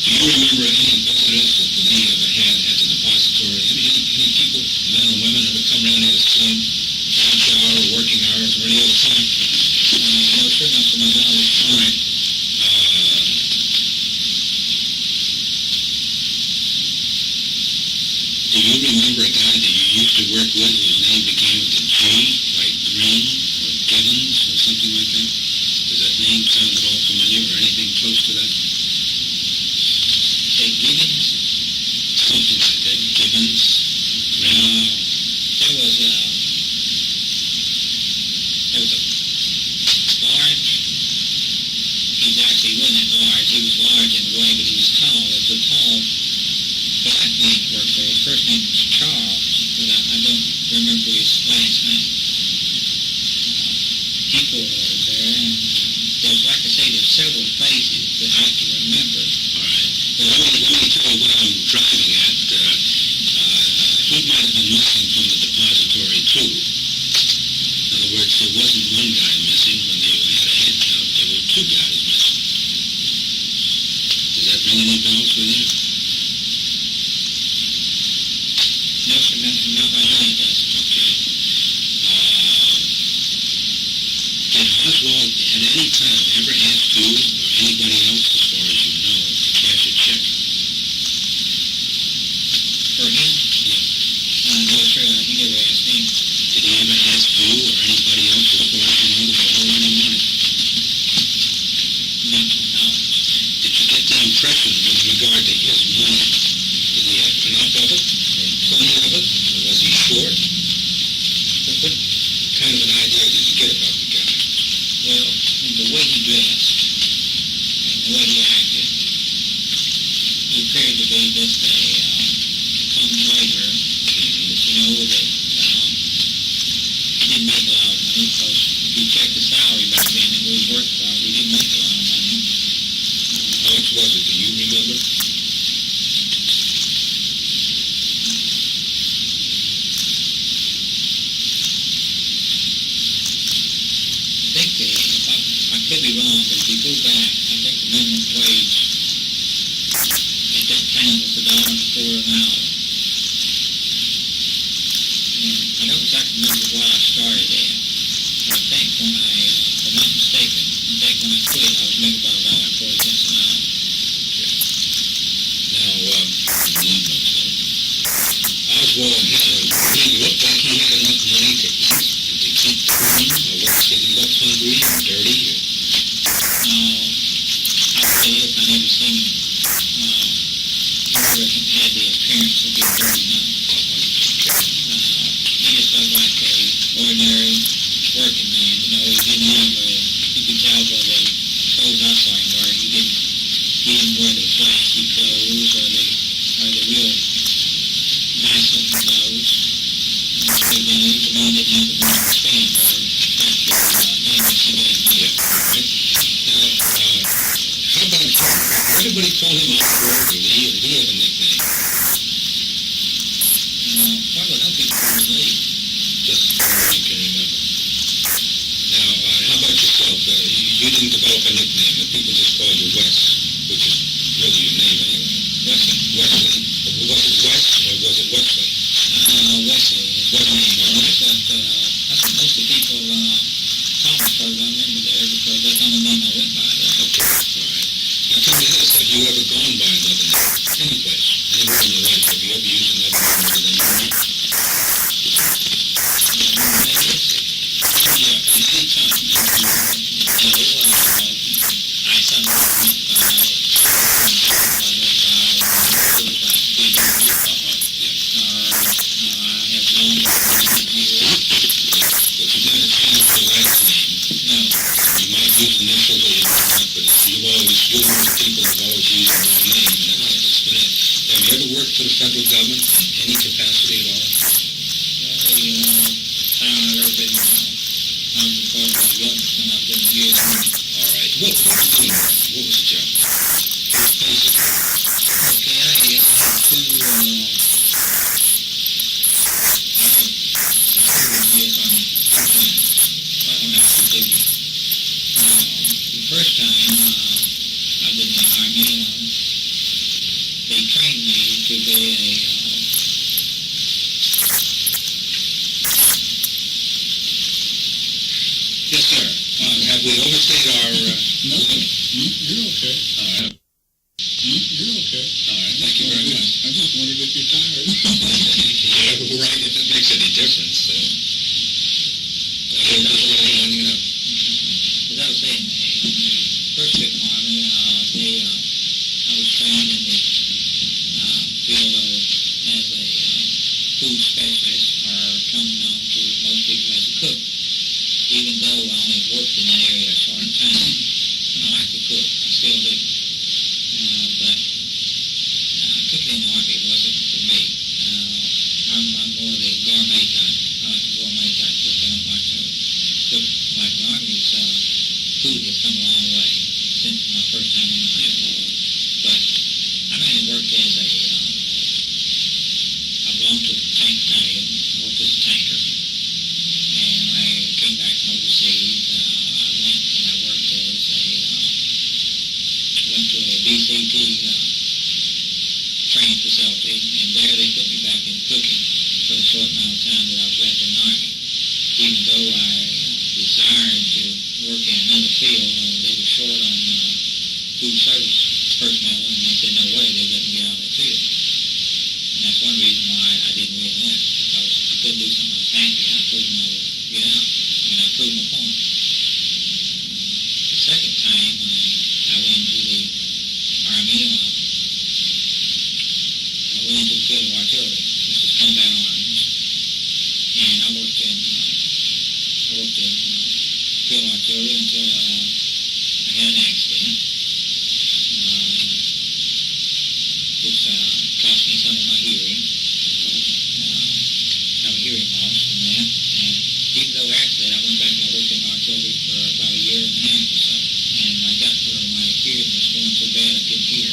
do you remember any visitors that Lee ever had at the depository? Any people, men or women, ever come around there to see him? Lunch hour, or working hours, or any other time? No, sure, not to my knowledge. All right. Do you remember a guy that you used to work with whose name began with a G, like Green or Gibbons or something like that? Does that name sound at all familiar or anything close to that? Hey, Gibbons? Something like that. Gibbons? There was a large, he wasn't that large, he was large in a way, but he was tall. There was a tall black man that worked there. His first name was Charles, but I don't remember his last name. He pulled over there, and there's, like I say, there's several faces that I can remember. All right. Well, let me tell you what I'm driving at. He might have been missing from the depository, too. In other words, there wasn't one guy missing. When they had a head count, there were two guys missing. Does that ring any bells with you? No, sir, not by name, it does. Okay. Did Oswald at any time ever ask you or anybody else, as far as you know, to cash a check? For him? Yeah. No, sir, he never asked me. Did he ever ask you or anybody else, as far as you know, to borrow any money? Not to my knowledge. Did you get the impression with regard to his money? Did he have enough of it? Or plenty of it? Or was he short? What kind of an idea did you get about the guy? Well, the way he dressed and the way he acted, he appeared to be just a common laborer, but that he didn't make a lot of money because if you check the salary back then that we worked for, we didn't make a lot of money. How much was it? Do you remember? I could be wrong, but if you go back, I think the minimum wage at that time was $1.25 an hour. And I don't exactly remember what I started at. I think when if I'm not mistaken, I think when I quit, I was making about $1.40 an hour. Now, Oswald he looked like he had enough money to eat and to keep clean, or did he look hungry and dirty? I would say this, I never seen him appearance of being dirty now. He just looked like a ordinary working man. You know, he didn't have you could tell by the clothes I saw him wearing, he didn't wear the flashy clothes or the real nice looking clothes. So then the man didn't have the wrong spin or factory name that he gave me. Now, how about him? Did anybody call him Oswald or Lee, or did he have a nickname? Probably no people call him Lee. Just as far as you can remember. Now, how about yourself? You didn't develop a nickname, and people just called you Wes, which is really your name anyway. Wesley. Wesley. Was it Wes or was it Wesley? Wesley is my name. That's what most of the people call me for. I remember there because that's the only name I went by there. Okay, all right. Now tell me this, have you ever gone by another name? Any place, anywhere in your life, have you ever used another name other than your name? For the federal government in any capacity at all? I've been part of the government when I've been here. All right. What did you do? What was the job? Basically. Okay, I had two years on two times when I was a duty. The first time I've been in the Army, they trained me to be a Yes, sir. Have we overstayed our... No, you're okay. All right. You're okay. All right. Thank you very much. I just wondered if you're tired. Yeah, right. If it makes any difference. That's the way I'm lining it up. As I was saying, in the first trip in the Army, I was trained in the field as a food specialist, or coming on to most people as a cook. Even though I only worked in that area a short time, I like to cook. I still do. But cooking in the Army wasn't for me. I'm more the gourmet type. I like the gourmet type cook. I don't like to cook like the Army's food has come a long way since my first time in the Army. But I mainly worked as I belonged to the tank battalion. I worked as a tanker. And when I came back from overseas, I went and I worked as went to a BCT training facility, and there they put me back in cooking for the short amount of time that I was left in the Army. Even though I desired to work in another field, they were short on food service personnel, and they said, no way, they let me get out of that field. And that's one reason why I didn't re-enlist, because I couldn't do something I was happy. I told them I would get out, and I proved my point. The second time I went into the Army, I went into the field of artillery, which is combat arms, and I worked in field artillery until I had an accident, which cost me some of my hearing. I have a hearing loss from that, and even though accident, I went back and I worked in artillery for about a year and a half or so, and I got where my hearing was going so bad I couldn't hear.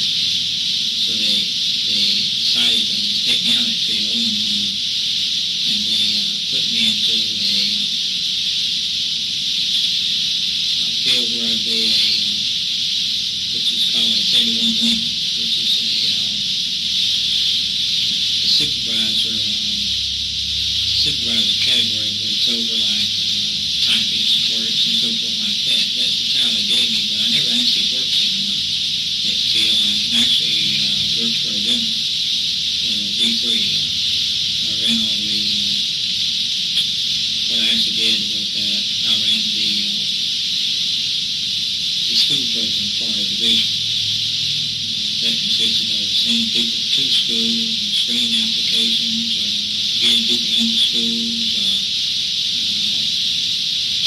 So they decided to take me out of that field, and they put me into a field where I'd be which is called a 71 limit, which is a supervisor category, but it's over like typist, clerks, and so forth like that. That's the title they gave me, but I never actually worked in that field. I actually worked for a general, D3. I ran all the, what I actually did was that I ran the school program part of the division. That consisted of sending people to school, screening applications, getting people into schools,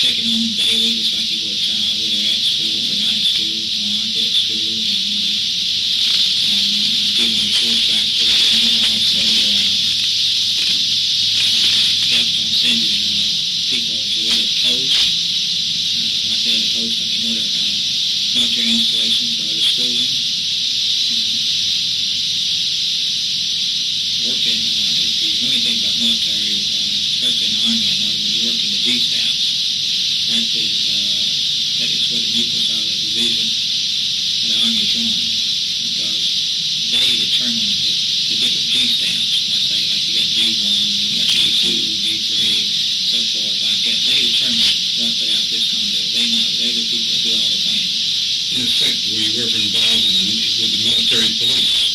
checking on them daily, just like you would a child, whether they're at school or not at school, or aren't at school, and giving reports back to the family. Also, helped on sending people to other posts. When I say other posts, I mean other military installations for other schooling. Working, if you know anything about military, especially in the Army, I know when you work in the G-staffs, that is where the nucleus of the division of the Army is run, because they determine the different G-staffs. When I say, like, you got G1, you got G2, G3, so forth, like that, they determine what the outfit's going to do. They know. They're the people that do all the planning. In effect, were you ever involved with the military police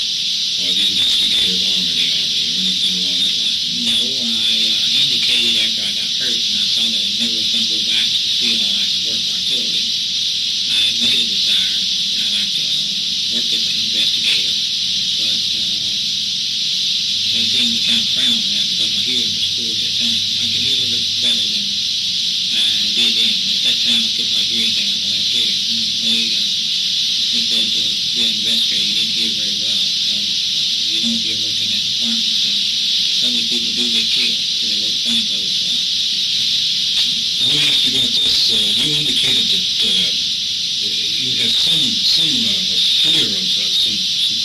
or the investigative arm of the Army or anything along that line? No, I indicated after I got hurt and I saw that I never was going to go back to the field. I like to work artillery. I made a desire. I like to work as an investigator, but they seemed to kind of frown on that because my hearing was poor at that time. I could hear a little bit better than I did then. At that time, I couldn't hardly hear anything on my left ear. They said to be an investigator, you need to hear very well, because you know if you're working in that department. Some of these people do get killed because they wear plainclothes. Now, let me ask you about this. You indicated that you have some fear of some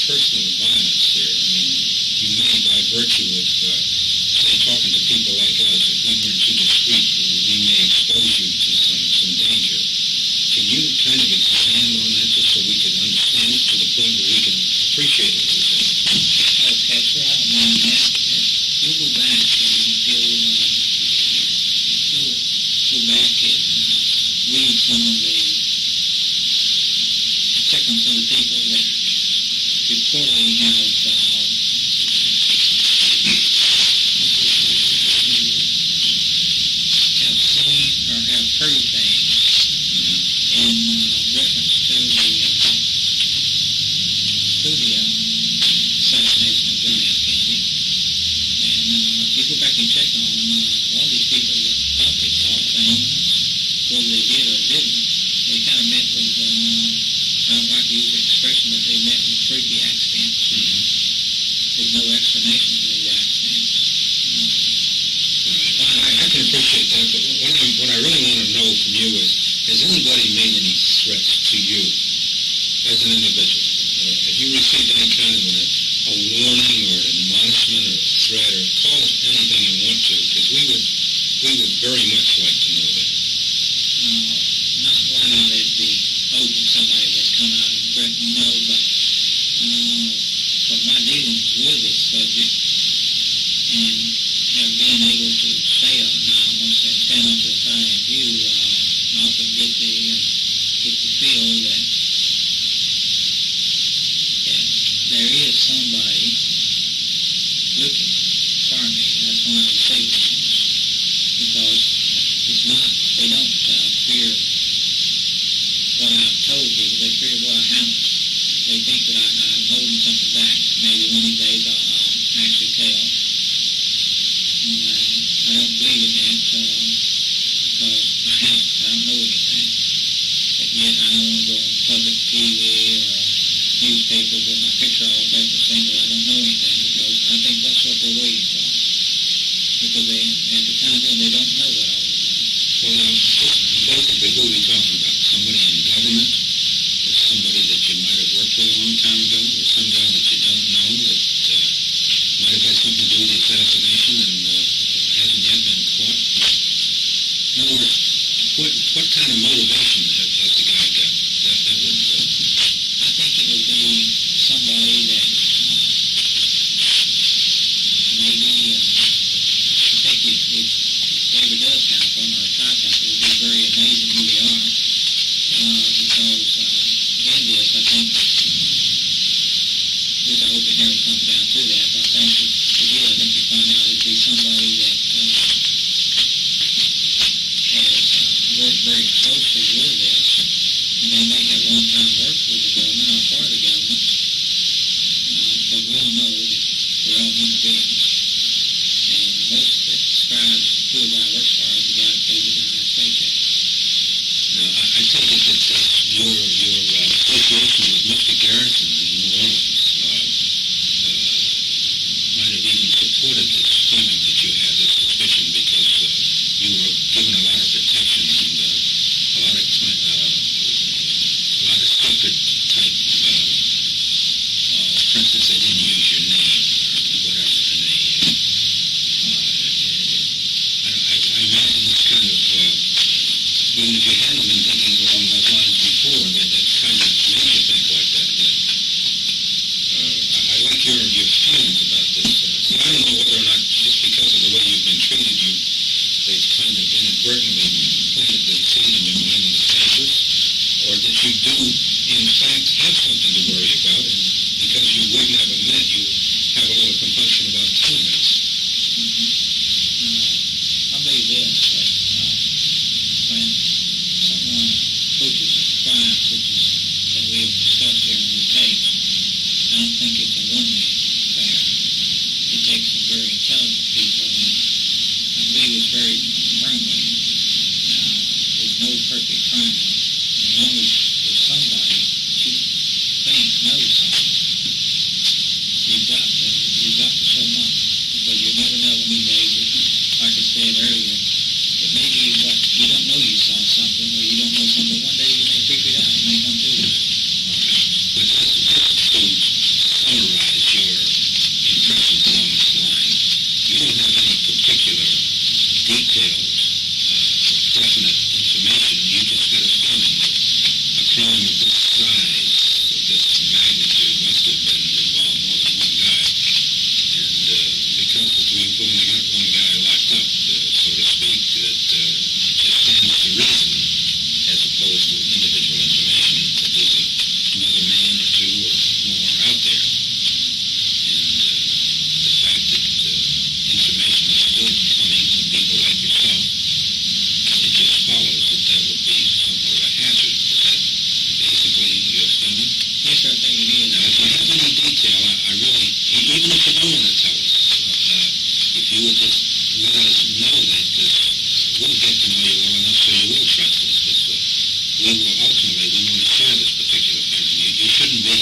personal violence here. I mean, you may, by virtue of, say, talking to people like us, if we weren't too discreet, we may expose you to some danger. Can you kind of expand on that just so we can understand it to the point where we can appreciate it a little bit? Okay, sure, I don't mind that. You'll go back and you'll go back and read some of the, check on some of the people that reportedly have seen or have heard things in reference to the assassination of John F. Kennedy. And if you go back and check on all these people that thought they saw things, whether they did or didn't, they kind of met with, I don't like to use the expression, but they met with freaky accidents. There's no explanation for these accidents. I can appreciate that, but what I really want to know from you is, has anybody made any threats to you as an individual? Have you received any kind of a warning or an admonishment or a threat, or call it anything you want to, because we would very much like to know that. Not right out at the open, somebody would come out and threaten, no, but from my dealings with this subject and have been able to say it, now I must say, stand up to the side of you, I often get the feel that there is somebody looking for me. That's why I would say that, because it's not, they don't fear what I've told people, they fear what I haven't. They think that I'm holding something back. Maybe one of these days I'll actually tell. And I don't believe in that because I haven't. I don't know anything. But yet I don't want to go on public TV or newspapers with my picture all over saying that I don't know anything, because I think that's what they're waiting for. Because they, at the time then, they don't know what I was doing. Well, now, basically, who are we talking about? Somebody in government? Or somebody that you might have worked with a long time ago? Or some guy that you don't know that might have had something to do with the assassination and hasn't yet been caught? In other words, what kind of motivation has the guy got? That would... I think it would be somebody that maybe, I think if they ever does happen or try to happen, it would be very amazing who they are. Because in this, I think, which I hope it never comes down to that, but I think if it did, I think you find out it'd be somebody that has worked very closely with this, and they may have one time worked with the government or for the government, association with Mr. Garrison in New Orleans might have even supported this feeling that you had, this suspicion, because you were given a lot of protection and a lot of secret type. For instance, they didn't use your name or whatever, and I imagine this kind of, even if you hadn't been thinking along those lines before, that kind of made you think like that. I like your feelings about this. See, I don't know whether or not just because of the way you've been treated, they've kind of inadvertently planted the seed in your mind in the papers, or that you do, in fact, have something to worry about, and because we've never met, you have a little compunction about telling us. I believe this, that when someone approaches a crime such as that we have discussed here on this tapes, I don't think it's a one-man affair. It takes some very intelligent people, and I believe it's very friendly. There's no perfect crime. As long as there's somebody that you think knows something, you've got to show them up, because you never know in these ages. Like I said earlier, it may be what you don't know you saw something, or you don't know something. One day you may figure it out. It may come to you. But just to summarize your impressions along this line, you don't have any particular detailed, definite information. You just got a feeling that a crime of this size, of this magnitude, must have been involved more than one guy. And because we've only got one guy locked up, so to speak, that it just stands to reason, as opposed to individual information, that there's another man or two or more out there. And the fact that information is still coming to people like yourself, it just follows that would be somewhat of a hazard. Is that basically your feeling? Yes, sir, I think it is. Now, if you have any detail, I really, even if you don't want to tell us, if you would just let us know that, we'll get to know you well enough so you will trust us, because we want to share this particular feeling. You shouldn't be,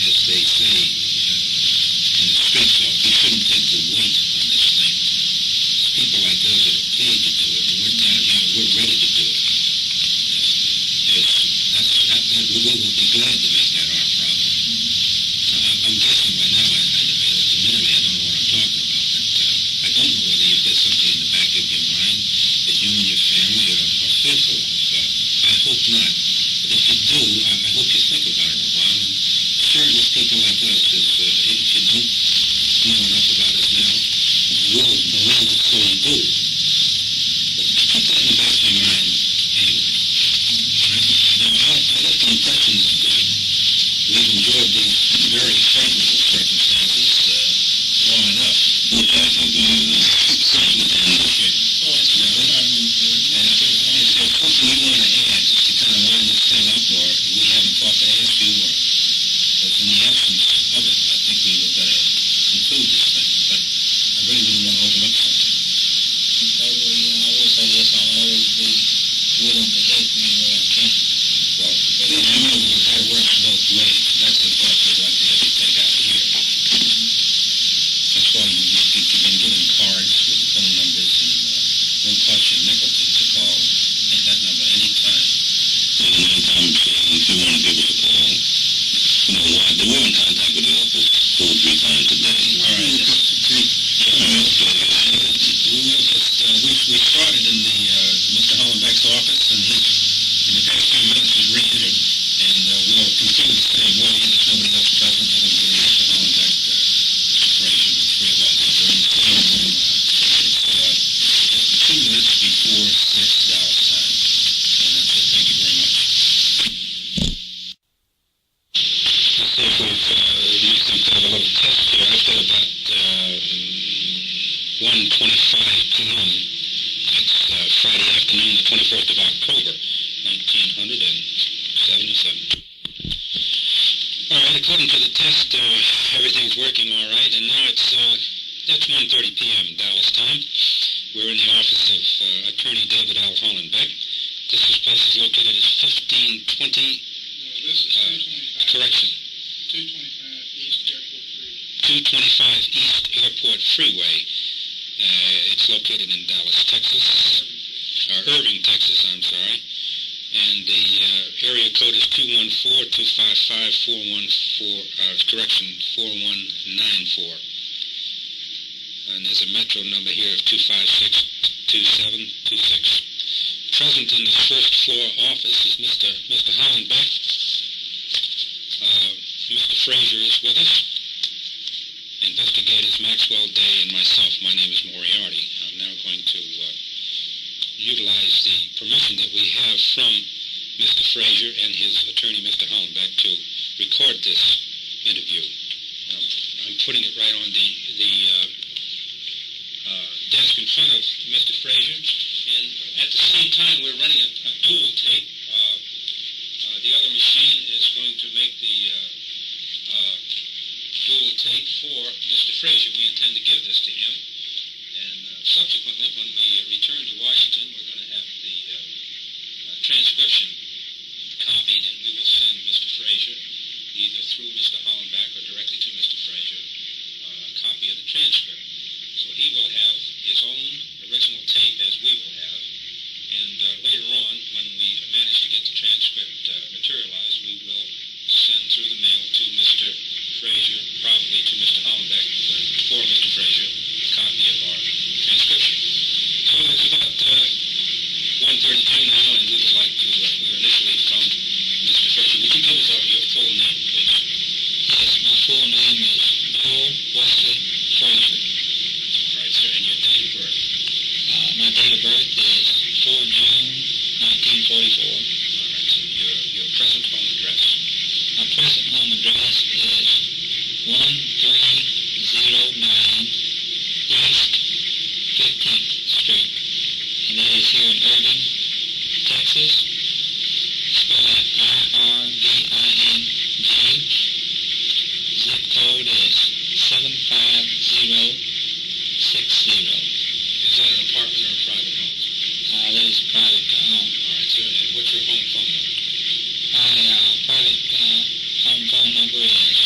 as they say in the street talk, you shouldn't take the weight on this thing. It's people like us that are paid to do it, and we're down here, we're ready to do it. We will be glad to make that our problem. I'm guessing right now, admittedly, I don't know what I'm talking about, but I don't know whether you've got something in the back of your mind that you and your family are fearful of. I hope not. But if you do, I hope you think about it a while and share it with people like us. If you don't know enough about us now, we'll around us so you do. But keep that in the back of your mind anyway. Now, I got the impression that we've enjoyed these very favorable circumstances long enough. Yeah, I think And if there's something you want to add, just to kind of wind this thing up, or we haven't thought to ask you, or there's in the absence of it, I think we would better conclude this thing. But I really wouldn't want to overlook something. Okay, well, I will say this, I'll always be willing to help you in any way I can. Well, remember that works both ways. That's the thought we'd like to have you take out of here. That's why you've been given cards with phone numbers, and won't cost you a nickel to call at that number anytime. anytime if you want to give us a call, we're in contact with the office 2 or 3 times a day. All right. We started in the Mr. Hollenbeck's office, and he's in the past few minutes has re-entered, and we'll continue the same way. There's nobody else present other than Mr. Hollenbeck, Frazier, the 3 of us. We're in the same room. It's just 2 minutes before 6 Dallas time, and that's it. Thank you very much. Let's see if we've used some kind of a little test here. I've got about 1:25 p.m. It's Friday afternoon, the 21st of October, 1977. All right, according to the test, everything's working all right, and now it's 1:30 p.m. Dallas time. We're in the office of Attorney David L. Hollenbeck, This place is located at 1520, No, this is 225. correction, 225 East Airport Freeway. 225 East Airport Freeway. It's located in Dallas, Texas, or Irving, Texas, I'm sorry. And the area code is 214-255-4194, 4194. And there's a metro number here of 256-2726. Present in this first floor office is Mr. Hollenbeck. Mr. Frazier is with us. Investigators Maxwell Day and myself. My name is Moriarty. I'm now going to utilize the permission that we have from Mr. Frazier and his attorney, Mr. Hollenbeck, to record this interview. I'm putting it right on the desk in front of Mr. Frazier, and at the same time we're running a dual tape. The other machine is going to make the dual tape for Mr. Frazier. We intend to give this to him, and subsequently, when we return to Washington, we're going to have the transcription copied, and we will send Mr. Frazier, either through Mr. Hollenbeck or directly to Mr. Frazier, a copy of the transcript. So he will have his own original tape, as we will have, and later on, when we manage to get the transcript materialized, we will send through the mail to Mr. Frazier, probably to Mr. Hollenbeck, for Mr. Frazier, a copy of our transcription. So it's about 1:32 now, and we would like to hear initially from Mr. Frazier. Would you give us your full name, please? Yes, my full name is Buell Wesley Frazier. All right, sir, and your date of birth? My date of birth is 4 June 1944. All right, so your present home address? My present home address is 1309 East 15th Street, and that is here in Irving, Texas. Spell out IRVING. Zip code is 75060. Is that an apartment or a private home? That is private home. All right, sir, and what's your home phone number? My private home phone number is,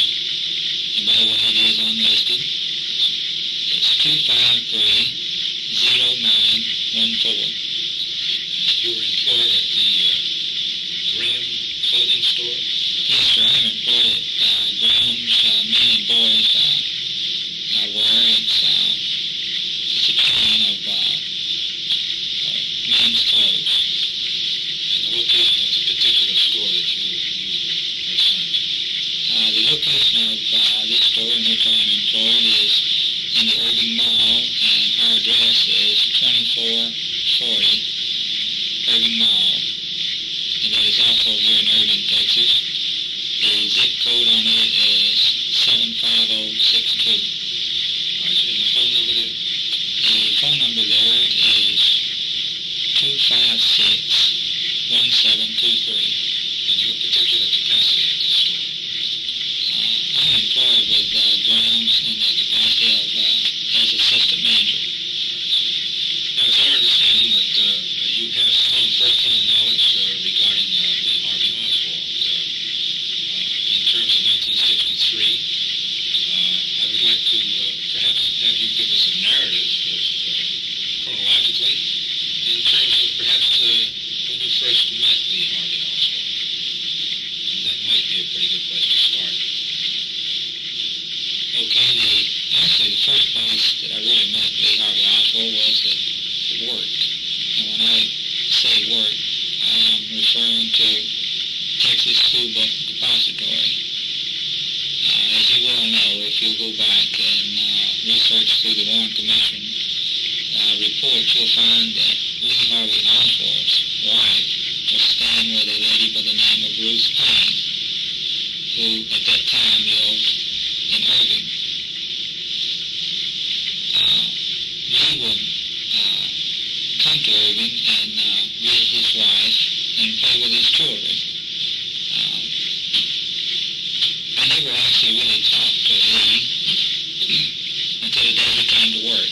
and by the way, it is unlisted, it's 253-0914. You were employed at the Graham clothing store? Yes, sir, I'm employed at Graham's Men and Boys Wear. It's a chain of men's clothes. And the location of the particular store that you are assigned to? The location of this store in which I am employed is in the Irving Mall, and our address is 2440 Irving Mall, and that is also here in Irving, Texas. The zip code on it is 75062. All right, sir, and the phone number there? The phone number there is 256-1723. And your particular capacity at this store? I'm employed with Graham's in the capacity of as assistant manager. Now, it's our understanding that you have some first-hand knowledge regarding Lee Harvey Oswald. In terms of 1963, I would like to perhaps have you give us a narrative chronologically in terms of perhaps when you first met Lee Harvey Oswald. That might be a pretty good place to start. Okay, actually the first place that I really met Lee Harvey Oswald was at work. And when I say work, I am referring to Texas School Book Depository. As you well know, if you go back and research through the Warren Commission reports, you'll find that Lee Harvey Oswald's wife was staying with a lady by the name of Ruth Payne, who at that time lived in Irving. Lee would come to Irving and visit his wife and play with his children. I never actually really talked to Lee until the day he came to work.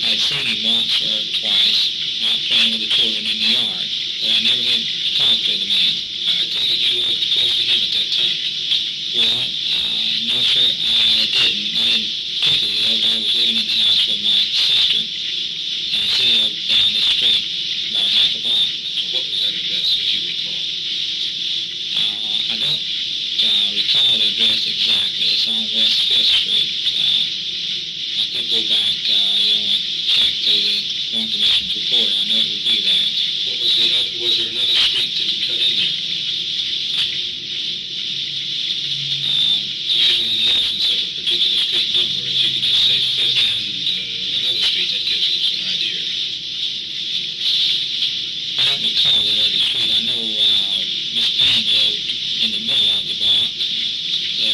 I had seen him once or twice out playing with the children in the yard. but I never had talked to the man. I take it you lived close to him at that time. Well, no, sir, I didn't. I didn't particularly live. I was living in the house with my sister, and she lived down the street, about half a block. So what was that address, if you recall? I don't recall the address exactly. It's on West 5th Street. I could go back, and check through the Warren Commission's report. I know it would be there. What was the other, was there another street that you cut in there? Usually in the absence of a particular street number, if you could just say 5th and another street, that gives us an idea. I don't recall that other street. I know Miss Payne lived in the middle of the block.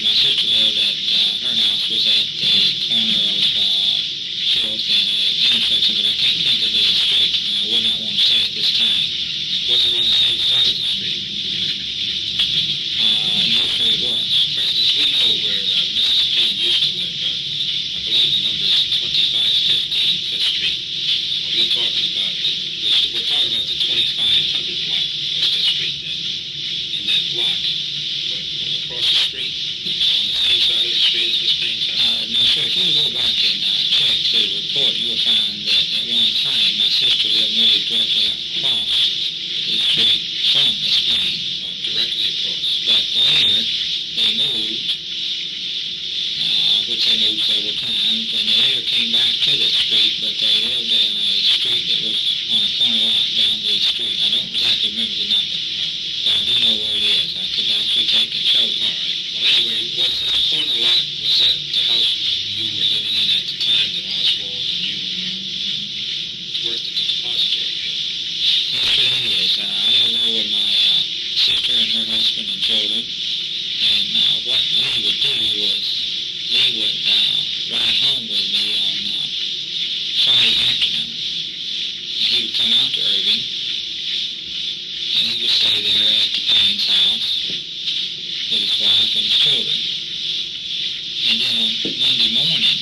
My sister lived at, her house was at the corner of 4th and intersection, but I can't think of the street. I would not want to say at this time. Was it on the same side of the street? No, sir, it was. For instance, we know where Mrs. Payne used to live. I believe the number is 2515 5th Street. Are we talking about we're talking about the 2500 block of 5th Street then, in that block. But across the street, on the same side of the street as Miss Payne's house? No, sir, if you go back and check the report, you'll find that at one time my sister lived nearly directly across the street from Miss Payne. Directly across. But later, they moved, which they moved several times, and they later came back to this street, but they lived in a street that was on a corner lot down the street. I don't exactly remember the number, but I do know where it is. I could actually take and show you. All right. Well, anyway, was that corner lot, was that the house you were living in at the time that Oswald and you worked at the depository here? Yes, sir, it is. I lived there with my sister and her husband and children, and what Lee would do was Lee would ride home with me on Friday afternoon. And he would come out to Irving, and he would stay there at the Payne's house with his wife and his children. And then on Monday morning,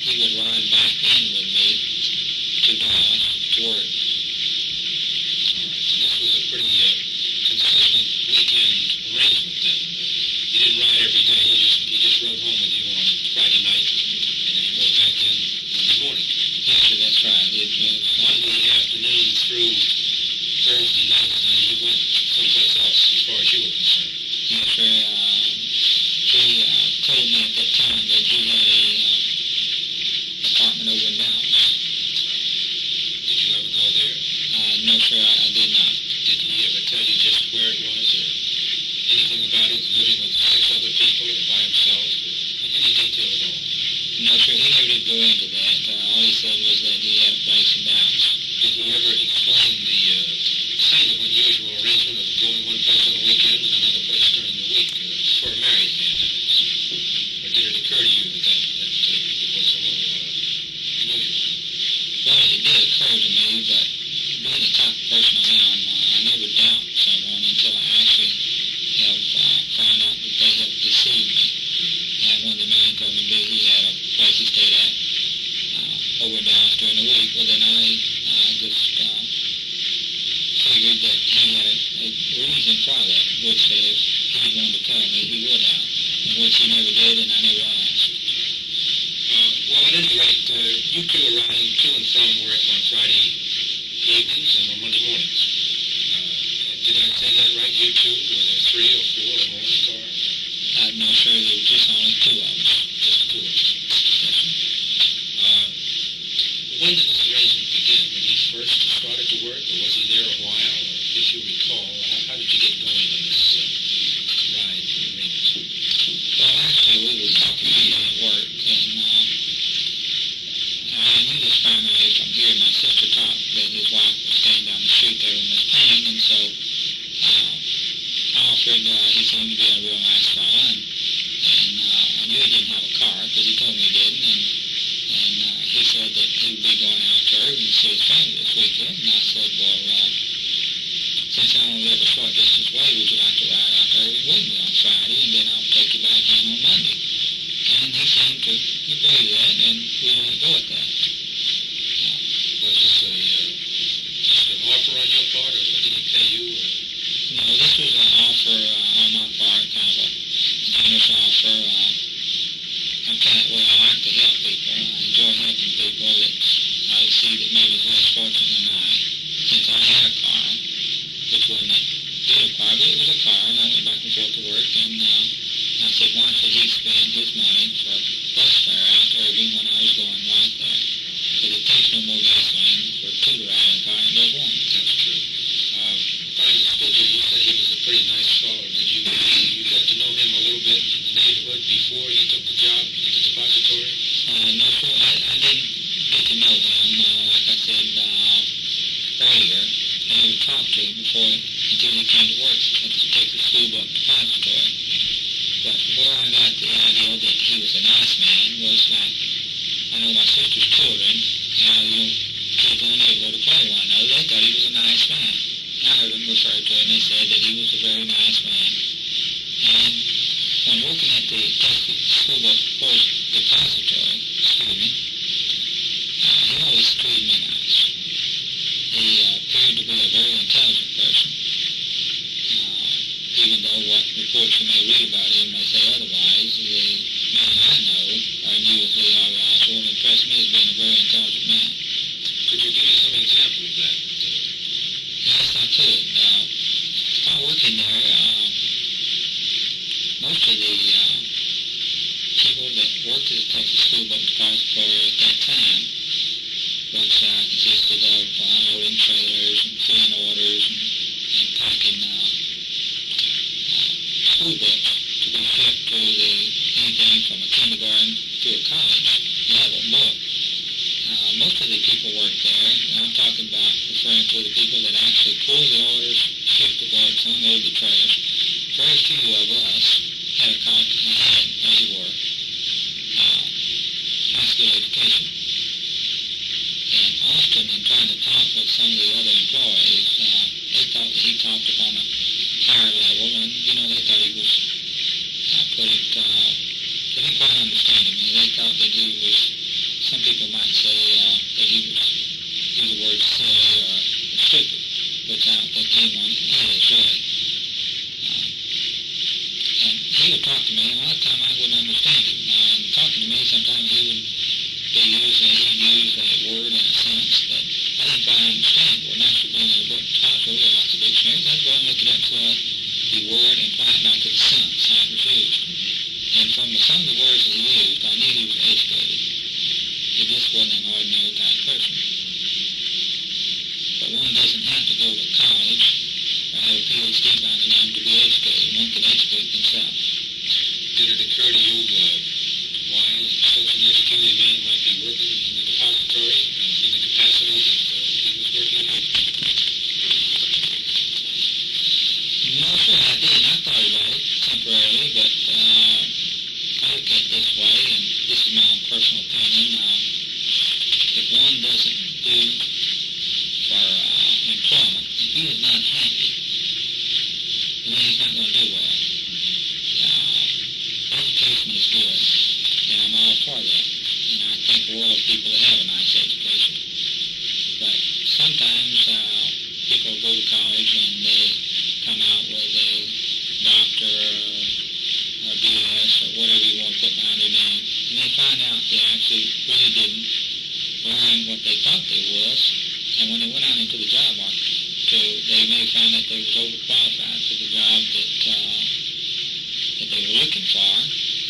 he would ride back in with me to Dallas to work. All right. So this was a pretty consistent weekend arrangement then. You didn't ride every day. He just rode home with you on Friday night, and then he rode back in Monday morning. Yes, sir, that's right. It was Monday afternoon through Thursday night, and he went someplace else as far as you were concerned. yes, sir. He told me at that time that he had a apartment over in Dallas. Did you ever go there? No, sir, I did not. Did he ever tell you just where it was or anything about it, living with 6 other people or by himself or any detail at all? No, sir, he never did go into that. All he said was that he had a place in Dallas. Did he ever explain the kind of unusual arrangement of going one place on the weekend and another place during the week for a married man? Or did it occur to you that it was a little unusual? Well, it did occur to me, but being the type of person I am, I never doubt someone until I actually have found out that they have deceived me. And when the man told me that he had a place he stayed at over in Dallas during the week, well then I just figured that he had a reason for that, which if he wanted to tell me, he would have, which he never did and I never asked. Well, at any rate, you two are riding to and from work on Friday evenings and on Monday mornings. Did I say that right? You two? Were there 3 or 4 or more in the car? No, sir, there were just only 2 of us. Just 2 of us. Yes, sir. When did this arrangement begin? When he first started to work, or was he there a while? Or if you recall, how did you get going on this ride arrangement? Well, actually, we were talking at work, and I knew this primary from hearing my sister talk that his wife was staying down the street there with Miss Payne, and so I offered, he seemed to be a real nice fella, and I knew he didn't have a car, because he told me he didn't, and he said that he would be going out to Irving to see his family this weekend, and I said, well, since I only live a short distance away, would you like to ride out to Irving with me on Friday, and then I'll take you back in on Monday? And he seemed to agree to that, and we let go at that. Was this just an offer on your part, or did he pay you? No, this was an offer on my part, kind of a generous offer. I'm kind of, well, I like to help people. I enjoy helping people that I see that maybe is less fortunate than I. Since I had a car, which wasn't a good car, but it was a car, and I went back and forth to work, and I said, why should he spend his money for bus fare out to Irving when I was going right there? Because it takes no more gasoline for two to ride in a car, and it does one. That's true. If I understood you, you said he was a pretty nice fellow. Did you get to know him a little bit in the neighborhood before he took the job at the depository? No, sir, I didn't get to know him, like I said earlier. I never talked to him before until he came to work at the Texas School Book Depository. But where I got the idea that he was a nice man was like, I know my sister's children, how, kids in the neighborhood to play one another, they thought he was a nice man. And I heard them refer to him and said that he was a very nice man. And when working at the Texas School Book Depository, he always treated me nice. He appeared to be a very intelligent person. Even though what reports you may read about him may say otherwise, the men I know or knew as Lee Harvey Oswald impressed me as being a very intelligent man. Could you give me some example of that? Yes, I could. While working there, most of the people that worked at the Texas School Book Depository at that time, which consisted of unloading trailers and filling orders and packing school books to be shipped to anything from a kindergarten to a college level book. Most of the people worked there, and I'm talking about referring to the people that actually pulled the orders, shipped the books, unloaded the trailers. Very few of us had as you were, high school education. And often in trying to talk with some of the other employees, they thought that he talked upon a higher level, and, they thought he was, they didn't quite understand him. They thought that he was, some people might say that he was, use the word silly or stupid, which I don't think anyone is really. And he would talk to me, and a lot of time I wouldn't understand him. And talking to me, sometimes he'd use a word in a sense that I didn't quite understand. Well, naturally being in a book depository, we have lots of dictionaries. I'd go and look it up to the word and apply it back to the sentence, how it was used. And from some of the words that he used, I knew he was educated. He just wasn't an ordinary type person. But one doesn't have to go to college or have a PhD by the name to be educated. One can educate themselves. Did it occur to you why such an educated man might be working in the depository in the capacity that he was working in? No, sir, I didn't. I thought about it temporarily, but I look at it this way, and this is my own personal opinion. If one doesn't do for employment, if he is not happy, then he's not going to do well. Education is good, and I'm all for that. And I think the world of people that have a nice education. But sometimes people go to college and they come out with a doctor or BS or whatever you want to put behind their name, and they find out they actually really didn't learn what they thought they was, and when they went out into the job market, they may find that they was overqualified for the job that they were looking for.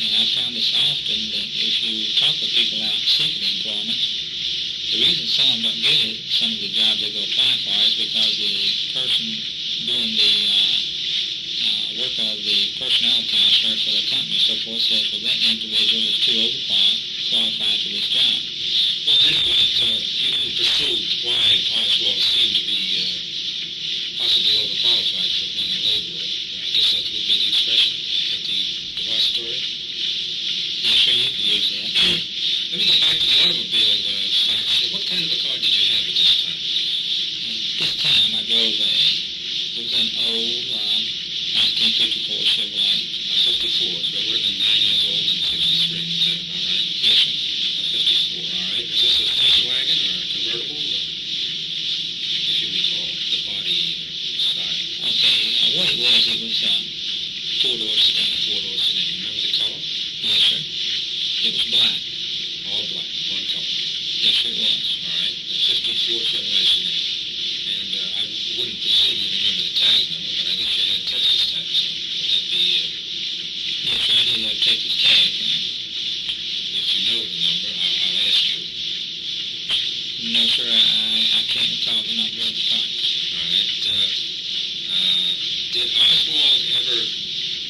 And I found this often that if you talk with people out seeking employment, the reason some of them don't get it, some of the jobs they go apply for, is because the person doing the work of the personnel counselor for the company, so forth, says, well, that individual is too overqualified for this job. Well, anyway, you didn't pursue why Oswald seemed to be possibly overqualified for being a laborer. I guess that would be the expression at the depository. Yes, sir, you could use that. Let me get back to the automobile facts. What kind of a car did you have at this time? This time I drove it was an old 1954 Chevrolet. 54, so it would have been 9 years old in 63, is that about right? Yes, sir. 54, all right. Was this a station wagon or a convertible? If you recall, the body style. sir, it was. All right, the 54 Chevrolet sedan. And I wouldn't presume you remember the tag number, but I guess you had Texas tags on. Would that be... Yes, sir, I did have Texas tags on. If you know the number, I'll ask you. No, sir, I can't recall the number of the car. All right. Did Oswald ever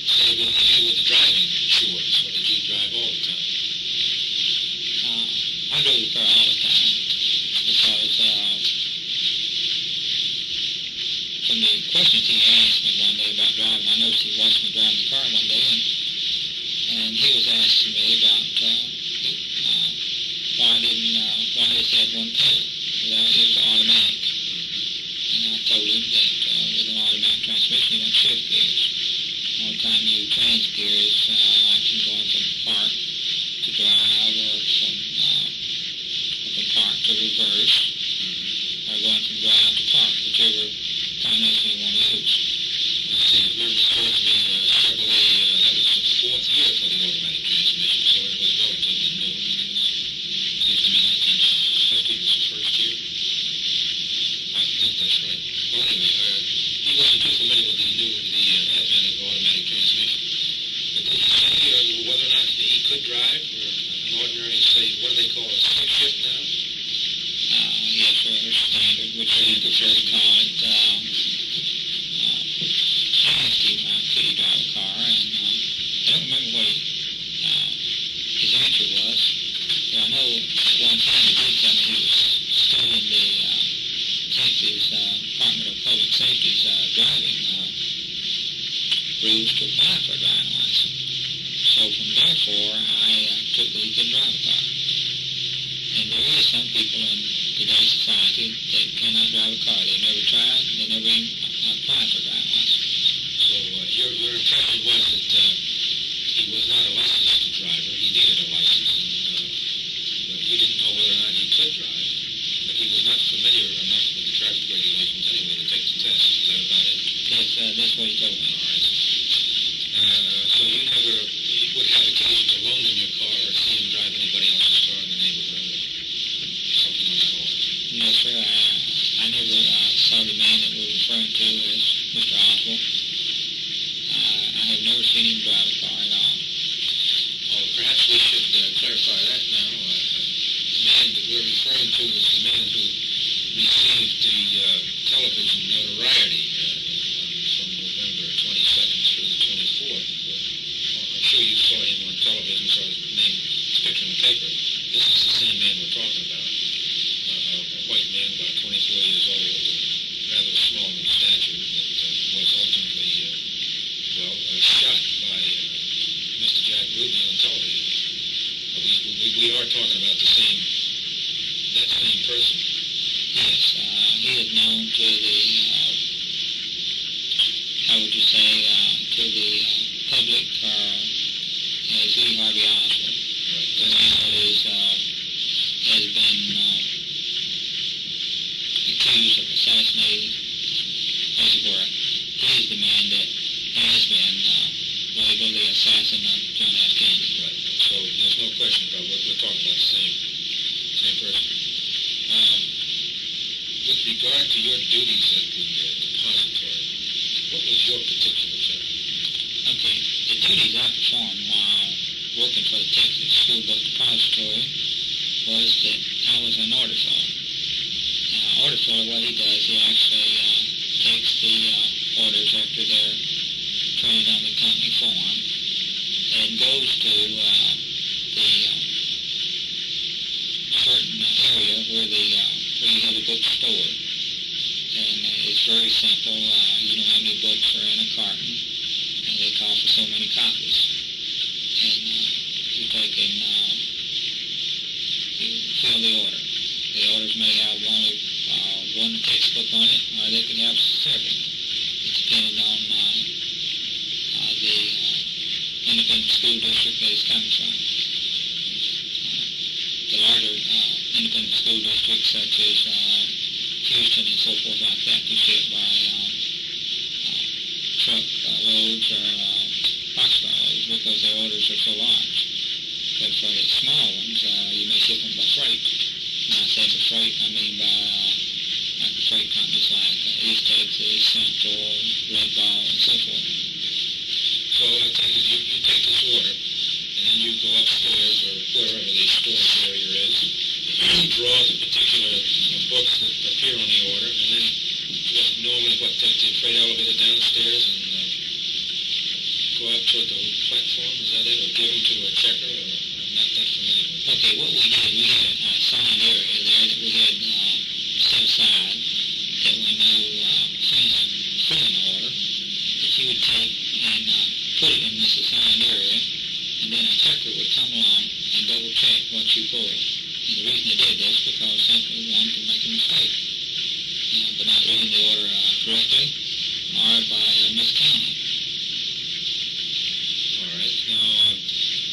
say with you with the driving chores, or did you drive all the time? I drove the car all the time because from the questions he asked me one day about driving, I noticed he watched me driving the car one day, and he was asking me about why I just had one pedal. Well, it was automatic. And I told him that with an automatic transmission, you don't shift gears. The only time you change gears, like from going from park to drive, or from park to reverse, or going from drive to park, whichever combination you want to use. Let's see, if memory serves me, Chevrolet, that was the 4th year for the automatic transmission, so it was relatively new, I guess. Seems to me 1950 was the first year. I think that's right. Well, anyway, he wasn't too familiar with the advent of automatic transmission. But did he say whether or not he could drive, or an ordinary, say, what do they call a stick shift now? Yes, sir, standard, which he preferred to call it. I asked him, could he drive a car, and I don't remember what his answer was. But I know at one time he did tell me he was studying the Texas Department of Public Safety's driving rules to apply for a driving license. So from therefore, I took that he couldn't drive a car. And there is some people in today's society that cannot drive a car. They've never tried, they never even applied for a driving license. So your impression was that he was not a licensed driver. He needed a license, but he didn't know whether or not he could drive. But he was not familiar enough with the traffic regulations anyway to take the test. Is that about it? That's what he told me. All right. So you never would have occasion to loan him your car or see him drive anybody else's car in the neighborhood or something of that order? No, sir, I never saw the man that we're referring to as Mr. Oswald. I have never seen him drive a car at all. Oh, perhaps we should clarify that now. The man that we're referring to is the man who received the television notoriety from November 22nd through the 24th. I'm sure you saw him on television, saw his name, his picture in the paper. This is the same man we're talking about. A white man, about 24 years old, rather small in stature, that was ultimately, shot by Mr. Jack Ruby on television. We are talking about that same person. Yes, he is known to the, how would you say, to the public as Lee Harvey Oswald. Right. The man has been accused of assassinating, as it were. He is the man that has been labeled the assassin of John F. Kennedy. Right. So there's no question about we're talking about the same person. With regard to your duties at the depository, what was your particular job? Okay, the duties I performed while working for the Texas School Book Depository was that I was an order filler. Order filler, what he does, he actually takes the orders after they're printed on the company form and goes to the certain area where you have the books stored. And it's very simple. You know how many books are in a carton, and they call for so many copies. And you take and you fill the order. The orders may have only one textbook on it, or they could have several. It depends on the independent school district that it's coming from. The larger independent school districts, such as Houston and so forth like that, you ship by truck loads or boxcar loads because their orders are so large. But for the small ones, you may ship them by freight. When I say the freight, I mean by like the freight companies like East Texas, Central, Red Ball, and so forth. So I take it you take this order, and then you go upstairs or wherever the storage area is, draw the particular books that appear on the order, and then normally take the freight elevator downstairs and go out toward the platform, is that it? Or give them to a checker? Or I'm not that familiar with it. Okay, what we did, we had a signed area there that we had set aside that when no filling order, that you would take and put it in this assigned area, and then a checker would come along and double check what you pulled. And the reason they did this because simply one could make a mistake by not reading the order correctly or by miscounting. All right. Now,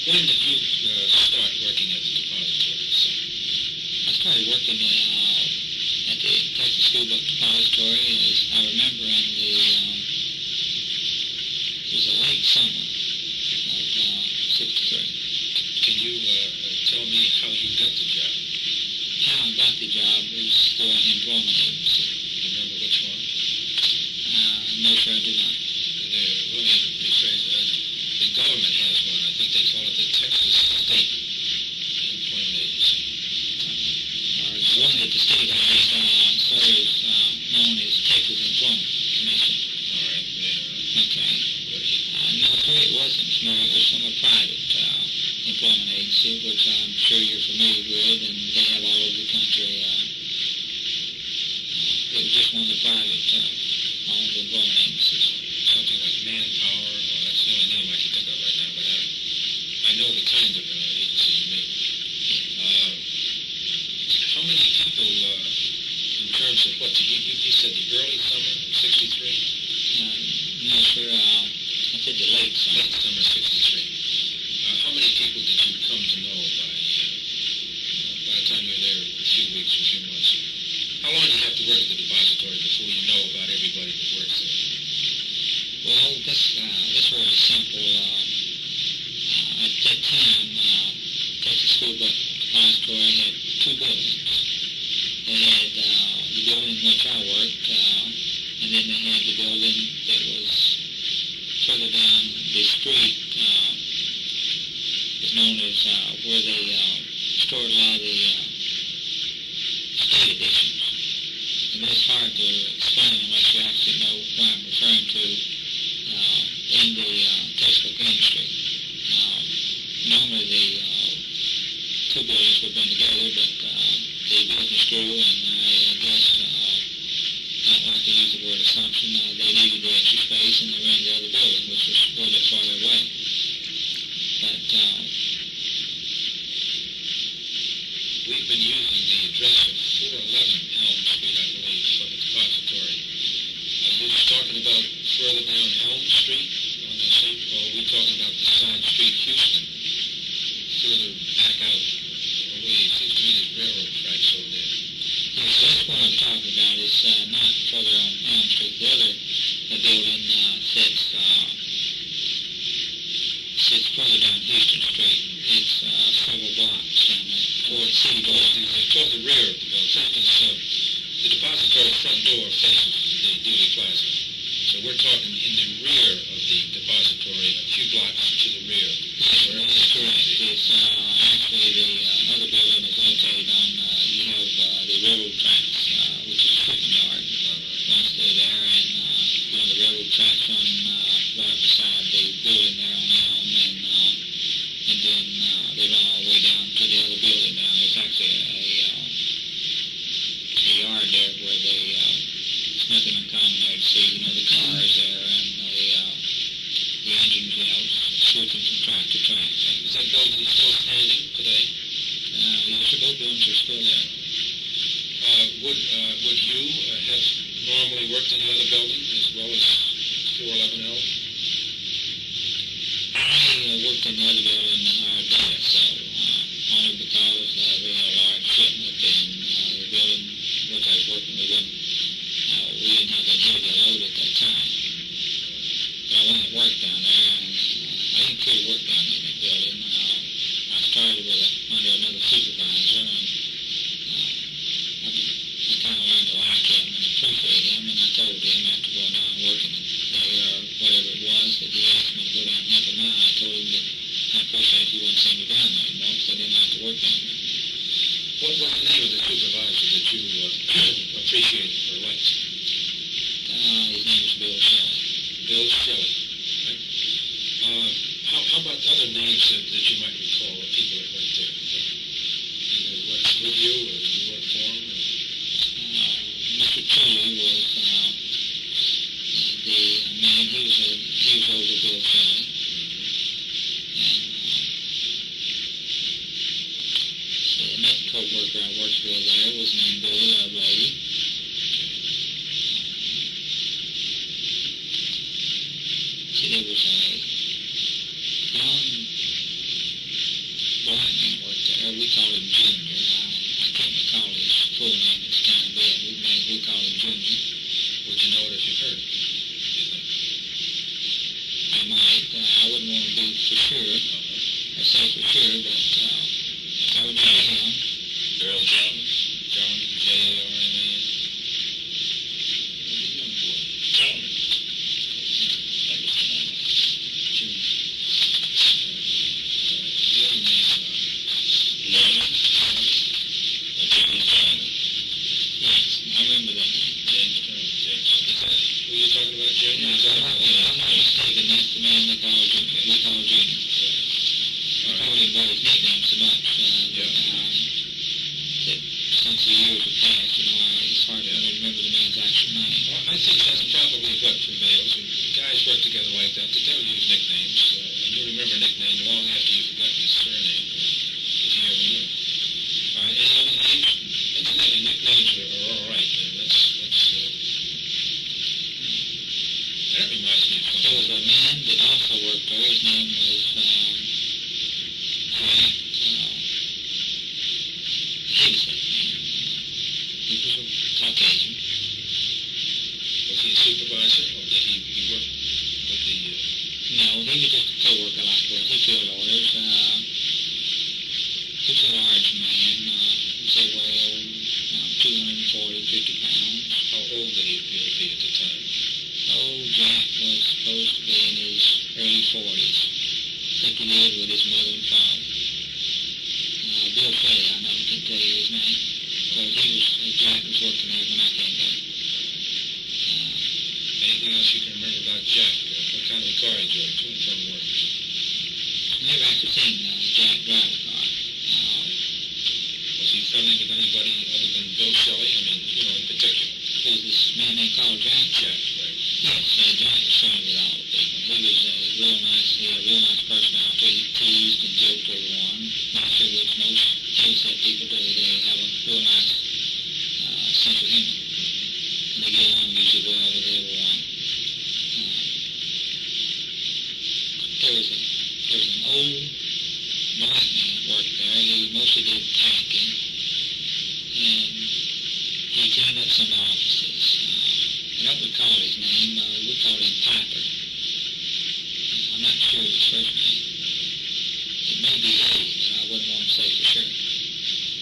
when did you start working at the depository? So, I started working at the Texas School Book Depository, as I remember, in it was a late summer of '63. can you tell me how you got the job? How I got the job was through an employment agency. Do you remember which one? No, sir, I do not. Let me rephrase that. The government has one. I think they call it the Texas State Employment Agency. The one that the state has, sir, is known as Texas Employment Commission. All right. Okay. No, sir, it wasn't. No, it was from a private employment agency, which I'm sure you're familiar with, and they have all over the country. It was just one of the private owned employment agencies. Something like Manpower. Well, that's the only name I can think of right now, but I know the kind of agency you mean. How many people, in terms of what, you said the early summer of '63? No, sir, I said the late summer. Late summer '63. How many people did you come to know by the time you were there a few weeks or a few months? How long do you have to work at the depository before you know about everybody that works there? Well, that's very simple. At that time, Texas School Book Depository had two buildings. They had the building in which I worked, and then they had the building that was further down the street. Is known as where they stored a lot of the state editions. And that's hard to explain unless you actually know what I'm referring to in the textbook industry. Normally the two buildings would have been together, but the business grew, and I guess I don't like to use the word assumption. They needed the extra space, and they ran the other building, which was a little bit farther away. But we've been using the address of 411 Elm Street, I believe, for the depository. Are you talking about further down Elm Street on the same, or are we talking about the side street Houston? Further back out away, it seems to me there's railroad tracks over there. yes, that's what I'm talking about. It's not further on Elm Street. The other building sits further down Houston Street. It's several blocks down there, toward City Block. Toward the rear of the building. For instance, the depository front door faces the Dewey Plaza. So we're talking in the rear of the depository, a few blocks to the rear. Yes, that's correct. It's actually the other building is located on, you have the railroad tracks, which is a shipping yard. Runs through there, and the railroad tracks run right beside the building there on Elm, and then they run all the way down to the other building down. There's actually a yard there where there's nothing uncommon there to see, the cars there and the engines, switching from track to track. Is that building still standing today? Yes, sir, both buildings are still there. Would you have normally worked in the other building as well as 411 Elm? I worked in the other building day or so, only because we had a large shipment, and the building which I was working with, we didn't have that heavy a load at that time. But I went and worked down there, and I didn't clear work down in that building. I started under another supervisor, and said he wouldn't send me down there anymore because I didn't like to work down there. What's the name of the supervisor that you appreciated or liked? His name was Buell Shelley. Bill Shelley. Right? How about other names that you might recall of people that worked there? Either worked with you or you worked for them? Mr. Tully was the man. He was over Buell Shelley. And another co-worker I worked with there was named Billy Lovelady. See, there was a young black man worked there. We called him Junior. I can't recall his full name at the time, but we called him Junior. Would you know it if you heard it? Do you think? I might. I wouldn't want to be for sure, or say for sure, but I would know him. Earl Jarman? John, J-A-R-M-A-N. The young boy. Jarman. Junior. The other name, Norman? James Jarman. Yes, I remember that name. James Jarman. James. is that who you're talking about, Junior? Is that I'm not mistaken. That's the man they call Junior. We call Junior. I called him by his nickname so much that since the years have passed, it's hard for me to remember the man's actual name. Well, I think that's probably what prevails. When guys work together like that, they don't use nicknames. And you remember a nickname long after you've forgotten his surname, if you ever knew. All right, any other names? Incidentally, nicknames are all right. That reminds me of There something. was a man that also worked there. His name was Jack. He was that man. He was a Caucasian. Was he a supervisor, or did he work with the... No, he was just a co-worker like us. He filled orders. He was a large man. He said, well, 240, 50 pounds. How old did he appear to be at the time? Oh, Jack was supposed to be in his early 40s. I think he lived with his mother and father. Bill Shelley, I know, can tell you his name. Because Jack was working there when I came there. Anything else you can remember about Jack? What kind of a car he drove to and from work? Never actually seen Jack drive a car. Was he friendly with anybody other than Bill Shelley? I mean, in particular. Was this man they called Jack? Jack, right. Yes, Jack was friendly with all the people. He was real nice. He had a real nice personality. He teased and joked everyone. Not sure which most HSCA people do. They have a real nice sense of humor. And they get along usually well with everyone. There was an old black man worked there. He mostly did packing. And he cleaned up some offices. I don't recall his name. We called him Piper. I'm not sure of his first name. It may be Eddie, but I wouldn't want to say for sure.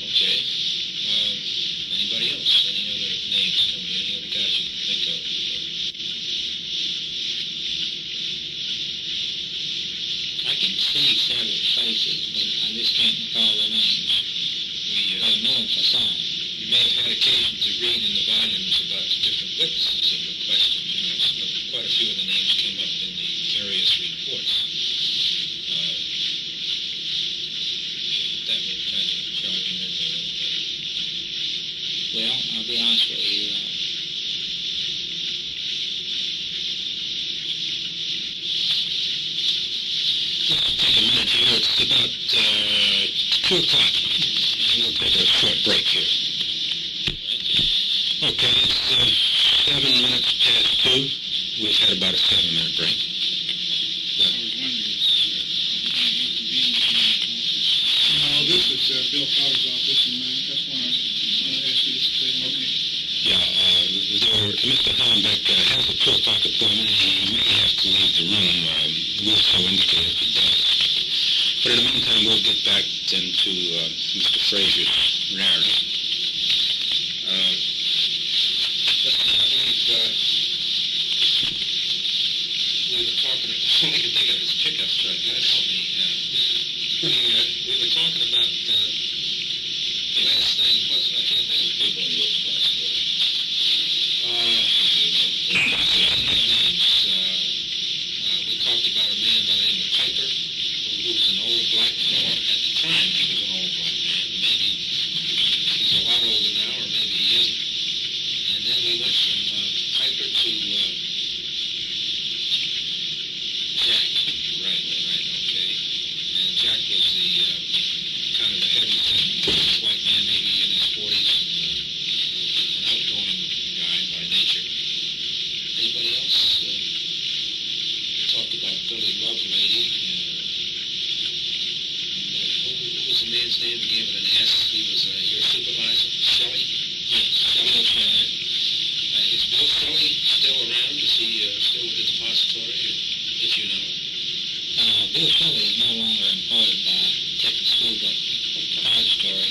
Okay. Anybody else? Any other names coming? Any other guys you can think of? I can see several faces, but I just can't recall their names. I would know if I saw them. You may have had occasion to read in the volumes about the different witnesses in your questions. Quite a few of the names came up in the various reports. That would kind of jog your memory a little bit. Well, I'll be honest with you. Just take a minute here. It's about 2 o'clock. We'll take a short break here. Okay, it's 7 minutes past 2. We've had about a 7-minute break. I was wondering, no, this is Bill Potter's office, and that's why I asked you to say, okay. Yeah, Mr. Hollenbeck has a 2 o'clock appointment, and he may have to leave the room. We'll so indicate if he does. But in the meantime, we'll get back into Mr. Frazier's narrative. Listen, I believe we were talking, all I can think of is pickup truck. God help me. We were talking about the last thing. Plus, I can't think of people in the story. Nicknames. We talked about a man by the name of Piper, who was an old black fellow. At the time, he was an old black man. Maybe he's a lot older now, or maybe he isn't. And then we went from Piper to Jack. Right, okay. And Jack was the kind of the heavy-set white man, maybe in his 40s, an outgoing guy by nature. Anybody else? We talked about Billy Lovelady. Who was the man's name? Began with an S. He was your supervisor, Shelley? Yes, Shelley. Is Bill Shelley still around? Is he still with the depository, if you know? Bill Shelley is no longer employed by Texas School Book Depository.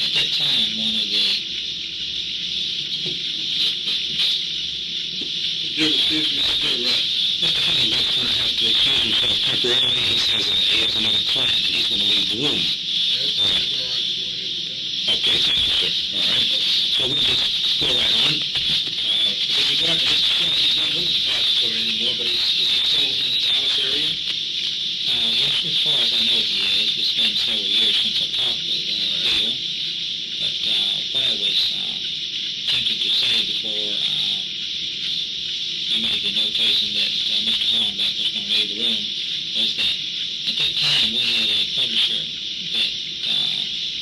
At that time, one of the Mr. Huntington's going to have to excuse himself temporarily. He has another client, and he's going to leave the room. Okay, thank you, sir. All right. So we'll just go right on. With regard to Mr. Shelley, he's not with the depository anymore, but is he still in the Dallas area? Yes, as far as I know he is. It's been several years since I talked with Bill. But what I was attempting to say before I made the notation that Mr. Hollenbeck was going to leave the room was that at that time we had a publisher that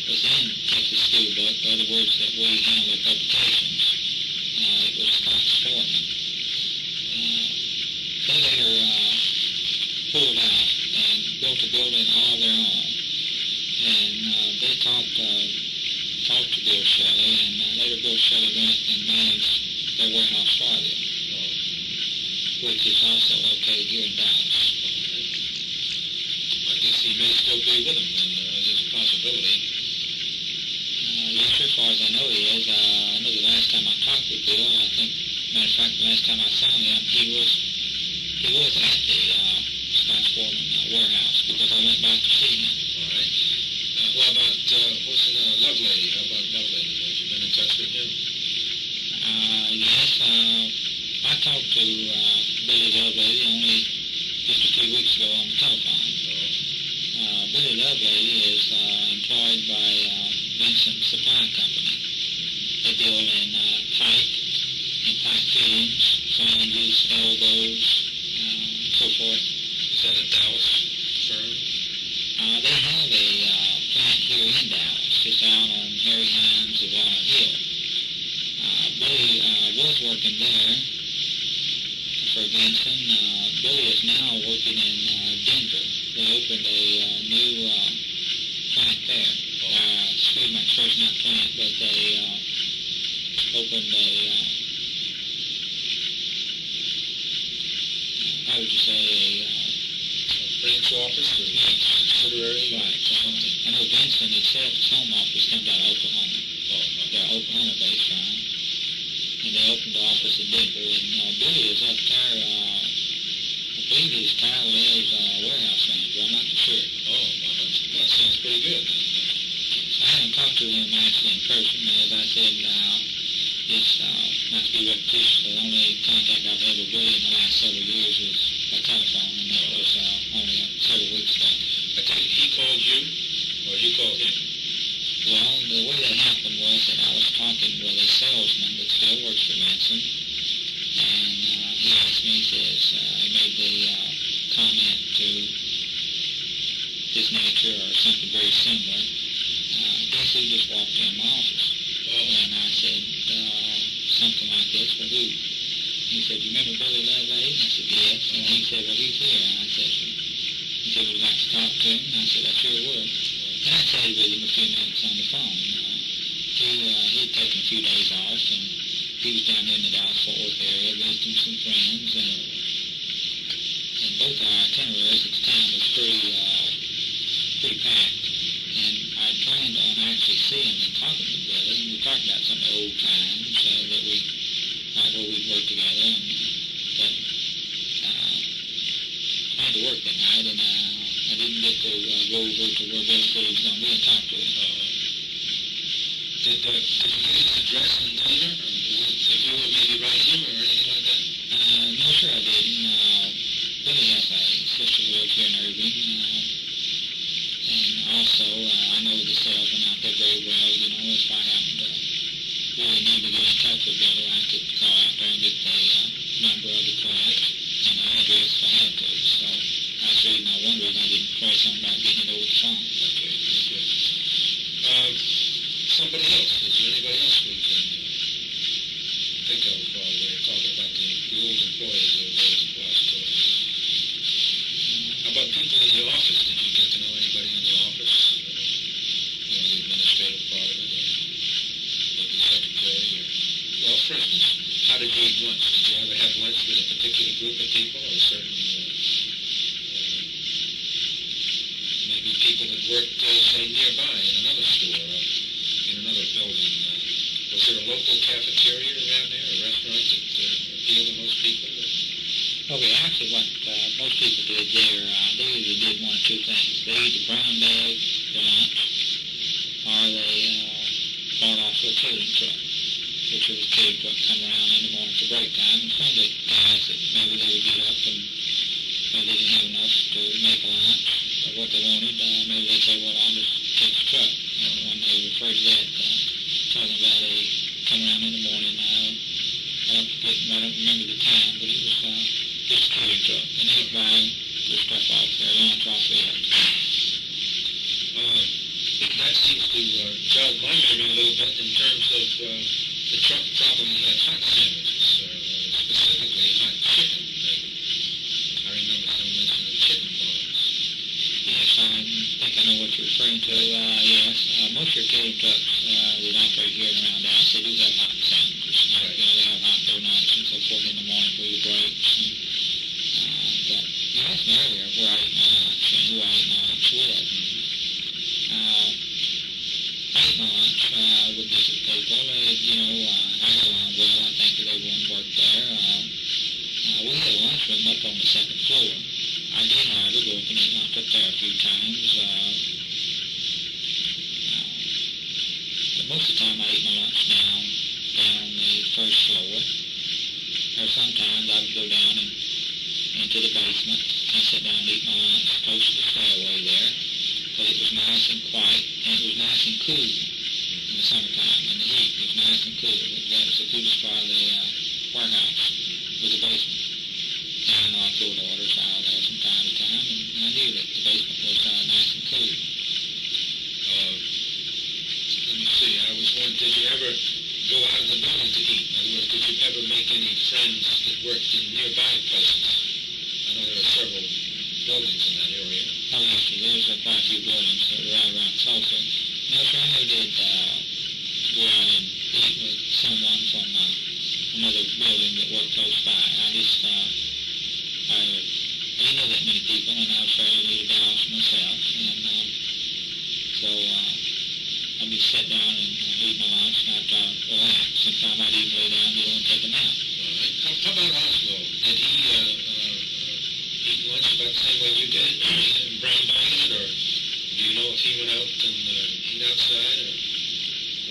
was in Texas School Book, in other words, that we handle their publications. It was Scott Sportman. They later pulled out and built a building all their own. And they talked to Bill Shelley, and later Bill Shelley went and managed their warehouse for them, which is also located here in Dallas. I guess he may still be with them, then there's a possibility. Yes, sir, as far as I know he is. I know the last time I talked with Bill, I think, matter of fact, the last time I saw him, he was at the Scott Sportman warehouse, because I went back to see him. All right. What about, Lovelady? How about Lovelady? Have you been in touch with him? Yes, I talked to Billy Lovelady only just a few weeks ago on the telephone. Billy Lovelady is employed by Vincent Supply Company. They deal in pipe and pipe fittings, flanges, elbows, so forth. Is that a Dallas firm? They have a plant here in Dallas, just out on Harry Hines of Walnut Hill. Billy was working there for Vincent. Billy is now working in Denver. They opened a new plant there. Excuse my choice, not plant, but they opened a, how would you say, A branch office or subsidiary? Right. I know Vincent itself, his home office comes out of Oklahoma. They're Oklahoma-based firm. And they opened the office in Denver. And Billy is up there, I believe his title is warehouse manager. I'm not too sure. Oh, well, that sounds pretty good. So I haven't talked to him actually in person. As I said, it's not to be repetitious. The only contact I've had with Billy in the last several years is by telephone, and that was only several weeks ago. I think he called you, or you called him? Well, the way that happened was that I was talking with a salesman that still works for Vincent, and he asked me, he says, he made the comment to this nature or something very similar. Guess who just walked in my office? And I said, something like this, well, who? He said, you remember Billy Lovelady? I said, yes. And he said, well, he's here. And I said, he said, would you like to talk to him? And I said, I sure would. And I chatted with him a few minutes on the phone. He'd taken a few days off, and he was down in the Dallas-Fort Worth area visiting some friends, and both our itineraries at the time was pretty packed. And I planned on actually seeing and talking to Billy, and we talked about some of the old times that we where we'd worked together, but I had to work that night, and I didn't get to go over to where Bill said he was going to be and talk to him. Did you get his address in Denver? Or did you maybe write him or anything like that? No, sir, I didn't. Billy has a sister who lives here in Irving. And also, I know the salesman out there very well. You know, if I happen to really need to get in touch with Billy, I could call out there and get the number of the client and the address if I had to. So that's the reason I wondered. I didn't press on about getting it over the phone. Okay, very good. Somebody else, is there anybody else we can think of while we're talking about the old employees of those repositories? How about people in the office? Did you get to know anybody in the office? The administrative part of it, or maybe the secretary, or, well, for instance, how did you eat lunch? Did you ever have lunch with a particular group of people, or a certain, maybe people that worked, say, nearby in another store, in another building? Was there a local cafeteria around there, a restaurant that appealed to most people? Okay, actually what most people did there, they either did one of two things. They either brown bag for lunch, or they bought off a catering truck, which was a catering truck come around in the morning for break time. And some of the guys that maybe they would get up and maybe they didn't have enough to make a lunch or what they wanted, maybe they'd say, well, I'll just take the truck. When they referred to that, talking about a come around in the morning, I don't remember the time, but it was just a catering truck, and they would buy the stuff off their lunch off there. That seems to jog my memory a little bit in terms of the truck probably had hot sandwiches, specifically hot chicken. I remember some mention of chicken bars. Yes, I think I know what you're referring to. Yes, most of your catering trucks that operate here and around Dallas, they do have hot sandwiches. Right. You know, they have hot donuts and so forth in the morning for your breaks. But you asked me earlier where I ate my lunch and who I ate my lunch with. I ate my lunch with different people. I got along well. I think that everyone worked there. We had a lunchroom up on the second floor. I did, however, go up and eat lunch up there a few times. But most of the time I ate my lunch down on the first floor. Or sometimes I would go down and into the basement and sit down and eat my lunch close to the stairway there, because it was nice and quiet, and it was nice and cool in the summertime, and the heat was nice and cool. That was the coolest part of the warehouse, was the basement. And I threw the orders out there from time to time, and I knew that the basement was nice and cool. Let me see, I was wondering, did you ever go out of the building to eat? In other words, did you ever make any friends that worked in nearby places? I know there are several buildings in that area. Oh, actually, there's quite a few buildings that are right around Tulsa. No, sir, I never did go out and eat with someone from another building that worked close by. I didn't know that many people, and I was fairly new to Dallas myself, and so I'd be sit down and eat my lunch, and I'd relax. Sometimes I'd even lay down and take a nap. All right. How about Oswald? Did he eat lunch about the same way you did, brown bagging it, or do you know if he went out and eat outside, or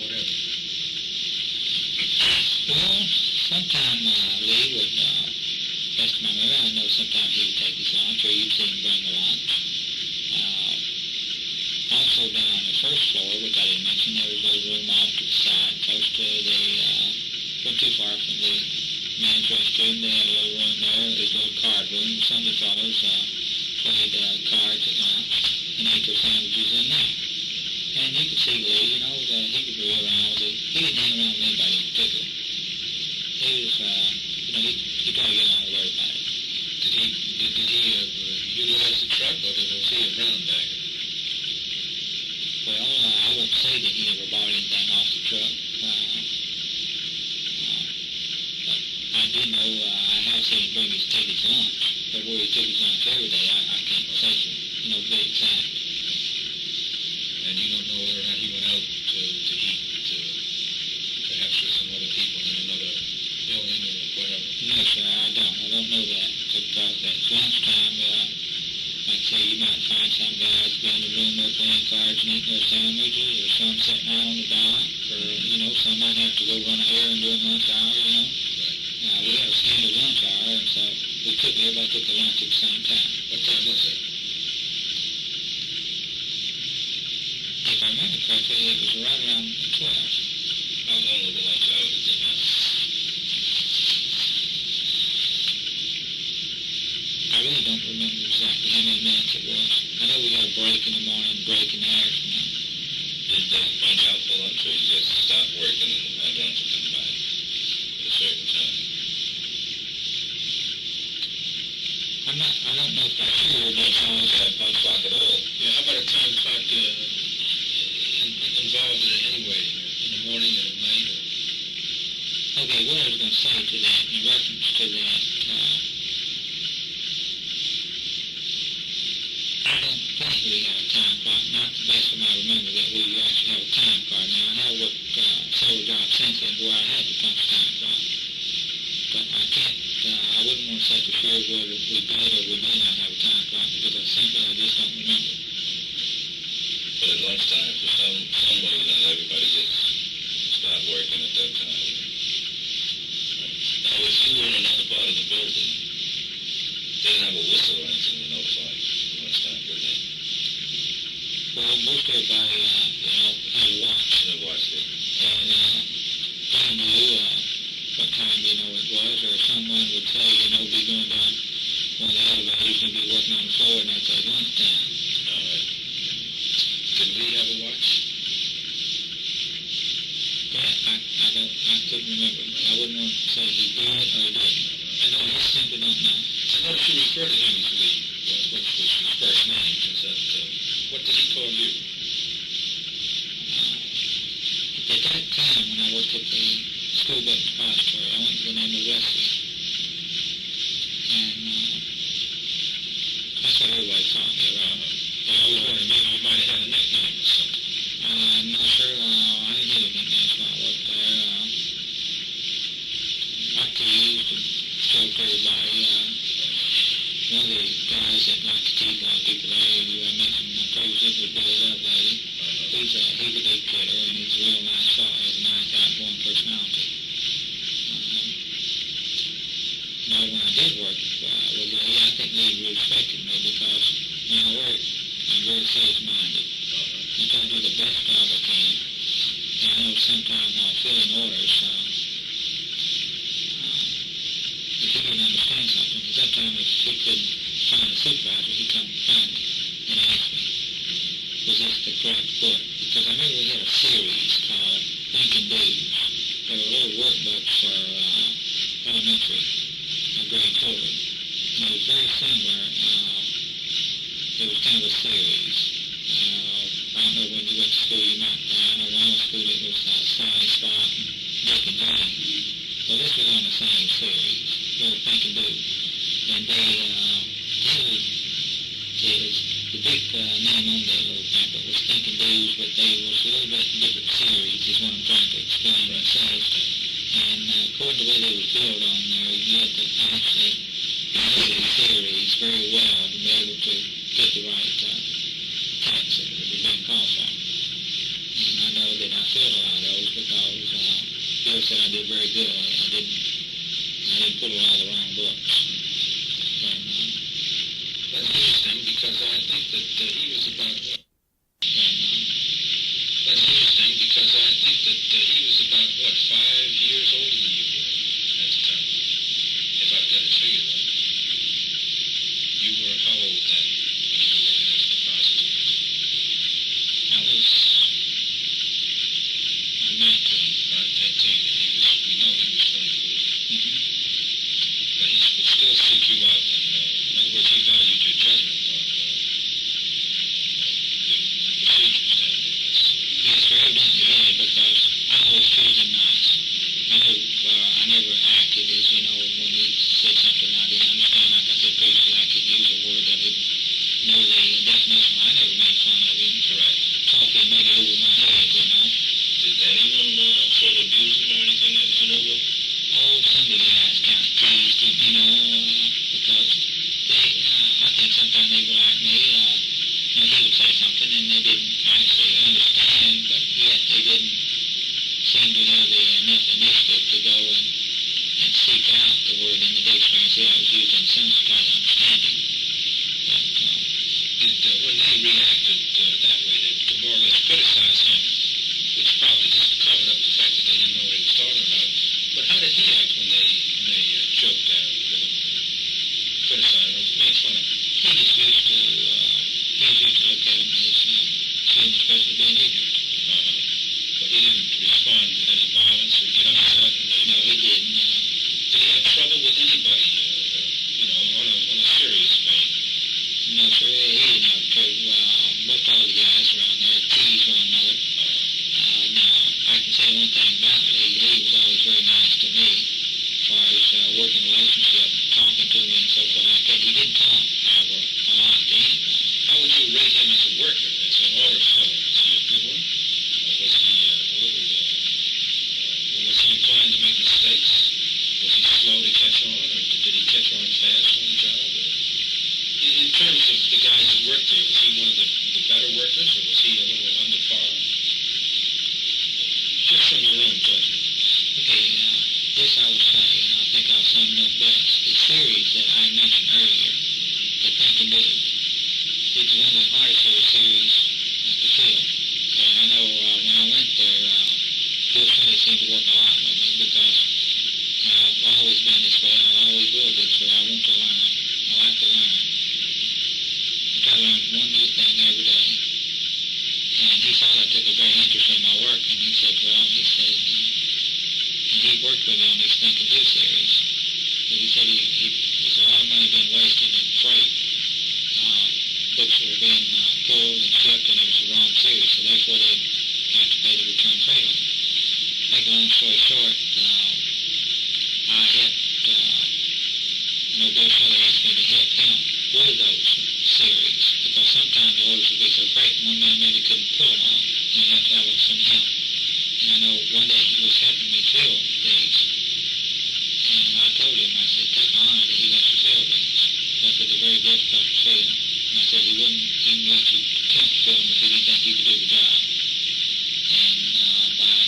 whatever? Well, sometime Lee would, best of my memory, I know sometimes he would take his lunch, or you'd see him bring a lunch. Also down on the first floor, which I didn't mention, there was a little room off to the side, close to the, not too far from the men's restroom. They had a little room there. It was a little card room. Some of the fellows played cards at lunch and ate their sandwiches in there. And you could see Lee, he could be around with it. He didn't hang around with anybody in particular. He was, he tried to get along with everybody. Did he utilize the truck, or was he a brown bagger? Well, I won't say that he ever bought anything off the truck. But I did know I have seen him take his lunch. But where he took his lunch every day, I can't say so. Be exact. And you don't know whether or not he went out to eat, perhaps with some other people in another building or whatever? No, sir, I don't. I don't know that. Because at lunchtime, like I say you might find some guys be in the room there playing cards and eating their sandwiches, or some sitting out on the dock, or, some might have to go run an errand during lunch hour, we have a standard lunch hour, and so everybody took their lunch at the same time. What time was it? If I remember correctly, it was right around 12. How long were the lunch hours at that time? I really don't remember exactly how many minutes it was. I know we got a break in the morning, break in the afternoon. Did they punch out for lunch, or you just stopped working and had lunch and come back at a certain time? I don't know if I sure, but That punch clock at all? Yeah, how about a time clock involved in it anyway, in the morning or at night? okay, what I was going to say to that, in reference to that, I don't think we have a time clock. Not the best of my remember that we actually have a time card. Now, I have worked several jobs since then where I had to punch time clock. But I can't, I wouldn't want to say for sure whether we did or we may not have a time clock, because I just don't remember. But at lunchtime, for some reason, everybody just stopped working at that time. Now, if you were in another part of the building, they didn't have a whistle or anything to notify you at lunchtime, did they? Well, most everybody, had a watch. They watched it. And they knew what time, it was, or someone would say, be going down one of the elevators and be working on the floor, and they'd say lunchtime. All right. Did Lee have a watch? That, I couldn't remember. I wouldn't want to say he did or he didn't. I just simply don't know. I noticed you refer to him as Lee, which was his first name. What did he call you? At that time, when I worked at the school book depository, I went to the name of Wesley. And that's what everybody called me around. I was wondering, maybe you might have had a nickname or something. No, sir. I didn't have a nickname when I worked there. I teased and joked everybody. One of the guys that liked to tease a lot of people there, I mentioned previously, was Buell Wesley. He's a big kidder, and he's a real nice fellow. He has a nice, outgoing personality. Now, when I did work with Lee, I think Lee respected me because when I work, I'm very serious-minded. I try to do the best job I can. And I know sometimes I'll fill in orders if he didn't understand something. Because sometimes if he couldn't find a supervisor, he'd come and find me and ask me, was this the correct book? Because I remember we had a series called Think and Do's. They were little workbooks for elementary grade children. And it was very similar. It was kind of a series. I don't know when you went to school, you might, I know when I was at school it was Sally, Spot, and Dick and Jane. Well, this was on the same series, little Think and Do. And they the big name on that little pamphlet was Think and Do's, but they was a little bit different series is what I'm trying to explain myself. And according to the way they were built on there, you had to actually know the series very well to be able to get the right text that was being called for. And I know that I filled a lot of those because Bill said I did very good. I didn't put a lot of the wrong books. And, That's interesting, because I think that he was about what? That's interesting, because I think that he was about, 5 years older than you were at the time, if I've got it figured right. You were how old then, when you were working as a depositor? I was 19. About 19, and we know he was 24. Mm-hmm. But he would still seek you out, and in other words, he valued your judgment on the procedures down there. Yes, sir, evidently did, because I always treated him nice. I never acted as, when he said something I didn't understand, like I said previously, I could use a word I didn't know the definition of. I never made fun of him. Right. Talking maybe over my head, Did anyone sort of abuse him or anything that you know of? Oh, some of the guys kind of teased him, because I think sometimes they were like me, reacted that way, to more or less criticize him, which probably covered up the fact that they didn't know what he was talking about. But how did he act when they joked at him, criticized him, made fun of him? He just used to look at him as seeing this person being ignorant. But he didn't respond with any violence or get upset. No, he didn't. Did he have trouble with anybody, on a serious vein? No, sir, he didn't have trouble. Most all the guys around there teased one another. Now, I can say one thing about Lee. Lee was always very nice to me as far as working relationship, talking to me and so forth like that. He didn't talk, however, a lot to anyone. How would you rate him as a worker, as an order filler? Was he a good one? Or was he was he inclined to make mistakes? Was he slow to catch on, or did he catch on fast on the job? In terms of the guys that worked there, was he one of the better workers, or was he a little under par? Just from your own judgment. Okay, this I would say, and I think I'll sum it up best. The series that I mentioned earlier, the Think and Do, it's one of the hardest series to fill. And I know when I went there, Bill Sweeney seemed to work a lot with me because I've always been this way. I always will be this way. I want to learn. I like to learn. I try to learn one new thing every day. And he saw I took a very interest in my work, and he said, and he worked with me on these Think and Do series. But he said there's a lot of money being wasted in freight. Books were being pulled and shipped, and it was the wrong series, so therefore they have to pay the return freight on it. Make a long story short, I know Bill Shelley asked me to help him with those series, because sometimes the orders would be so great, one man maybe couldn't pull them all, and you have to have some help. And I know one day he was helping me fill these, and I told him, I said, that's an honor that he lets you fill these, because they're very difficult to fill. And I said he wouldn't even let you attempt to fill them if he didn't think you could do the job. And by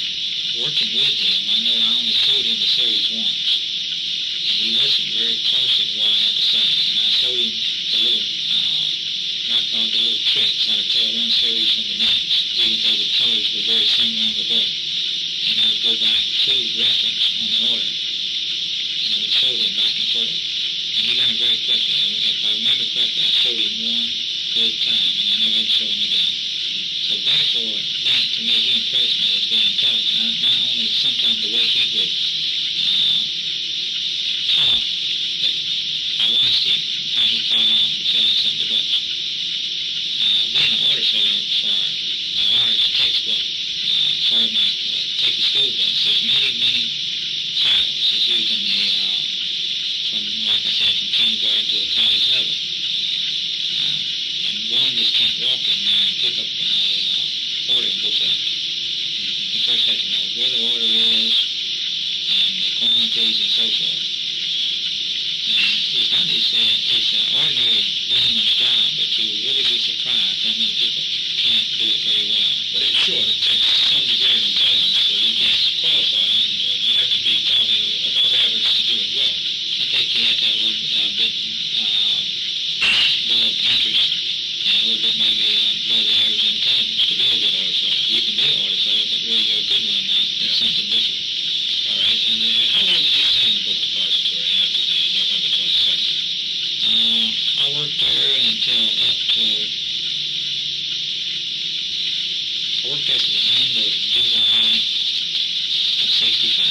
working with him, I know I only showed him the series once. And he listened very closely to what I had to say. And I showed him the little, the little tricks, how to tell one series from the next, even though the colors were very similar on the book. And I would go back to reference on the order. And I would show him back and forth. And he learned very quickly. If I remember correctly, I showed him one good time, and I never had to show him again. So therefore, that to me, he impressed me as being intelligent. Not only sometimes the way he would talk, but I watched him, how he caught on to filling some of the books. Being an order filler for a large textbook, for my take the school books, there's many titles that's used in the from, like I said, from kindergarten to the college level. And one just can't walk in there and pick up an order and go fill it. You first have to know where the order is and the quantities and so forth. And it's not it's an ordinary layman's job, but you really be surprised how many people can't do it very well. But in short, it takes some degree of intelligence to even qualify, and you have to be probably above average to do it well. I think you have to have a little bit of interest and a little bit maybe below the average intelligence to be a good order filler. You can be an order filler, but really you're a good one now. It's something different. All right, and how long did you stay in the book depository after the November 22nd? I worked there until up to the end of July of 65.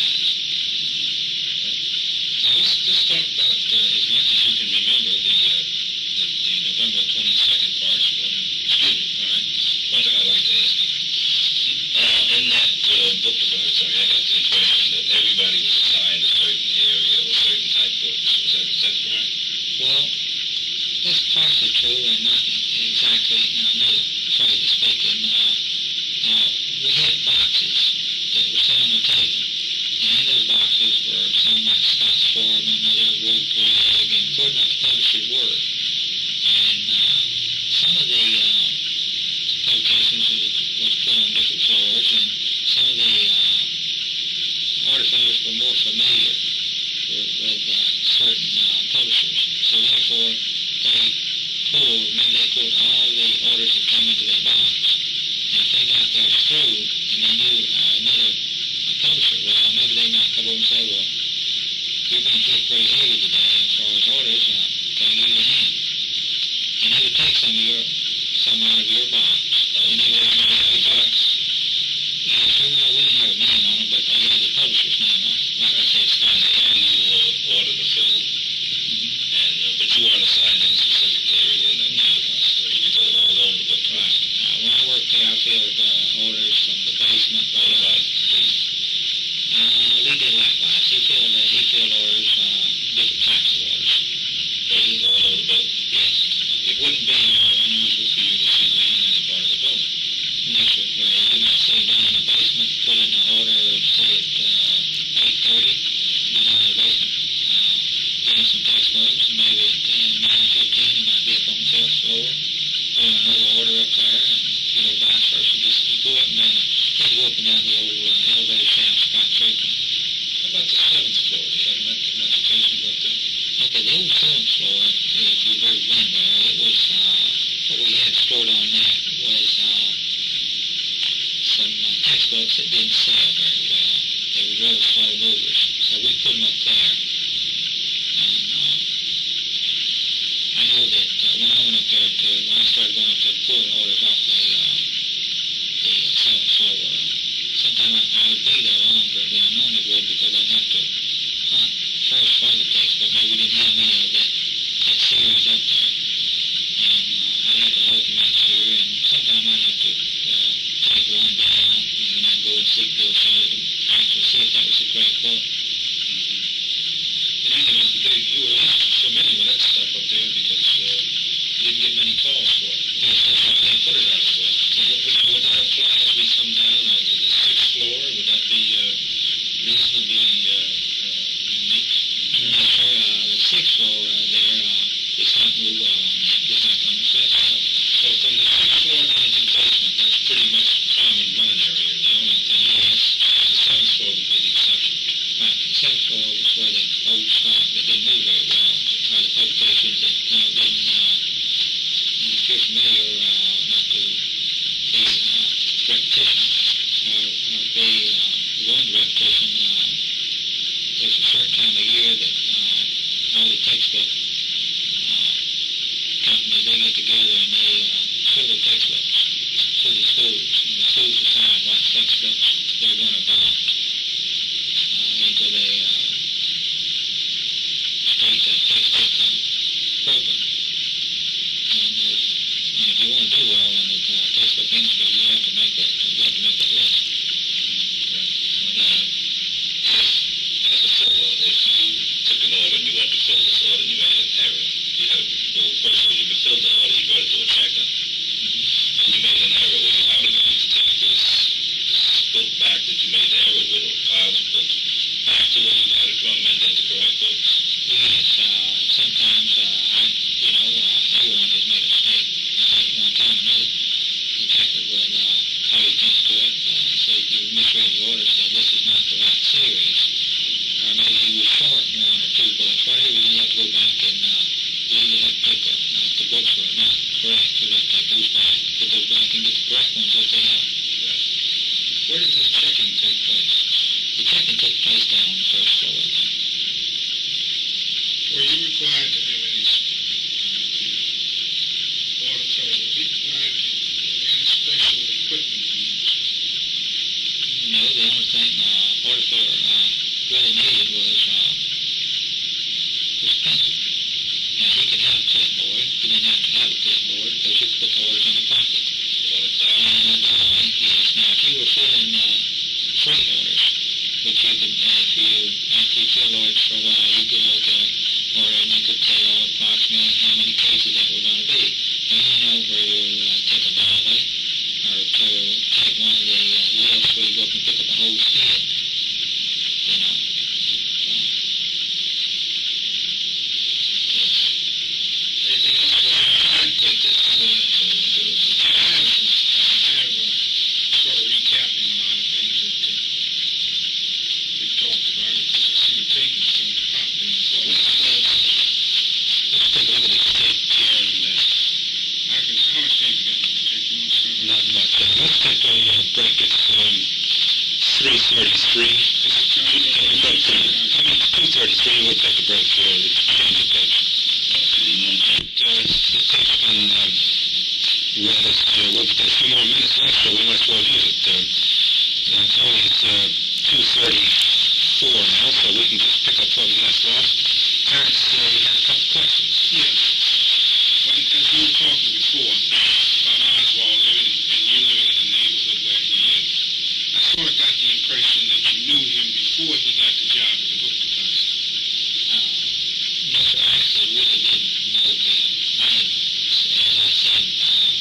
Now let's talk about as much as you can remember the November 22nd part. Excuse me. All right. One thing I'd like to ask you. In that book depository, I got the impression that everybody was assigned a certain area or certain type of books. Is that correct? Well, that's partially true and not exactly another phrase to speak. And we had boxes that were set on the table. And in those boxes were some like Scott's Foreman, other Wood Gregg, and according to what the publishers were. And some of the publications was put on different floors, and some of the order fillers were more familiar with certain publishers. So therefore, they pulled, maybe they pulled all the orders that came into that box. Now, if they got theirs through, and they knew another publisher, well, maybe they might come over and say, well, you're being hit very heavy today as far as orders, can I give you a hand? And they would take some out of your box. And they would have your box. Yes, we didn't have a name on it, but they had the publisher's name on it. Like I said, Scott. And you order to fill, but you weren't assigned any specific area in that depository. You go all over the book. Right. When I worked there, I filled orders from the basement. What about Lee? Lee did likewise. He filled orders, different types of orders. All over the book? Yes. It wouldn't be unusual for you to see Lee in any part of the building. No, sir. You might see him down in the basement, filling an order, say at 8:30, down in the basement, getting some textbooks, and maybe at 9:15 he might be up on the 12th floor, filling another order up there, and vice versa. Just go up and down. He'd go up and down the old elevator shafts quite frequently. How about the 7th floor? Do you have much occasion to go up there? Okay, the old 7th floor, if you've ever been there, it was, what we had stored on that was some textbooks that didn't sell very well. They were real slow movers, so we put them up there. And I know that when I went up there when I started going up there pulling orders off the 7th floor, sometimes I would be there longer than I normally would because I'd have to hunt first for the textbook. Maybe we didn't have any of that series up there. And I'd have to look and make sure, and sometimes I'd have to take one down, and then I'd go and seek Bill Shelley to actually see if that was the correct book. And anyway, Mr. Dave, you were familiar with that stuff up there because you didn't get many calls for it. Yes, that's right. They put it out of the way. Would that apply as we come down to the 6th floor? Would that be reasonably unique? No, sir. The 6th floor there, it's not moved well on that, just like on the 5th floor. So from the 6th floor down to the basement, that's pretty much common running area. The only thing is the 7th floor would be the exception. Right. The 7th floor was where the old stock that didn't move very well, or the publications that didn't, if you're familiar, not to be repetition, or be going to repetition, there's a certain time of year that all the textbook companies, they get together and they sell their textbooks to the schools, and the schools decide what textbooks they're going to buy into the state textbook program. And if you want to do well in the textbook industry, you have to make that list. As a filler, if you took an order and you went to fill this order and you made an error, first of all, you filled the order, you brought it to a checker, and you made an error. Were you obligated to take this book back that you made the error with, or piles of books, back to where you got it from and get the correct books? Yes, sometimes, everyone has made a mistake at one time or another. The checker would call your attention to it, say if you misread your order, said this is not the right series, or maybe you were short one or two books, whatever, you have to go back and you either have to take if the books were not correct, you have to take those back, put those back and get the correct ones if they have. Where does this checking take place? The checking takes place down on the 1st floor there. Were you required to have any order fill? Was he required to have any special equipment to use? No, the only thing order filler really needed was pencil. Now, he could have a clipboard. He didn't have to have a clipboard because you could put the orders in your pocket. And a dollar, yes. Now, if you were filling freight orders, which you could, after you fill orders for a while, you could look at an order and you could tell approximately how many cases that were going to be. And you know where you take a dollar, or to take one of the lifts where you go up and pick up a whole skid. Anything else? I take this I have sort of recapping a lot of things that we've talked about because I see the tape is going to pop in. So let's take a look at this tape here and 3:33. 2:33. We'll take a break for the change of pace. The tape's been read us. We've got a few more minutes left, so we must well use it. Tony, it's 2:34 now, so we can just pick up where we left off. Clarence, you had a couple questions. Yes. Well, as we were talking before about Oswald living and you living in the neighborhood where he lived, I sort of got the impression that you knew him before he got the job at the book depository. No, sir, I actually really didn't know him. I had, as I said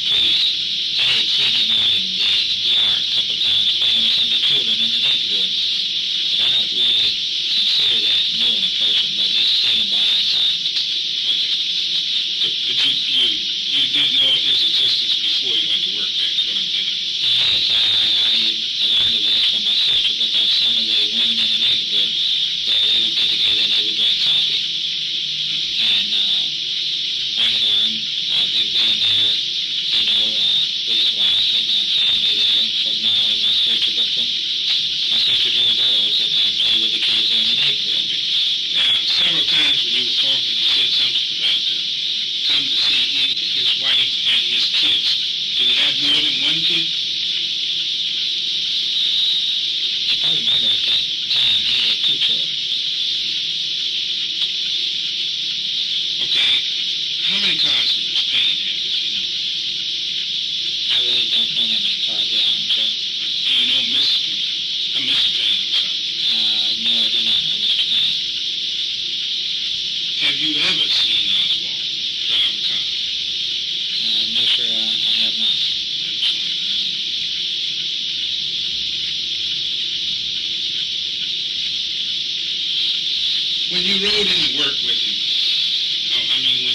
previously, I had seen him out in the yard a couple of times playing with some of the children in the neighborhood. But I don't really consider that knowing a person, but just seeing him by eyesight. Okay. But you did know of his existence before he went to work there, is what I'm getting at. Yes, I learned of this from my sister because some of the women in the neighborhood, they would get together and they would drink coffee. And I had learned of him being there, with his wife and family there from not only my sister, but from my sister's little girls that play with the kids there in the neighborhood. Now, several times when you were talking, you said something about come to see him, his wife, and his kids. Did he have more than one kid? If I remember at that time, he had 2 children. Okay. How many cars did Miss Payne have, if you know? I really don't know how many cars they own, sir. Do you know Mrs. Payne? Mr. Payne, I'm sorry. No, I do not know Mr. Payne. Have you ever seen Oswald drive a car? No, sir, I have not. That's fine. When you rode into work with him, when you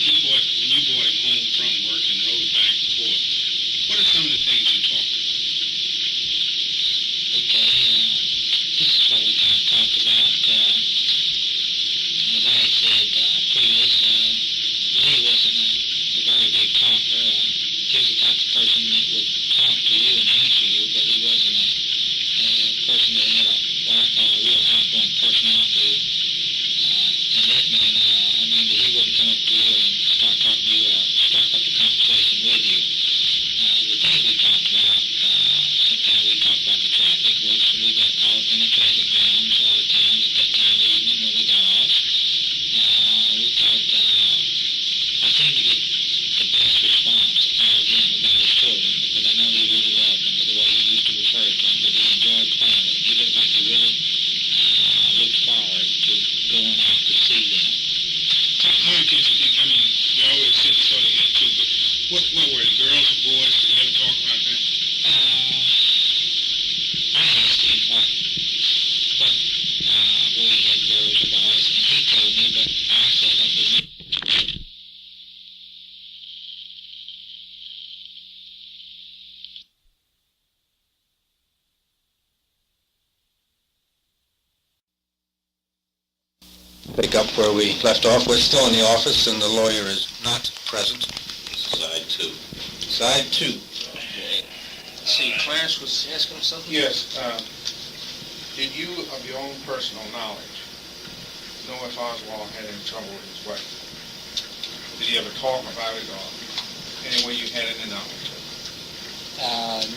brought him home from work and rode back and forth, what are some of the things you talked about? Okay, this is what we kind of talked about. As I had said previous, Lee wasn't a very big talker. He was the type of person that would talk to you and answer you, but he wasn't a person that had what I call a real outgoing personality. And that meant, that he wouldn't come up to you and start talking to you or start up a conversation with you. The things we talked about, sometimes we talked about the traffic, which we got caught in the traffic jams a lot of times at that time of the evening when we got off. We talked, I seemed to get the best response out of him about his children because I know he really loved them, but the way he used to refer to them, but he enjoyed playing with them. He looked like he really looked forward to going out to see them. How many kids do you think? You always said you thought he had 2, but what were they, girls or boys? Did you ever talk about that? I asked him what we had girls or boys, and he told me, but I said that was not. Pick up where we left off. We're still in the office and the lawyer is not present. Side 2. Side 2. See, Clarence was asking something? Yes. Did you, of your own personal knowledge, know if Oswald had any trouble with his wife? Did he ever talk about it or any way you had any knowledge of it?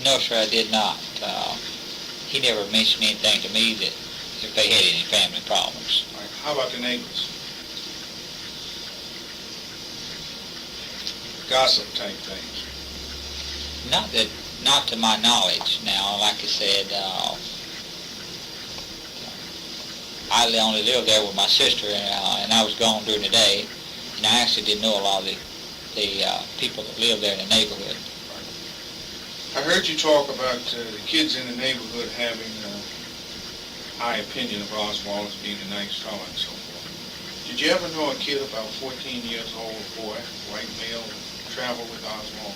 No, sir, I did not. He never mentioned anything to me that if they had any family problems. All right. How about the neighbors? Gossip type things. Not to my knowledge. Now, like I said, I only lived there with my sister, and I was gone during the day, and I actually didn't know a lot of the people that lived there in the neighborhood. I heard you talk about the kids in the neighborhood having a high opinion of Oswald as being a nice fellow and so forth. Did you ever know a kid about 14 years old, boy, white male, travel with Oswald?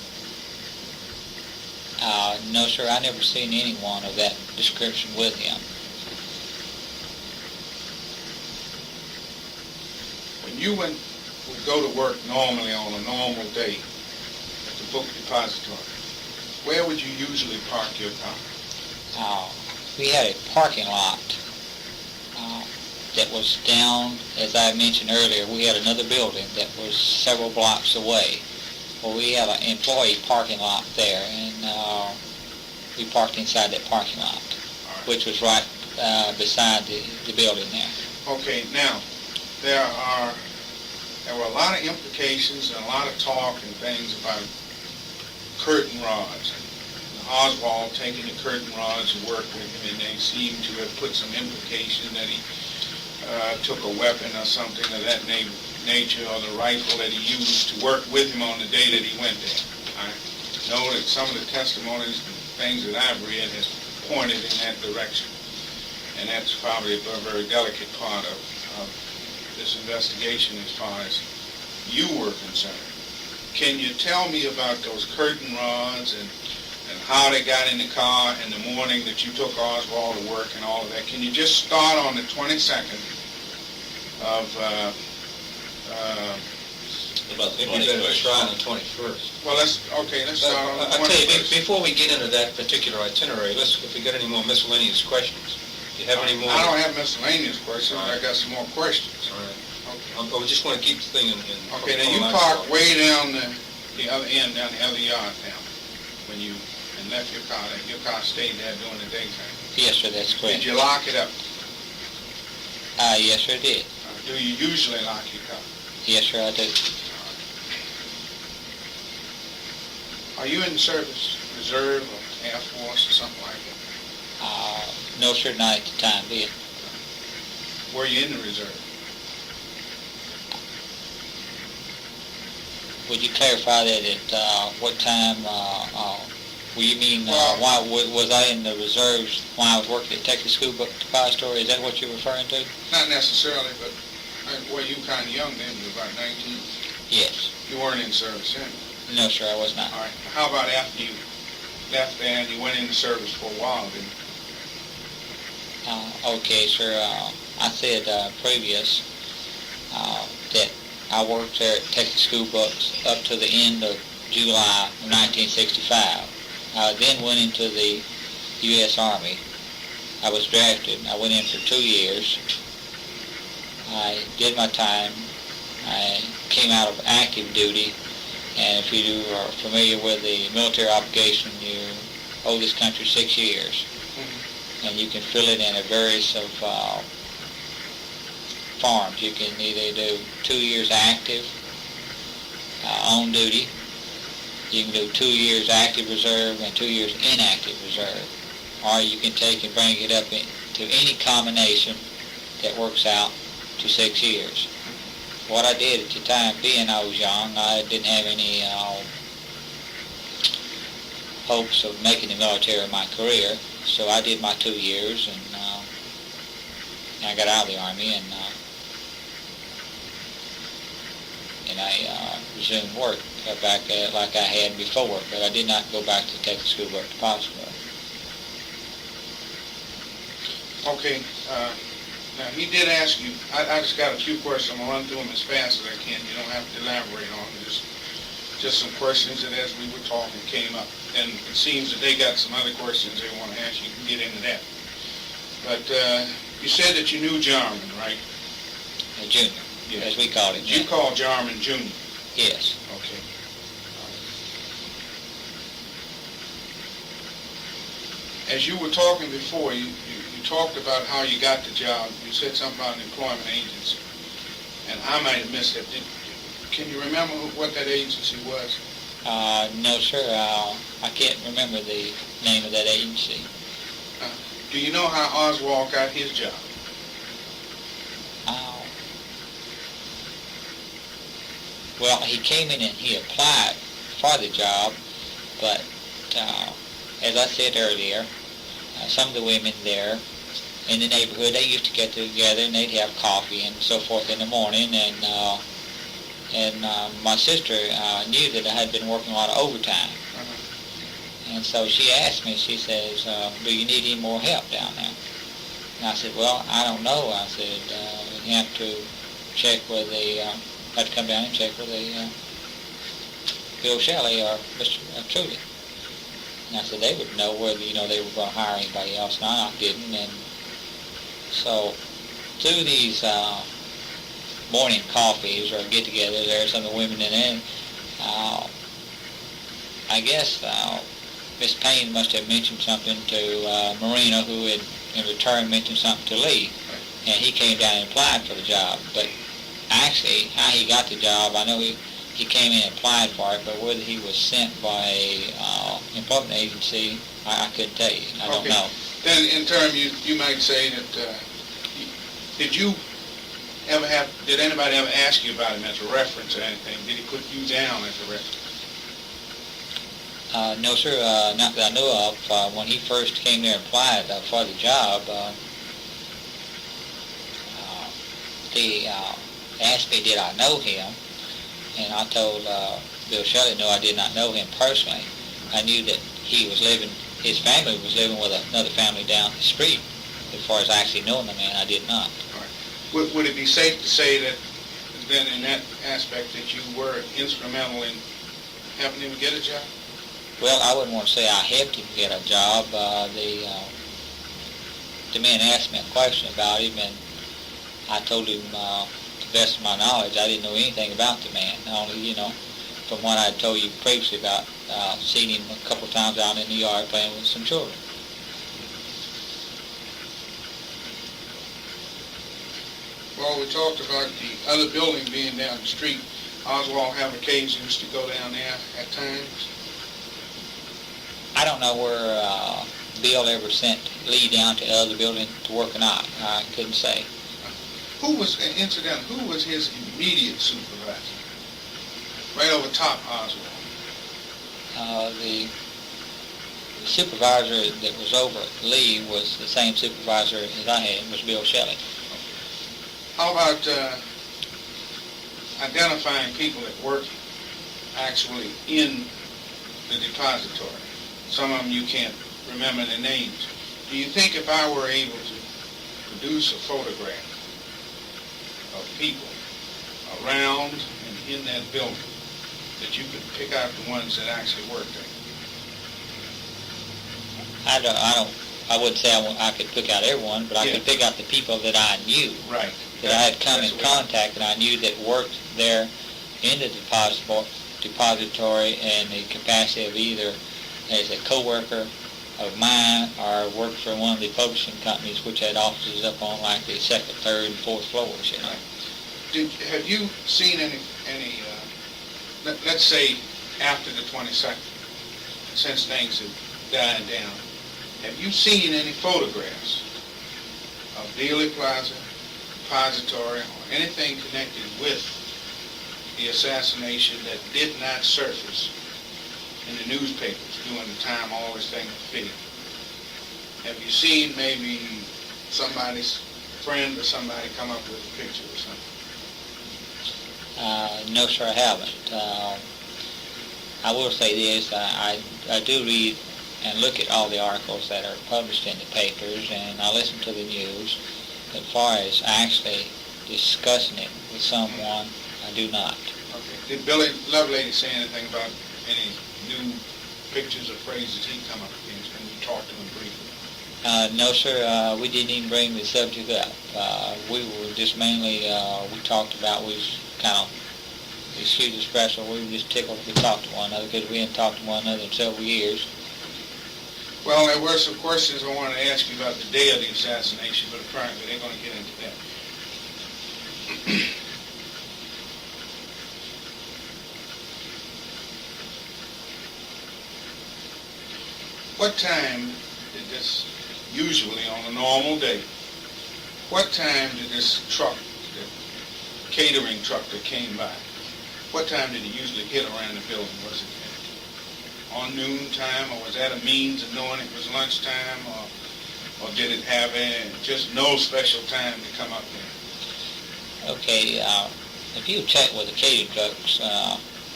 No, sir, I never seen anyone of that description with him. When you would go to work normally on a normal day at the book depository, where would you usually park your car? We had a parking lot that was down, as I mentioned earlier. We had another building that was several blocks away. Well, we had an employee parking lot there, and we parked inside that parking lot, which was right beside the building there. Okay, now, there were a lot of implications and a lot of talk and things about curtain rods. Oswald taking the curtain rods and worked with him, and they seem to have put some implication that he took a weapon or something of that nature, or the rifle that he used to work with him on the day that he went there. I know that some of the testimonies and things that I've read has pointed in that direction, and that's probably a very delicate part of this investigation as far as you were concerned. Can you tell me about those curtain rods and how they got in the car in the morning that you took Oswald to work and all of that? Can you just start on the 22nd of... About the 21st. Try on the 21st. Well, let's start on the 21st. I'll tell you, before we get into that particular itinerary, if we got any more miscellaneous questions. Do you have any more? I don't have miscellaneous questions. Right. I got some more questions. All right. Okay. We just want to keep the thing in okay, now you parked way down the other end, down the other yard now, when you left your car there. Your car stayed there during the daytime. Yes, sir, that's correct. Did you lock it up? Yes, sir, I did. Do you usually lock your car? Yes, sir, I do. Are you in the service, reserve, or Air Force, or something like that? No, sir, not at the time being. Were you in the reserve? Would you clarify that at what time, you mean, why was I in the reserves when I was working at Texas School Book Depository? Is that what you're referring to? Not necessarily, but well, you were kind of young then. You were about 19. Yes. You weren't in service then? No, sir, I was not. All right. How about after you left there and you went into service for a while, didn't you? Okay, sir. I said previous that I worked there at Texas School Books up to the end of July of 1965. I then went into the U.S. Army. I was drafted. I went in for 2 years. I did my time. I came out of active duty, and if you are familiar with the military obligation, you owe this country 6 years. And you can fill it in a various of forms. You can either do 2 years active, on duty. You can do 2 years active reserve and 2 years inactive reserve. Or you can take and bring it up to any combination that works out to 6 years. What I did at the time, being I was young, I didn't have any hopes of making the military my career. So I did my 2 years, and I got out of the Army, and I resumed work back like I had before, but I did not go back to Texas School Book Depository. Okay. Now, he did ask you, I just got a few questions. I'm going to run through them as fast as I can. You don't have to elaborate on them. Just some questions that as we were talking came up. And it seems that they got some other questions they want to ask. You can get into that. But you said that you knew Jarman, right? Junior, yes. As we call it. You call Jarman Junior? Yes. Okay. As you were talking before, you talked about how you got the job. You said something about an employment agency. And I might have missed it. Can you remember what that agency was? No, sir. I can't remember the name of that agency. Do you know how Oswald got his job? Well, he came in and he applied for the job, but as I said earlier, some of the women there in the neighborhood, they used to get together and they'd have coffee and so forth in the morning, and my sister knew that I had been working a lot of overtime. And so she asked me, she says, do you need any more help down there? And I said, well, I don't know. I said, you have to check with have to come down and check with Bill Shelley or Mr. Trudy. And I said they would know whether, they were going to hire anybody else, and I didn't. And so through these morning coffees or get-togethers, there are some of the women in there. I guess Miss Payne must have mentioned something to Marina, who had in return mentioned something to Lee, and he came down and applied for the job. But actually, how he got the job, I know he came in and applied for it, but whether he was sent by a employment agency, I couldn't tell you. I don't know. Then in turn, you might say that, did anybody ever ask you about him as a reference or anything? Did he put you down as a reference? No, sir, not that I know of. When he first came there and applied for the job, he asked me did I know him, and I told Bill Shelley, no, I did not know him personally. I knew that his family was living with another family down the street. As far as actually knowing the man, I did not. All right. Would it be safe to say that then in that aspect that you were instrumental in helping him get a job? Well, I wouldn't want to say I helped him get a job. The man asked me a question about him, and I told him, to the best of my knowledge, I didn't know anything about the man. Only, from what I told you previously about seeing him a couple of times out in the yard playing with some children. Well, we talked about the other building being down the street. Oswald have occasions to go down there at times. I don't know where Bill ever sent Lee down to the other building to work or not. I couldn't say. Who was his immediate supervisor? Right over top Oswald. The supervisor that was over Lee was the same supervisor as I had, was Bill Shelley. How about identifying people that work actually in the depository? Some of them you can't remember their names. Do you think if I were able to produce a photograph of people around and in that building, that you could pick out the ones that actually worked there? I wouldn't say I could pick out everyone, but I could pick out the people that I knew. Right. That I had come in contact, and I knew that worked there in the depository in the capacity of either as a co-worker of mine or worked for one of the publishing companies which had offices up on like the second, third, and fourth floors, Have you seen any let's say after the 22nd, since things have died down, have you seen any photographs of Dealey Plaza, depository, or anything connected with the assassination that did not surface in the newspapers during the time all this thing was big? Have you seen maybe somebody's friend or somebody come up with a picture or something? No, sir, I haven't. I will say this, I do read and look at all the articles that are published in the papers, and I listen to the news. As far as actually discussing it with someone, I do not. Okay. Did Billy Lovelady say anything about any new pictures or phrases he'd come up against when you talked to him briefly? No, sir, we didn't even bring the subject up. We were just mainly, we talked about, we was kind of, excuse the expression, we were just tickled to talk to one another because we hadn't talked to one another in several years. Well, there were some questions I wanted to ask you about the day of the assassination, but apparently they're going to get into that. What time did this, usually on a normal day, what time did this truck, the catering truck that came by, what time did it usually hit around the building? Was it on noon time, or was that a means of knowing it was lunchtime, or did it have just no special time to come up there? Okay, if you check with the catering trucks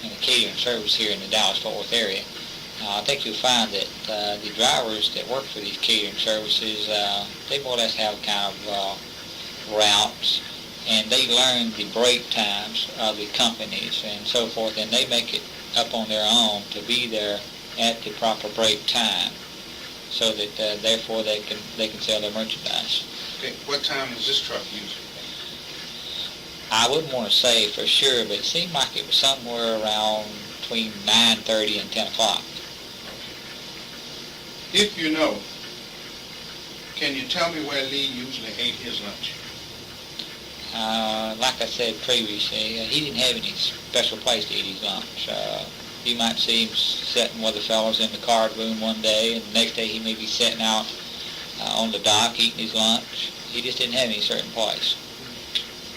and the catering service here in the Dallas-Fort Worth area, I think you'll find that the drivers that work for these catering services, they more or less have kind of routes, and they learn the break times of the companies and so forth, and they make it up on their own to be there at the proper break time, so that therefore they can sell their merchandise. Okay, what time was this truck used? I wouldn't want to say for sure, but it seemed like it was somewhere around between 9:30 and 10 o'clock. If you know, can you tell me where Lee usually ate his lunch? Like I said previously, he didn't have any special place to eat his lunch. You might see him sitting with the fellows in the card room one day, and the next day he may be sitting out on the dock eating his lunch. He just didn't have any certain place.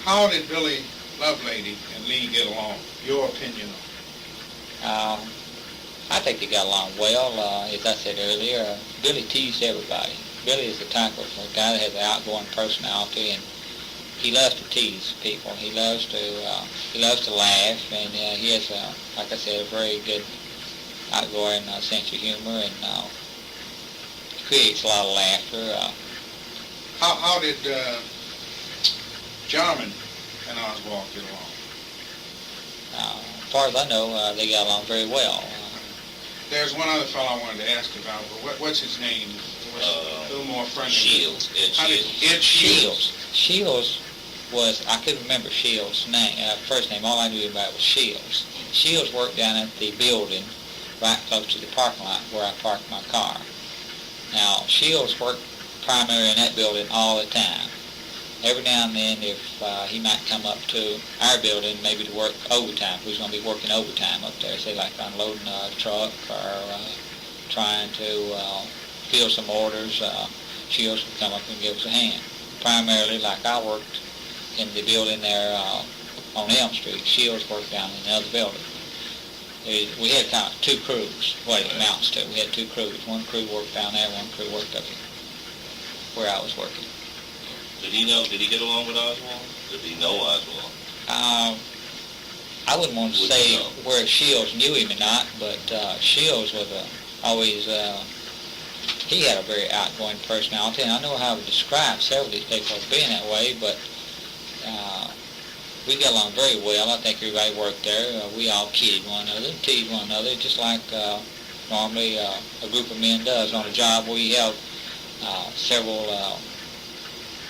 How did Billy Lovelady and Lee get along? Your opinion on it? I think they got along well. As I said earlier, Billy teased everybody. Billy is the type of guy that has an outgoing personality, and he loves to tease people. He loves to laugh, and he has, like I said, a very good outgoing sense of humor, and creates a lot of laughter. How did Jarman and Oswald get along? As far as I know, they got along very well. There's one other fellow I wanted to ask about, but what's his name? A little more friendly. Shields. Ed Shields. Shields was, I couldn't remember Shields' name, first name. All I knew about was Shields. Shields worked down at the building right close to the parking lot where I parked my car. Now, Shields worked primarily in that building all the time. Every now and then, if he might come up to our building, maybe to work overtime. He was going to be working overtime up there, say like unloading a truck or trying to fill some orders. Shields would come up and give us a hand. Primarily, like I worked in the building there on Elm Street. Shields worked down in the other building. We had kind of two crews, what it amounts to. We had two crews. One crew worked down there, one crew worked up here, where I was working. Did he get along with Oswald? Did he know Oswald? I wouldn't want to say where Shields knew him or not, but Shields was always, he had a very outgoing personality, and I know how to describe several of these people as being that way, but we got along very well. I think everybody worked there. We all kidded one another and teased one another, just like normally a group of men does on a job where you have several,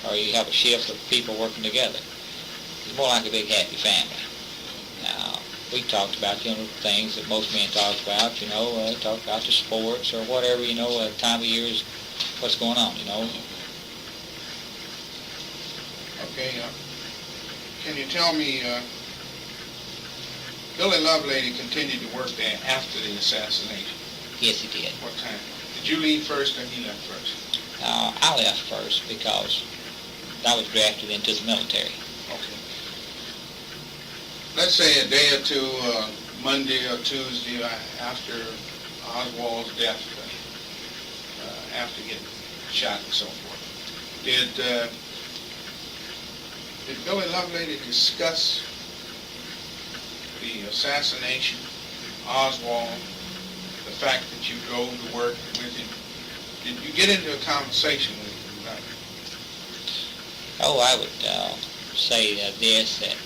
or you have a shift of people working together. It's more like a big happy family. We talked about, things that most men talk about, talk about the sports or whatever, time of year is what's going on, Okay, can you tell me, Billy Lovelady continued to work there after the assassination? Yes, he did. What time? Did you leave first or he left first? I left first because I was drafted into the military. Okay. Let's say a day or two, Monday or Tuesday after Oswald's death, after getting shot and so forth. Did Billy Lovelady discuss the assassination, Oswald, the fact that you drove to work with him? Did you get into a conversation with him about it? Oh, I would say this, that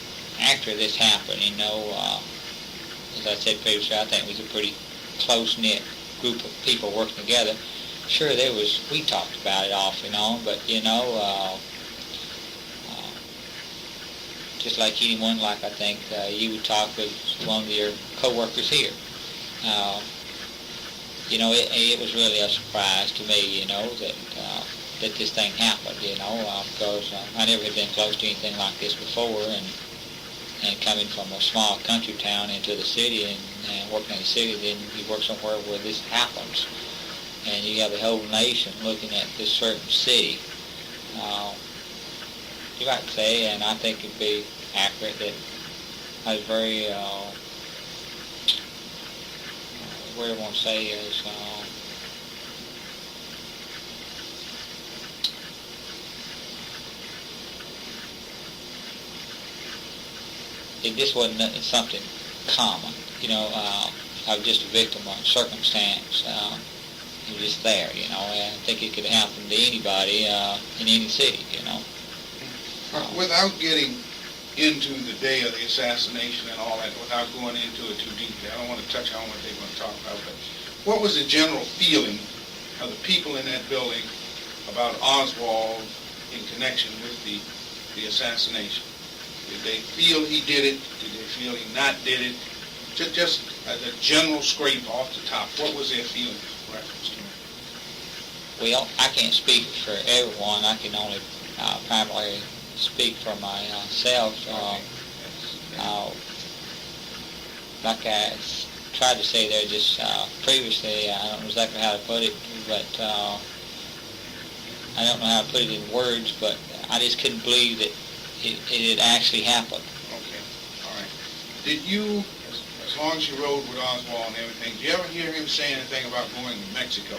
after this happened, as I said previously, I think it was a pretty close-knit group of people working together. Sure, we talked about it off and on, but, just like anyone, like I think you would talk with one of your co-workers here. It was really a surprise to me, that this thing happened, because I never had been close to anything like this before, and coming from a small country town into the city and working in the city, then you work somewhere where this happens, and you have the whole nation looking at this certain city. You might say, and I think it'd be accurate, that I was very, what I want to say is, it just wasn't something common, I was just a victim of circumstance. It was just there, and I think it could happen to anybody in any city, Without getting into the day of the assassination and all that, without going into it too deeply, I don't want to touch on what they're going to talk about, but what was the general feeling of the people in that building about Oswald in connection with the assassination? Did they feel he did it? Did they feel he not did it? Just as a general scrape off the top, what was their feeling in reference to it? Well, I can't speak for everyone. I can only primarily speak for myself. Like I tried to say there just previously, I don't know exactly how to put it, but I don't know how to put it in words, but I just couldn't believe that it had actually happened. Okay, all right. Did you, as long as you rode with Oswald and everything, did you ever hear him say anything about going to Mexico?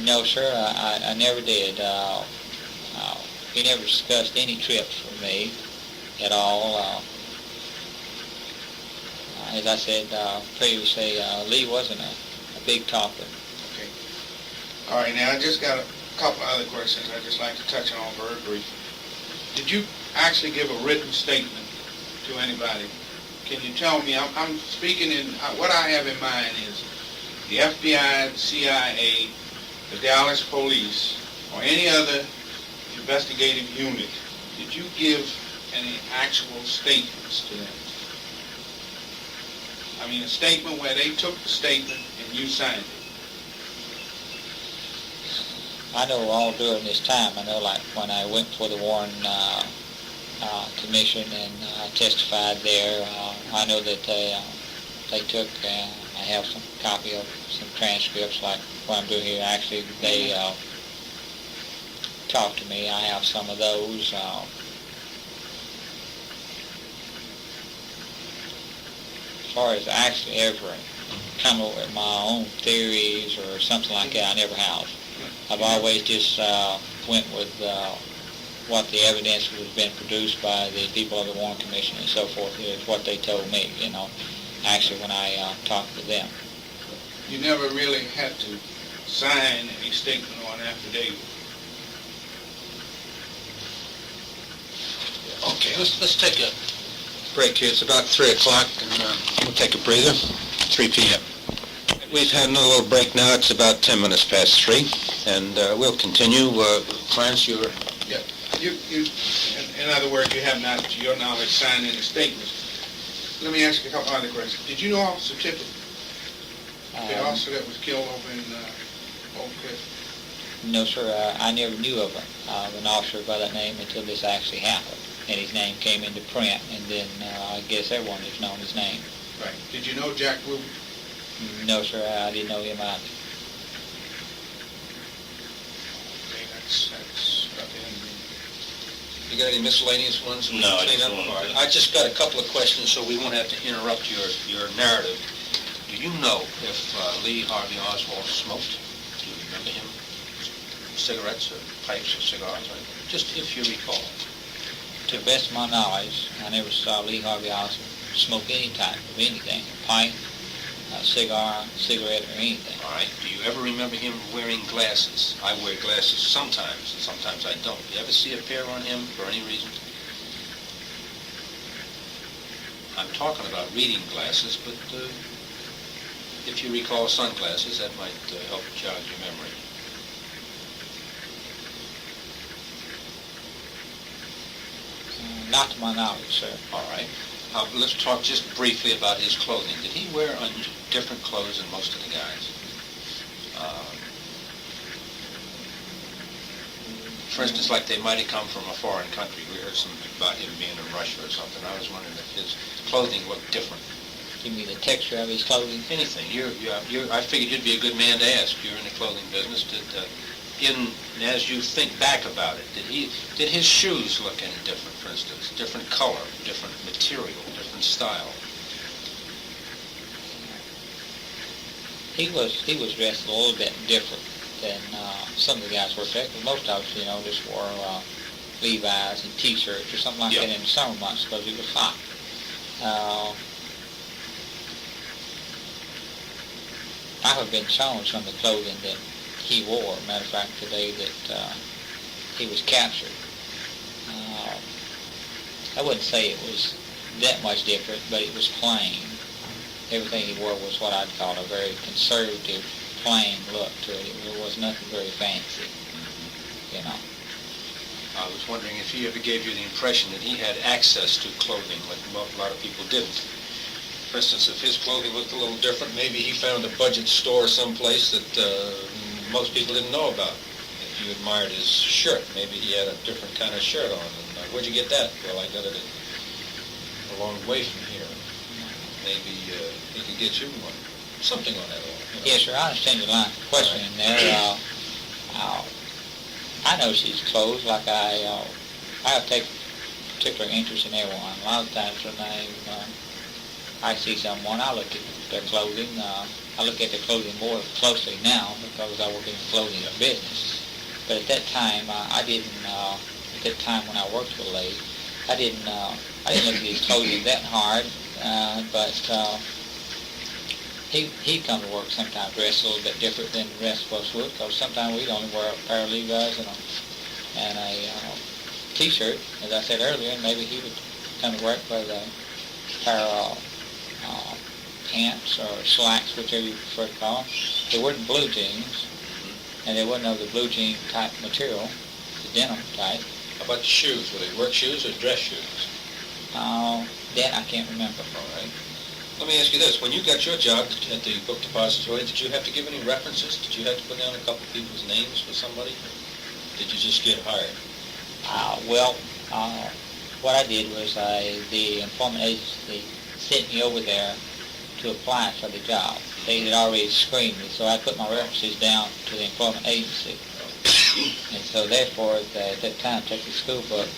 No, sir, I never did. He never discussed any trips for me at all. As I said previously, Lee wasn't a big talker. Okay. All right, now I just got a couple other questions I'd just like to touch on very briefly. Did you actually give a written statement to anybody? Can you tell me, I'm speaking in, what I have in mind is the FBI, the CIA, the Dallas police, or any other investigative unit, did you give any actual statements to them? I mean, a statement where they took the statement and you signed it. I know all during this time, I know like when I went for the Warren Commission and testified there, I know that they took, I have some copy of some transcripts like what I'm doing here. Actually, they talked to me. I have some of those. As far as actually ever come up with my own theories or something like that, I never have. I've always just went with what the evidence was been produced by the people of the Warren Commission and so forth, is what they told me, you know, actually when I talked to them. You never really had to sign a statement or an affidavit. Okay, let's take a break here. It's about 3 o'clock, and we'll take a breather. 3 p.m. We've had another little break now. It's about 10 minutes past 3, and we'll continue. Clarence, you're... Yeah. You, in other words, you have not, to your knowledge, signed any statements. Let me ask you a couple other questions. Did you know Officer Tippett, the officer that was killed over in Oak Cliff? No, sir. I never knew of an officer by that name until this actually happened, and his name came into print, and then I guess everyone has known his name. Right. Did you know Jack Ruby? No, sir. I didn't know him either. Okay, that's about the end of it. You got any miscellaneous ones? No, I just All wanted right. to- I just got a couple of questions, so we won't have to interrupt your narrative. Do you know if Lee Harvey Oswald smoked? Do you remember him? Cigarettes or pipes or cigars? Just if you recall. To the best of my knowledge, I never saw Lee Harvey Oswald smoke any type of anything, a pipe, a cigar, cigarette, or anything. All right. Do you ever remember him wearing glasses? I wear glasses sometimes, and sometimes I don't. Do you ever see a pair on him for any reason? I'm talking about reading glasses, but if you recall sunglasses, that might help jog your memory. Not to my knowledge, sir. All right. Let's talk just briefly about his clothing. Did he wear different clothes than most of the guys? For instance, like they might have come from a foreign country. We heard something about him being in Russia or something. I was wondering if his clothing looked different. Give me the texture of his clothing. Anything. I figured you'd be a good man to ask. You're in the clothing business. As you think back about it, did his shoes look any different, for instance? Different color, different material, different style? He was dressed a little bit different than some of the guys were dressed. Most of us, just wore Levi's and T-shirts or something like that in the summer months because it was hot. I have been shown some of the clothing that he wore. Matter of fact, the day that he was captured. I wouldn't say it was that much different, but it was plain. everything he wore was what I'd call a very conservative, plain look to it. It was nothing very fancy, you know. I was wondering if he ever gave you the impression that he had access to clothing like a lot of people didn't. For instance, if his clothing looked a little different, maybe he found a budget store someplace that most people didn't know about. If you admired his shirt, maybe he had a different kind of shirt on. And, where'd you get that? Well, I got it a long way from here. Maybe he could get you one. Something on that order. You know? Yes, sir, I understand your line of questioning there. I know she's clothes like I take particular interest in everyone. A lot of times when I see someone, I look at their clothing. I look at their clothing more closely now because I work in the clothing business. But at that time, I didn't. At that time when I worked with a lady, I didn't look at his clothing that hard. But he'd come to work sometimes dressed a little bit different than the rest of us would, because sometimes we'd only wear a pair of Levi's and a T-shirt, as I said earlier, and maybe he would come to work with a pair of pants or slacks, whichever you prefer to call them. They weren't blue jeans, and they wasn't of the blue jean type material, the denim type. How about the shoes? Were they work shoes or dress shoes? That I can't remember. All right. Let me ask you this. When you got your job at the book depository, did you have to give any references? Did you have to put down a couple of people's names for somebody? Did you just get hired? What I did was the employment agency sent me over there to apply for the job. They had already screened me, so I put my references down to the employment agency. And so therefore, at that time, Texas School Book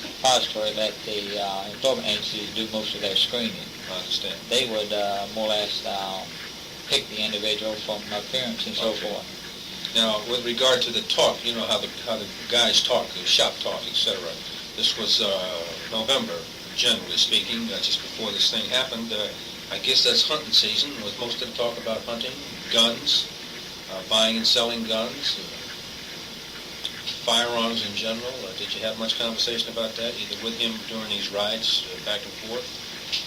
Depository let the employment agencies do most of their screening. I understand. They would more or less pick the individual from appearance and so forth. Now, with regard to the talk, you know how the guys talk, the shop talk, etc. This was November, generally speaking, just before this thing happened. I guess that's hunting season. Was most of the talk about hunting, guns, buying and selling guns, firearms in general? Did you have much conversation about that, either with him during these rides back and forth,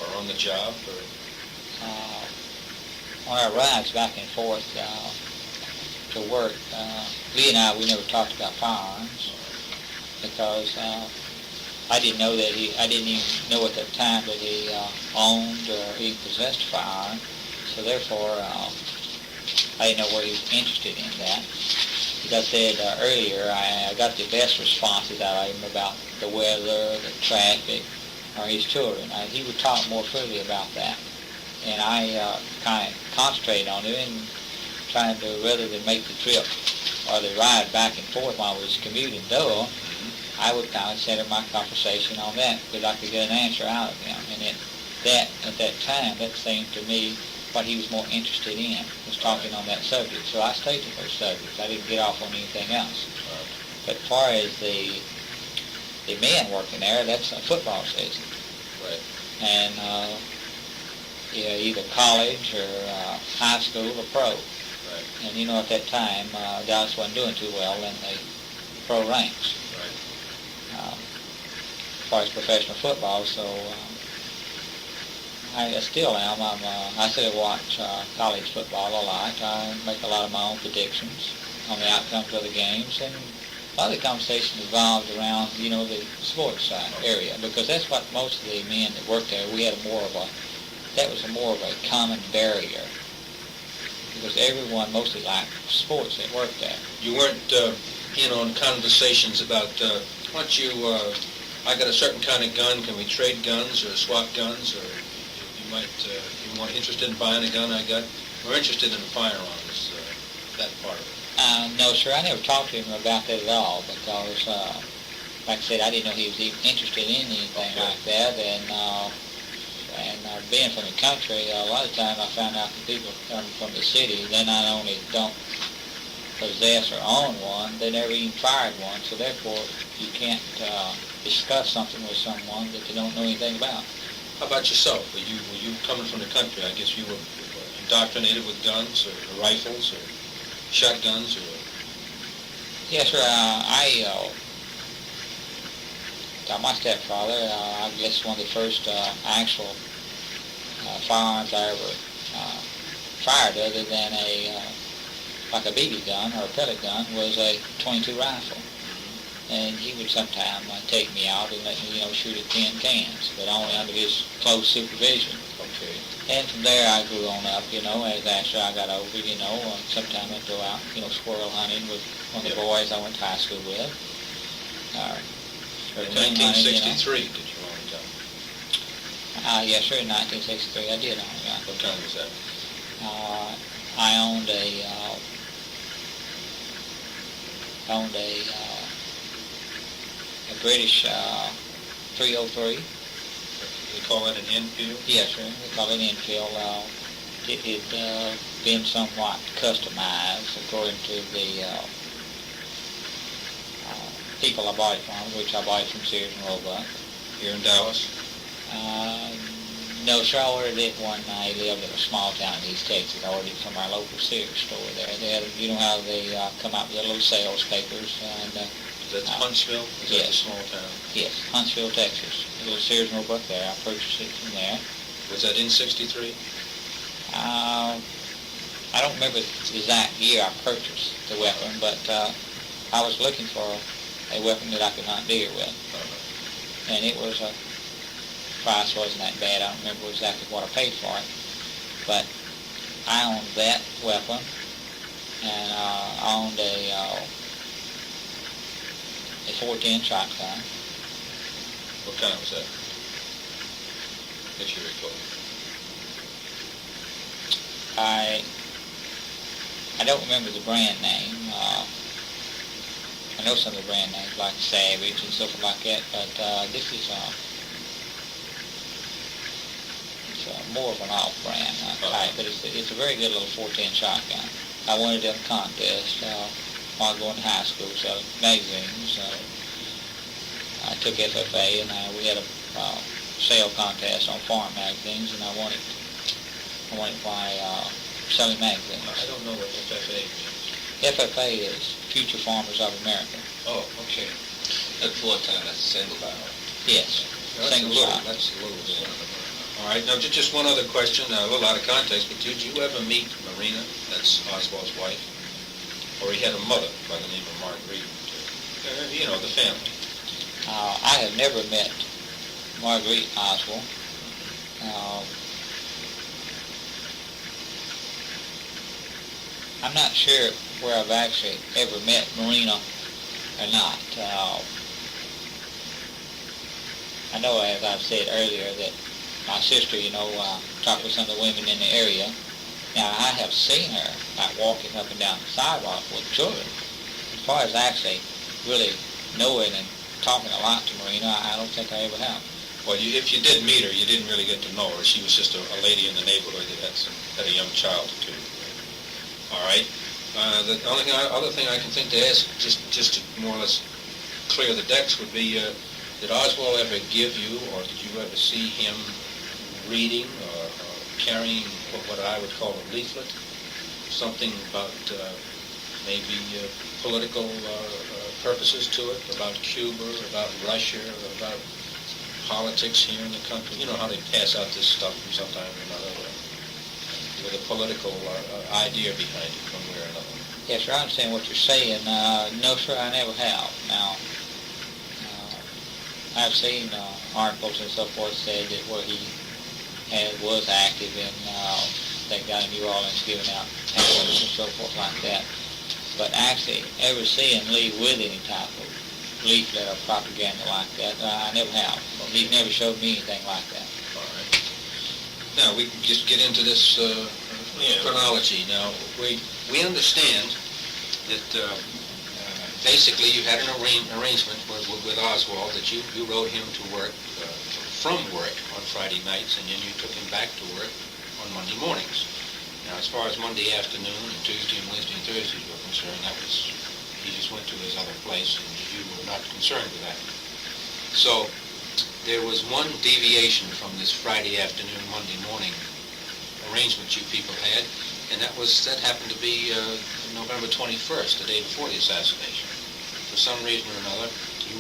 or on the job? Or? On our rides back and forth to work, Lee and I, we never talked about firearms because I didn't know that I didn't even know at that time that he owned or he possessed a firearm. So therefore, I didn't know where he was interested in that. As I said earlier, I got the best responses out of him about the weather, the traffic, or his children. He would talk more freely about that. And I kind of concentrated on it and trying to, rather than make the trip or the ride back and forth while I was commuting though, I would kind of center my conversation on that because I could get an answer out of him. And at that time, that seemed to me what he was more interested in, was talking on that subject. So I stayed to those subjects. I didn't get off on anything else. But as far as the men working there, that's a football season. Right. And either college or high school or pro. Right. And you know, at that time, Dallas wasn't doing too well in the pro ranks. Right. As far as professional football, so I still am. I still watch college football a lot. I make a lot of my own predictions on the outcomes of the games, and a lot of the conversation revolved around, you know, the sports side area, because that's what most of the men that worked there, we had that was more of a common barrier, because everyone mostly liked sports that worked there. You weren't in on conversations about, why don't you, I got a certain kind of gun, can we trade guns or swap guns, or you weren't interested in buying a gun I got? We're interested in firearms, that part of it. No, sir, I never talked to him about that at all, because, like I said, I didn't know he was even interested in anything like that, and being from the country, a lot of times I found out that people coming from the city, they not only don't possess or own one, they never even fired one, so therefore you can't discuss something with someone that they don't know anything about. How about yourself? Were you coming from the country? I guess you were indoctrinated with guns or rifles or shotguns or... Yes, sir. My stepfather, I guess one of the first actual firearms I ever fired other than like a BB gun or a pellet gun was a .22 rifle. And he would sometimes take me out and let me, shoot at tin cans, but only under his close supervision. Okay. And from there I grew on up, as after I got over, sometimes I'd go out, squirrel hunting with one of the boys I went to high school with. In 1963, did you own a gun? Yes, sir, in 1963 I did own a gun. What gun was that? I owned a British 303. They call it an Enfield? Yes, sir. We call it Enfield. It had been somewhat customized according to the people I bought it from, which I bought it from Sears and Roebuck. Here in Dallas? No, sir. I ordered it when I lived in a small town in East Texas. I ordered it from our local Sears store there. They had, how they come out with little sales papers. And, is that Huntsville? Is that yes. the small town? Yes, Huntsville, Texas. A little Sears and Roebuck there. I purchased it from there. Was that in 63? I don't remember the exact year I purchased the weapon, but I was looking for a weapon that I could hunt deer with. And it was price wasn't that bad. I don't remember exactly what I paid for it. But I owned that weapon, and I owned a 410 shotgun. What kind was that? If you recall. I don't remember the brand name. I know some of the brand names like Savage and stuff like that, but this is it's more of an off-brand type, but it's a very good little 410 shotgun. I won it in a contest while going to high school, so magazines. I took FFA, and we had a sale contest on farm magazines, and I won it by selling magazines. I don't know what FFA means. FFA is Future Farmers of America. Oh, okay. At 410, that's single barrel. Yes, single shot. That's a little bit. All right, now just one other question, a little out of context, but did you ever meet Marina, that's Oswald's wife? Or he had a mother by the name of Marguerite? The family. I have never met Marguerite Oswald. I'm not sure where I've actually ever met Marina or not. I know, as I've said earlier, that my sister, talked with some of the women in the area. Now, I have seen her out walking up and down the sidewalk with children. As far as actually really knowing and talking a lot to Marina, I don't think I ever have. Well, if you did meet her, you didn't really get to know her. She was just a lady in the neighborhood that had a young child or two. All right. The only other thing I can think to ask, just to more or less clear the decks, would be, did Oswald ever give you, or did you ever see him reading or carrying what I would call a leaflet? Something about maybe political purposes to it, about Cuba, about Russia, about politics here in the country. You know how they pass out this stuff from some time or another, with a political idea behind it one way or another. Yes, sir, I understand what you're saying. No, sir, I never have. Now, I've seen articles and so forth said that where he was active in, that guy in New Orleans giving out pamphlets and so forth like that. But actually, ever seeing Lee with any type of leaflet or propaganda like that, I never have. He never showed me anything like that. All right. Now, we can just get into this chronology. Now, we understand that basically you had an arrangement with Oswald that you rode him to work, from work on Friday nights, and then you took him back to work on Monday mornings. Now, as far as Monday afternoon and Tuesday and Wednesday and Thursday were concerned, he just went to his other place, and you were not concerned with that. So, there was one deviation from this Friday afternoon, Monday morning arrangement you people had, and that happened to be November 21st, the day before the assassination. For some reason or another, he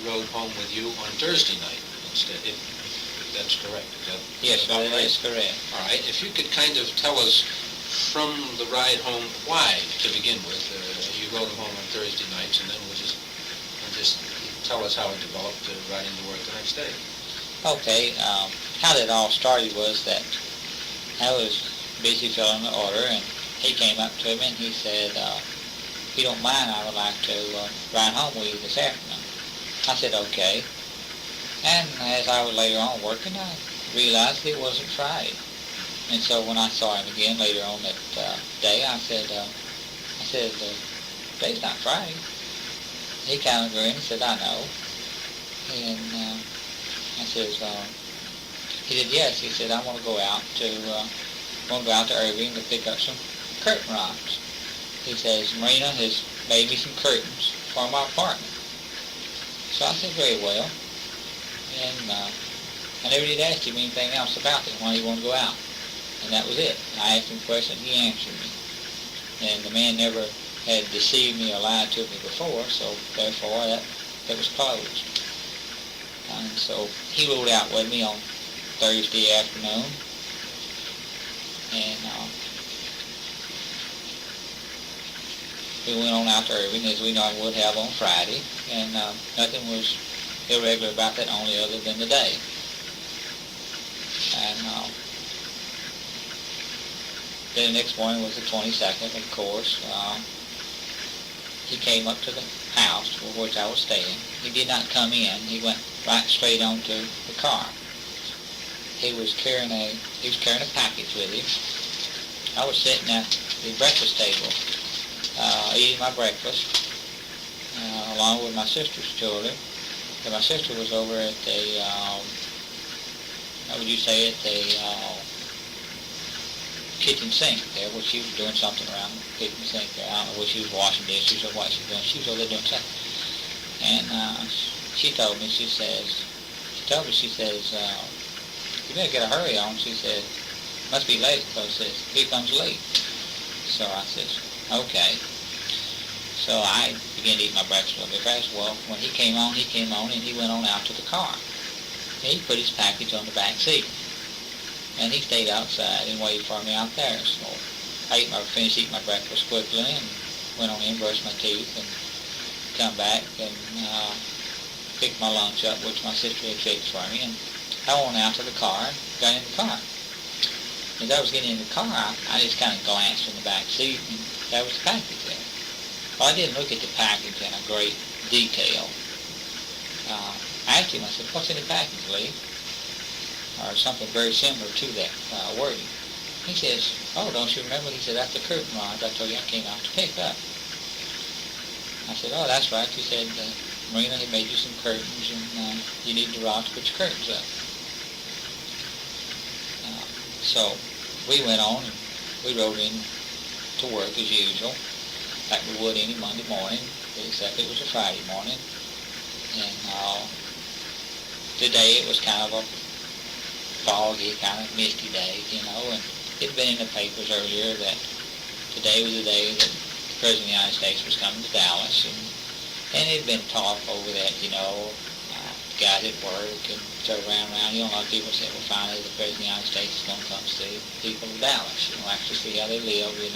rode home with you on Thursday night instead. that's correct. Is that Yes, about that right? is correct. All right. If you could kind of tell us from the ride home why to begin with. You rode home on Thursday nights, and then we'll just tell us how it developed riding to work the next day. Okay, how that all started was that I was busy filling the order, and he came up to me and he said, if you don't mind, I would like to ride home with you this afternoon. I said, okay. And as I was later on working, I realized it wasn't Friday. And so when I saw him again later on that day, I said, today's not Friday. He kind of grinned and said, I know. And I says, he said, yes. He said, I want to go out to Irving to pick up some curtain rods. He says, Marina has made me some curtains for my apartment. So I said, very well. And I never did ask him anything else about it, why he wanted to go out. And that was it. I asked him a question, he answered me. And the man never had deceived me or lied to me before, so therefore that was closed. And so he rode out with me on Thursday afternoon, and we went on out to Irving as we normally would have on Friday, and nothing was irregular about that, only other than the day. And then the next morning was the 22nd, of course. He came up to the house for which I was staying. He did not come in. He went right straight on to the car. He was carrying a package with him. I was sitting at the breakfast table, eating my breakfast, along with my sister's children. And my sister was over at the, how would you say it, the kitchen sink there, where she was doing something around the kitchen sink there. I don't know where she was washing dishes or what she was doing. She was over there doing something. And she told me, she says, you better get a hurry on. She said, must be late, because it says, here comes late. So I says, okay. So I began to eat my breakfast a little bit fast. Well, when he came on, and he went on out to the car. And he put his package on the back seat. And he stayed outside and waited for me out there. So I finished eating my breakfast quickly and went on in, brushed my teeth, and come back and picked my lunch up, which my sister had fixed for me. And I went out to the car and got in the car. As I was getting in the car, I just kind of glanced in the back seat, and there was the package there. Well, I didn't look at the package in a great detail. I asked him, I said, what's in the package, Lee? Or something very similar to that wording. He says, oh, don't you remember? He said, that's the curtain rods I told you I came out to pick up. I said, oh, that's right. He said, Marina had made you some curtains, and you need the rods to put your curtains up. So we went on, and we rode in to work as usual, like we would any Monday morning, except it was a Friday morning. And today it was kind of a foggy, kind of misty day, and it had been in the papers earlier that today was the day that the President of the United States was coming to Dallas, and it had been talk over that, guys at work and so around, a lot of people said, well, finally the President of the United States is going to come see people of Dallas, actually see how they live, and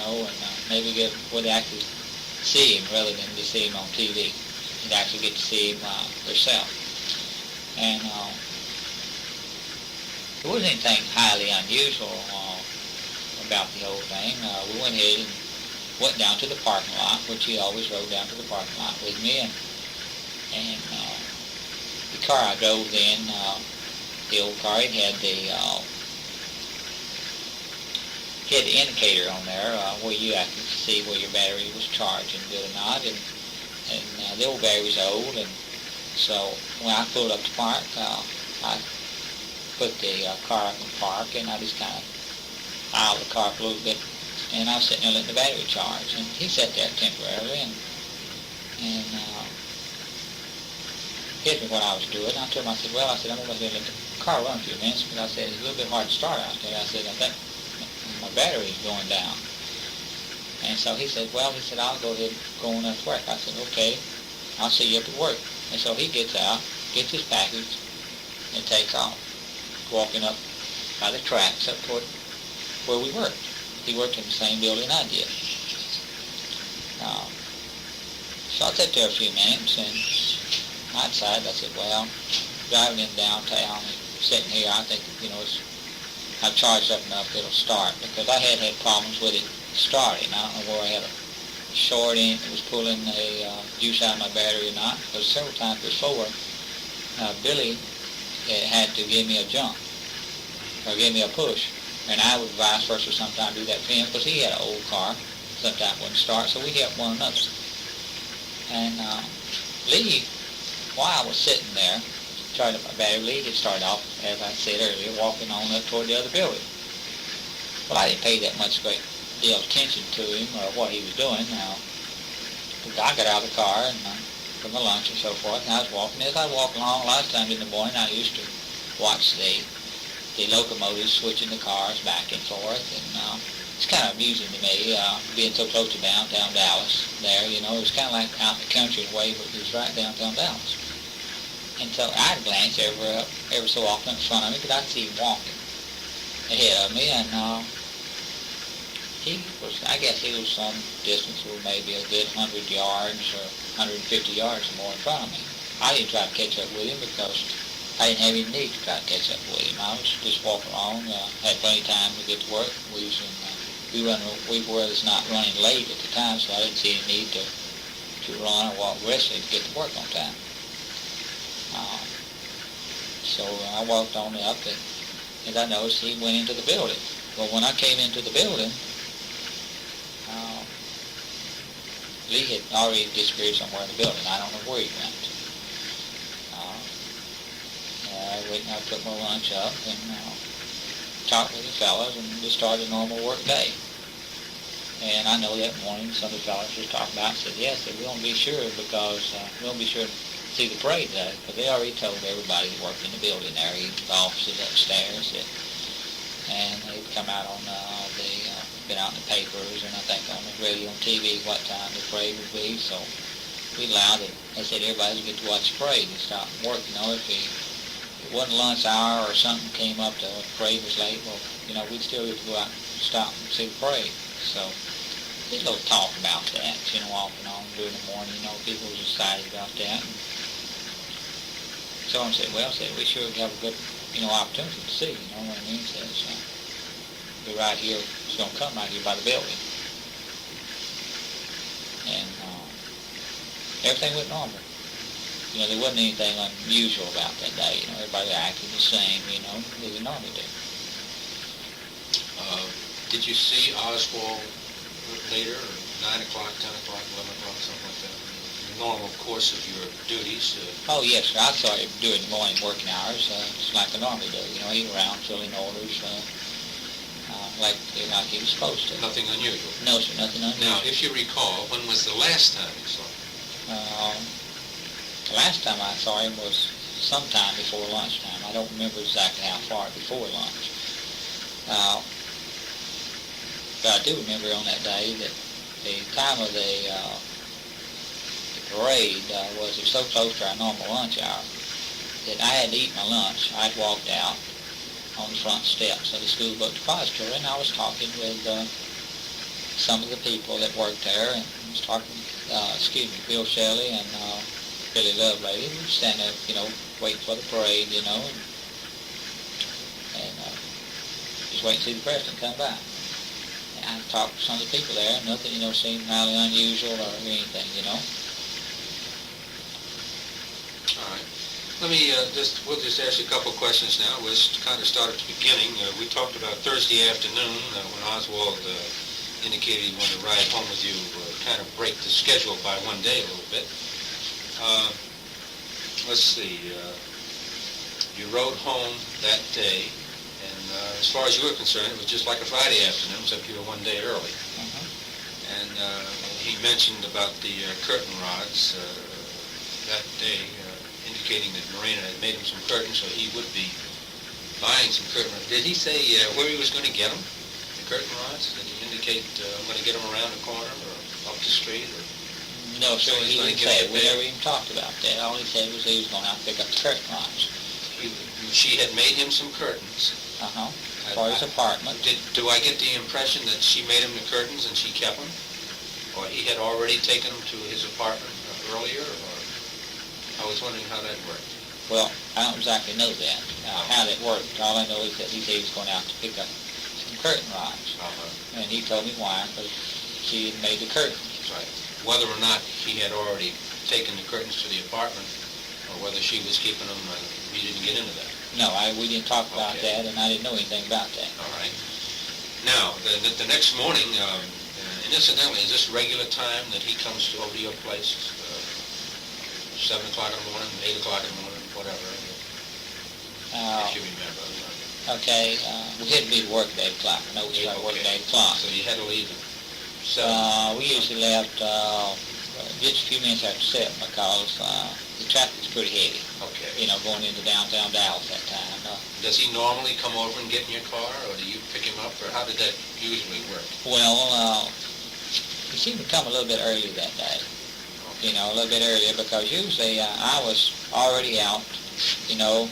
maybe would actually see him rather than just see him on TV. You'd actually get to see him yourself. And there wasn't anything highly unusual about the whole thing. We went ahead and went down to the parking lot, which he always rode down to the parking lot with me, and the car I drove then, the old car, it had the indicator on there where you actually see where your battery was charging good or not, and the old battery's old, and so when I pulled up to park, I put the car up in park, and I just kind of piled the car up a little bit, and I was sitting there letting the battery charge, and he sat there temporarily, and hit me what I was doing. I told him, I said, I'm going to go ahead and let the car run a few minutes, because I said, it's a little bit hard to start out there. I said, I think my battery is going down. And so he said, I'll go ahead and go on up to work. I said, okay, I'll see you up at work. And so he gets out, gets his package, and takes off. walking up by the tracks up toward where we worked. He worked in the same building I did. So I sat there a few minutes, and I decided, I said, well, driving in downtown and sitting here, I think, I've charged up enough, it'll start, because I had problems with it starting. I don't know where I had a short in it was pulling the juice out of my battery or not, because several times before, Billy had to give me a jump, or give me a push, and I would vice versa sometimes do that for him, because he had an old car, sometimes wouldn't start, so we helped one another. And Lee, while I was sitting there, charging up my battery, Lee had started off, as I said earlier, walking on up toward the other building. Well, I didn't pay that much great deal of attention to him or what he was doing. Now, I got out of the car and for my lunch and so forth, and I was walking. As I walked along, a lot of times in the morning, I used to watch the locomotives switching the cars back and forth, and it's kind of amusing to me, being so close to downtown Dallas there, it was kind of like out in the country in a way, but it was right downtown Dallas. And so I'd glance every so often in front of me, because I'd see him walking ahead of me, and I guess he was some distance, or maybe a good 100 yards or 150 yards or more in front of me. I didn't try to catch up with him, because I didn't have any need to try to catch up with him. I was just walking along, had plenty of time to get to work. We were not running late at the time, so I didn't see any need to run or walk aggressively to get to work on time. So I walked on up, and I noticed he went into the building. Well, when I came into the building, Lee had already disappeared somewhere in the building. I don't know where he went. I went and I took my lunch up and talked with the fellas and just started a normal work day. And I know that morning some of the fellas just talked about it, said, yes, we want to be sure, because we want to be sure to see the parade today, because they already told everybody that worked in the building there, even the officers upstairs, and they'd come out on been out in the papers and I think on the radio and TV what time the parade would be, so we allowed it. They said everybody would get to watch the parade and stop work. If it wasn't lunch hour or something came up, the parade was late, well, we'd still get to go out and stop and see the parade. So there's a little talk about that, off and on during the morning, people was excited about that. And so I said, we sure have a good, opportunity to see, what I mean? Says, be right here, it's going to come right here by the building. And everything went normal. There wasn't anything unusual about that day. Everybody acted the same, as they normally do. Did you see Oswald later, 9 o'clock, 10 o'clock, 11 o'clock, something like that? The normal course of your duties? Oh, yes, sir. I saw him during the morning working hours, just like I normally do. He was around filling orders, like he was supposed to. Nothing unusual? No, sir, nothing unusual. Now, if you recall, when was the last time you saw him? The last time I saw him was sometime before lunchtime. I don't remember exactly how far before lunch. But I do remember on that day that the time of the parade was so close to our normal lunch hour that I had to eat my lunch. I'd walked out on the front steps of the school book depository, and I was talking with some of the people that worked there, and I was talking, Bill Shelley and Billy Lovelady. We were standing up, waiting for the parade, and just waiting to see the president come by. And I talked to some of the people there, and nothing, seemed highly unusual or anything, All right. We'll just ask you a couple of questions now. We'll kind of start at the beginning. We talked about Thursday afternoon when Oswald indicated he wanted to ride home with you, kind of break the schedule by one day a little bit. Let's see. You rode home that day, and as far as you were concerned, it was just like a Friday afternoon, except you were one day early. And he mentioned about the curtain rods that day, indicating that Marina had made him some curtains, so he would be buying some curtain rods. Did he say where he was going to get them, the curtain rods? Did he indicate, I'm going to get them around the corner or up the street? Or no, sir, he didn't say it. We never even talked about that. All he said was he was going out to pick up the curtain rods. You she had made him some curtains. For his apartment. Do I get the impression that she made him the curtains and she kept them? Or he had already taken them to his apartment earlier? Or I was wondering how that worked. Well, I don't exactly know that, how that worked. All I know is that he said he was going out to pick up some curtain rods. And he told me why, because she had made the curtains. Right. Whether or not he had already taken the curtains to the apartment, or whether she was keeping them, we didn't get into that. No, we didn't talk about that, and I didn't know anything about that. All right. Now, the next morning, and incidentally, is this regular time that he comes over to your place? 7 o'clock in the morning, 8 o'clock in the morning, whatever, if you remember. Okay, we had to leave work at 8 o'clock. I know we started work at 8 o'clock. So you had to leave at 7? We usually left just a few minutes after 7 because the traffic's pretty heavy. Okay. You know, going into downtown Dallas that time. Does he normally come over and get in your car, or do you pick him up, or how did that usually work? Well, he seemed to come a little bit early that day. You know, a little bit earlier, because usually I was already out, you know,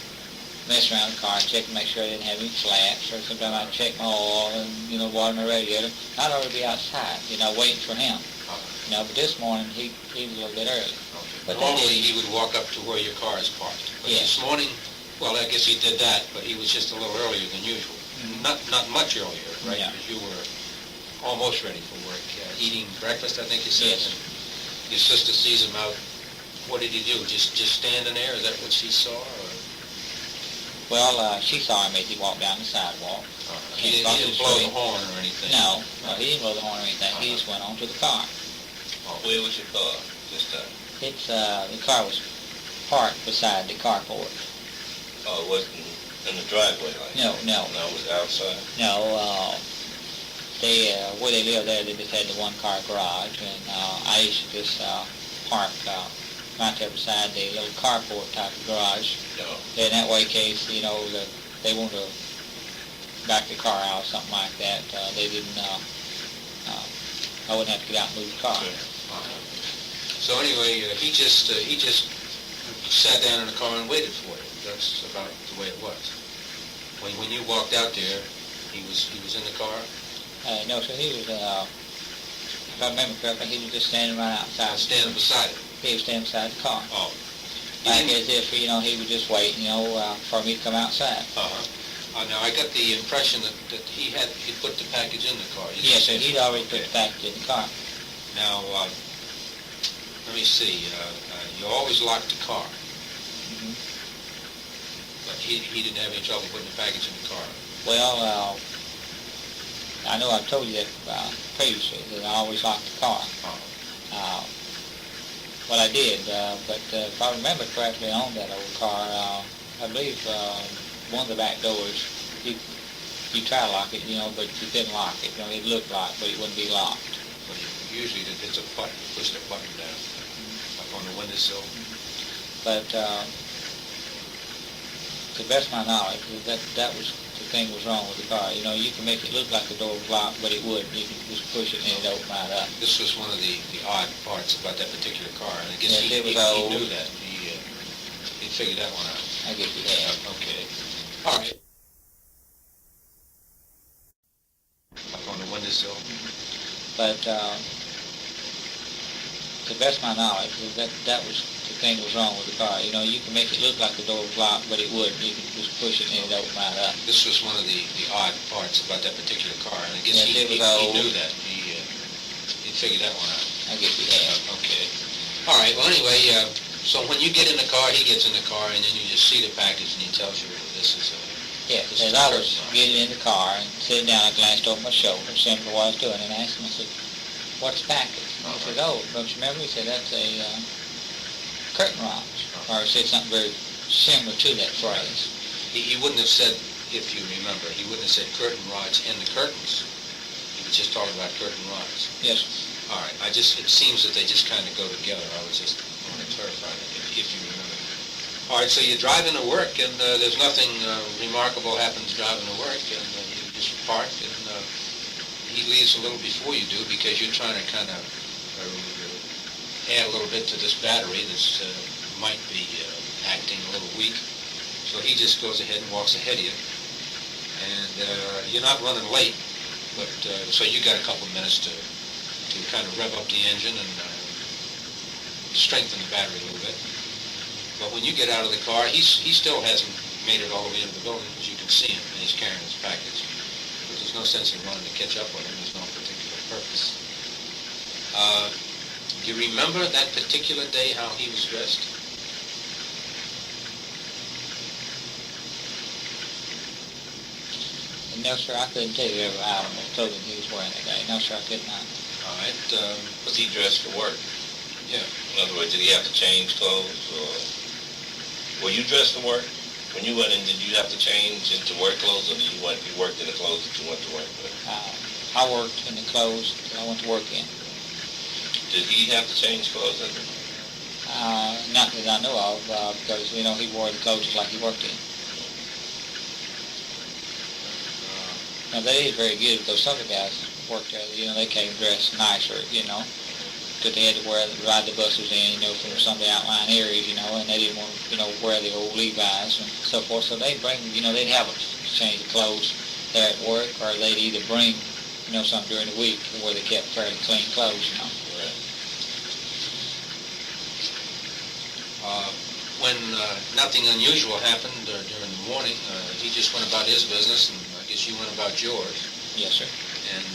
messing around the car, checking to make sure I didn't have any flaps, or sometimes I'd check my oil and, you know, water my radiator. I'd already be outside, you know, waiting for him. You know, but this morning he was a little bit early. But normally he would walk up to where your car is parked. But this morning, well, I guess he did that, but he was just a little earlier than usual. Not much earlier, right? Yeah. Because you were almost ready for work, eating breakfast, I think you said. Yes. And your sister sees him out. What did he do? Just standing there? Is that what she saw? Or? Well, she saw him as he walked down the sidewalk. He didn't blow the horn or anything? No, he didn't blow the horn or anything. He just went on to the car. Where was your car this time? The car was parked beside the carport. Oh, it wasn't in the driveway like No, that? no. No, it was outside? No, where they live there, they just had the one-car garage, and I used to just park right there beside the little carport type of garage. No. And that way, in case, you know, they wanted to back the car out or something like that, they didn't, I wouldn't have to get out and move the car. So anyway, he just sat down in the car and waited for you. That's about the way it was. When you walked out there, he was in the car? No, so he was, if I remember correctly, he was just standing right outside. Standing beside it? He was standing beside the car. Oh. Like as if, you know, he was just waiting, you know, for me to come outside. Now, I got the impression that he put the package in the car. Yes, and he'd already put the package in the car. Now, let me see. You always lock the car. But he didn't have any trouble putting the package in the car. Well, I know I've told you that previously, that I always lock the car. Well, I did, but if I remember correctly on that old car, I believe one of the back doors, you try to lock it, you know, but you couldn't lock it. You know, it looked locked, but it wouldn't be locked. Well, usually it's a button, push the button down, like on the windowsill. But to the best of my knowledge, that was the thing was wrong with the car. You know, you can make it look like the door was locked, but it wouldn't. You can just push it and it opened right up. This was one of the odd parts about that particular car, and I guess he knew that. He figured that one out. I guess he had. Okay. All right. Up on the windowsill. But to the best of my knowledge, that was the thing was wrong with the car. You know, you can make it look like the door was locked, but it wouldn't. You can just push it and it opened right up. This was one of the odd parts about that particular car, and I guess he knew that. He figured that one out. I guess he had. Okay. All right. Well, anyway, so when you get in the car, he gets in the car, and then you just see the package, and he tells you this is a... Yes, as I was getting in the car and sitting down, I glanced over my shoulder, simply what I was doing, and I asked him, I said, "What's the package?" He said, "Oh, don't you remember?" He said, "That's a curtain rods," or he said something very similar to that phrase. He wouldn't have said, if you remember, he wouldn't have said curtain rods and the curtains. He was just talking about curtain rods. Yes. All right. It seems that they just kind of go together. I was just want to clarify that, if you remember. All right, so you're driving to work, and there's nothing remarkable happens driving to work, and you just park, and he leaves a little before you do, because you're trying to kind of add a little bit to this battery that might be acting a little weak. So he just goes ahead and walks ahead of you. And you're not running late, but so you got a couple minutes to kind of rev up the engine and strengthen the battery a little bit. But when you get out of the car, he still hasn't made it all the way into the building, as you can see him, and he's carrying his package. But there's no sense in running to catch up with him. There's no particular purpose. Do you remember that particular day, how he was dressed? No, sir, I couldn't tell you every item of clothing he was wearing that day. No, sir, I could not. All right. Was he dressed for work? Yeah. In other words, did he have to change clothes, or were you dressed for work? When you went in, did you have to change into work clothes, or you worked in the clothes that you went to work with? I worked in the clothes that I went to work in. Did he have to change clothes? Not that I know of, because, he wore the clothes just like he worked in. Now, that is very good, because some of the guys worked there, they came dressed nicer, because they had to ride the buses in, from some of the outlying areas, and they didn't want to, wear the old Levi's and so forth. So they'd bring, they'd have a change of clothes there at work, or they'd either bring, something during the week where they kept fairly clean clothes, When nothing unusual happened during the morning, he just went about his business, and I guess you went about yours. Yes, sir. And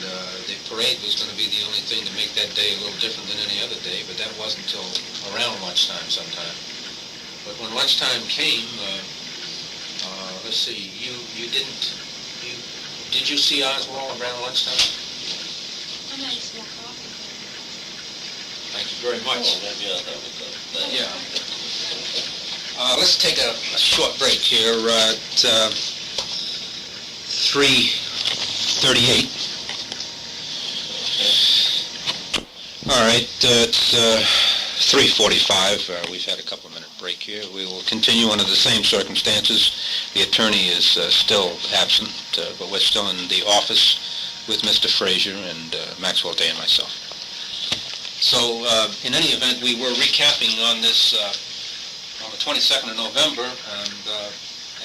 the parade was going to be the only thing to make that day a little different than any other day, but that wasn't until around lunchtime sometime. But when lunchtime came, let's see, did you see Oswald around lunchtime? I might smoke coffee. Thank you very much. Yeah. Let's take a short break here at 3:38. All right, it's 3:45. We've had a couple-minute break here. We will continue under the same circumstances. The attorney is still absent, but we're still in the office with Mr. Frazier and Maxwell Day and myself. So, in any event, we were recapping on this on the 22nd of November, and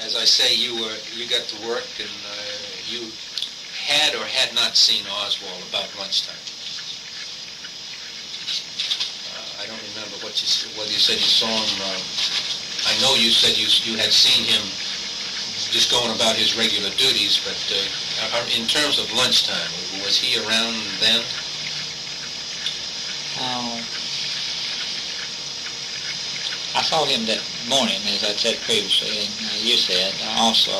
as I say, you got to work, and you had or had not seen Oswald about lunchtime. I don't remember whether you said you saw him. I know you said you had seen him just going about his regular duties, but in terms of lunchtime, was he around then? I saw him that morning, as I said previously, and you said also,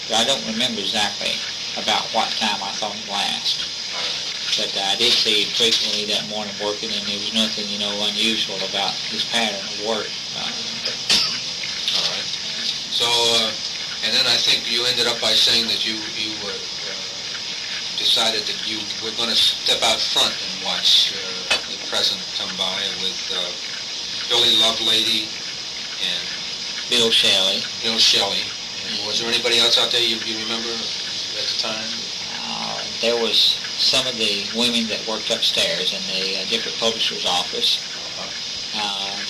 but I don't remember exactly about what time I saw him last. But I did see him frequently that morning working, and there was nothing, unusual about his pattern of work. All right. So, and then I think you ended up by saying that you decided that you were going to step out front and watch the president come by with Billy Lovelady and Bill Shelley. And was there anybody else out there you remember at the time? There was some of the women that worked upstairs in the different publisher's office.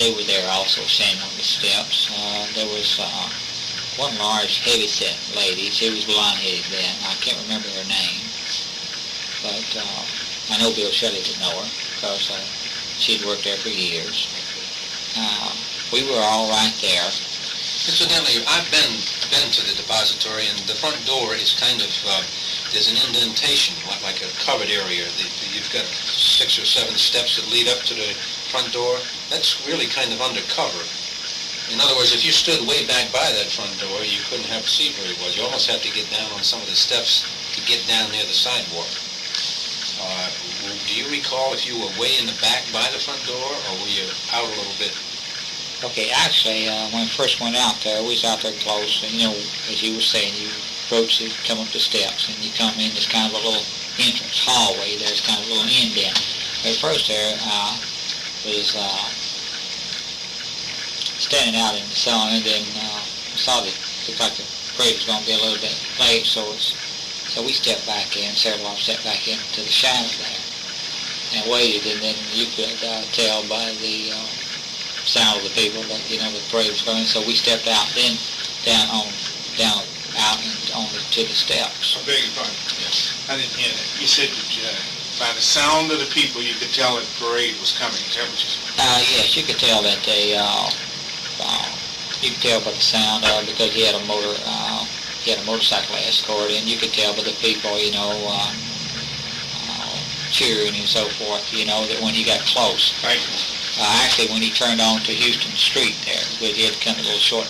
They were there also, standing on the steps. There was one large, heavy-set lady. She was blonde-headed then. I can't remember her name. But I know Bill Shelley would know her because she'd worked there for years. We were all right there. Incidentally, I've been to the depository, and the front door is kind of, there's an indentation, like a covered area. You've got 6 or 7 steps that lead up to the front door. That's really kind of undercover. In other words, if you stood way back by that front door, you couldn't have to see very well. You almost had to get down on some of the steps to get down near the sidewalk. Do you recall if you were way in the back by the front door, or were you out a little bit? Okay, actually, when we first went out there, we was out there close, and, as you were saying, you approach it, come up the steps, and you come in, there's kind of a little entrance hallway, there's kind of a little indent. At first there, was standing out in the sun, and then saw that it looked like the parade was going to be a little bit late, so we stepped back in, several of us stepped back into the shadow there, and waited, and then you could tell by the sound of the people that, the parade was going, so we stepped out. Then down out to the steps. I beg your pardon. I didn't hear that. You said that by the sound of the people, you could tell that the parade was coming. Is that what you said? Yes, you could tell that they. You could tell by the sound because he had a motorcycle escort, and you could tell by the people, cheering and so forth. That when he got close. Right. Actually, when he turned on to Houston Street there, because he had to come a little short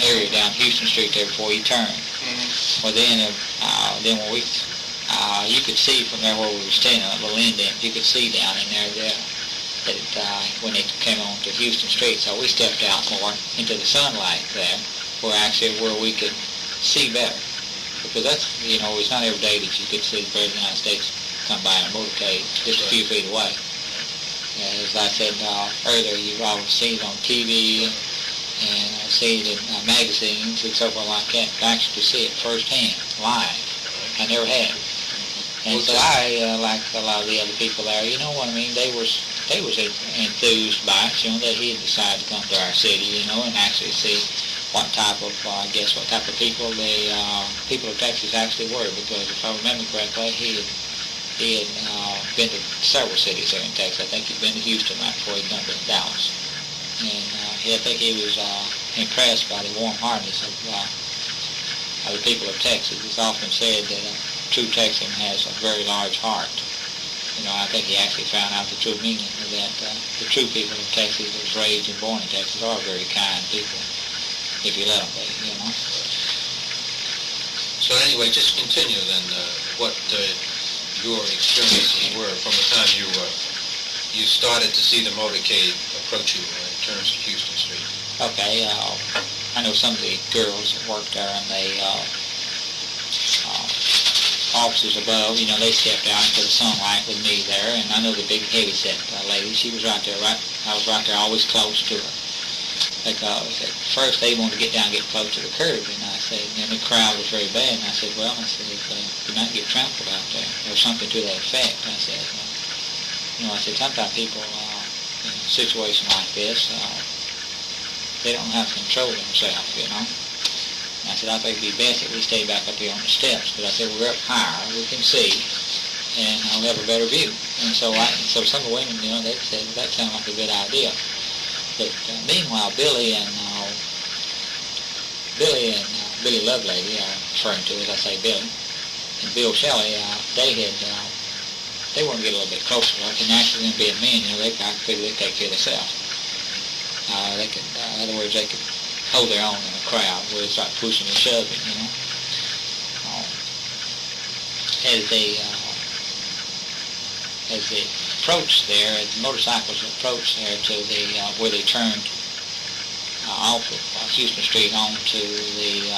area down Houston Street there before he turned. Mm-hmm. Well, then when we, you could see from there where we were standing at the Linden, you could see down in there that when they came on to Houston Street. So we stepped out more into the sunlight there, where we could see better. Because that's, it's not every day that you could see the President of the United States come by in a motorcade just a few feet away. As I said earlier, you've always seen it on TV and seen it in magazines and so forth like that. To actually see it firsthand, live, I never had. And so I, like a lot of the other people there, you know what I mean, they was enthused by it, that he had decided to come to our city, and actually see what type of people the people of Texas actually were. Because if I remember correctly, he had been to several cities here in Texas. I think he'd been to Houston right before he'd come to Dallas. And I think he was impressed by the warm heartedness of the people of Texas. It's often said that a true Texan has a very large heart. I think he actually found out the true meaning of that. The true people of Texas, that was raised and born in Texas, are very kind people, if you let them be, So anyway, just continue then what your experiences were from the time you started to see the motorcade approach you in terms of Houston Street. Okay, I know some of the girls that worked there, and they officers above, they stepped out into the sunlight with me there, and I know the big heavy-set lady, she was right there, I was right there always close to her. Because at first they wanted to get down and get close to the curb, and I said, and the crowd was very bad, and I said, well, you might get trampled out there, or something to that effect. I said, sometimes people, in a situation like this, they don't have to control themselves, I said, I think it'd be best that we stay back up here on the steps, because I said, we're up higher, we can see, and I'll have a better view. And so some of the women, they said, that sounded like a good idea. But meanwhile, Billy Lovelady, referring to as I say Billy, and Bill Shelley, they wanted to get a little bit closer. Like, and actually, them being men, they figured they take care of themselves. They could, in other words, they could hold their own in a crowd where they start pushing and shoving, As they approached there, as the motorcycles approached there to the where they turned off of Houston Street onto the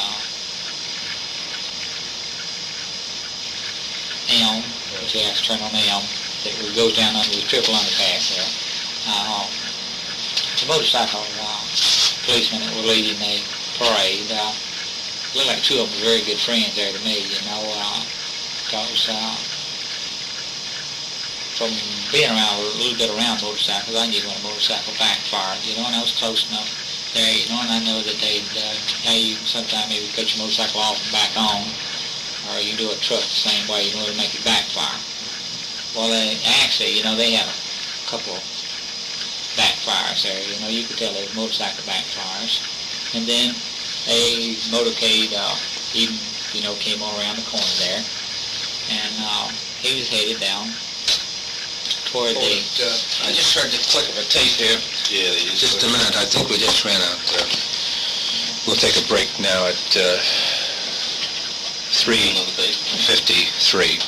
Elm, which they actually turn on Elm, that goes down under the triple underpass there. The motorcycle policemen that were leading the parade looked like two of them were very good friends there to me, because from being around a little bit around motorcycles, I knew when a motorcycle backfired, and I was close enough there, and I know that you sometimes maybe cut your motorcycle off and back on, or you do a truck the same way, to make it backfire. Well, they had a couple backfires there, you could tell they were motorcycle backfires. And then a motorcade even, came all around the corner there, and he was headed down toward the... I just heard the click of a tape here. Yeah, Just a minute, I think we just ran out. We'll take a break now at 3:53.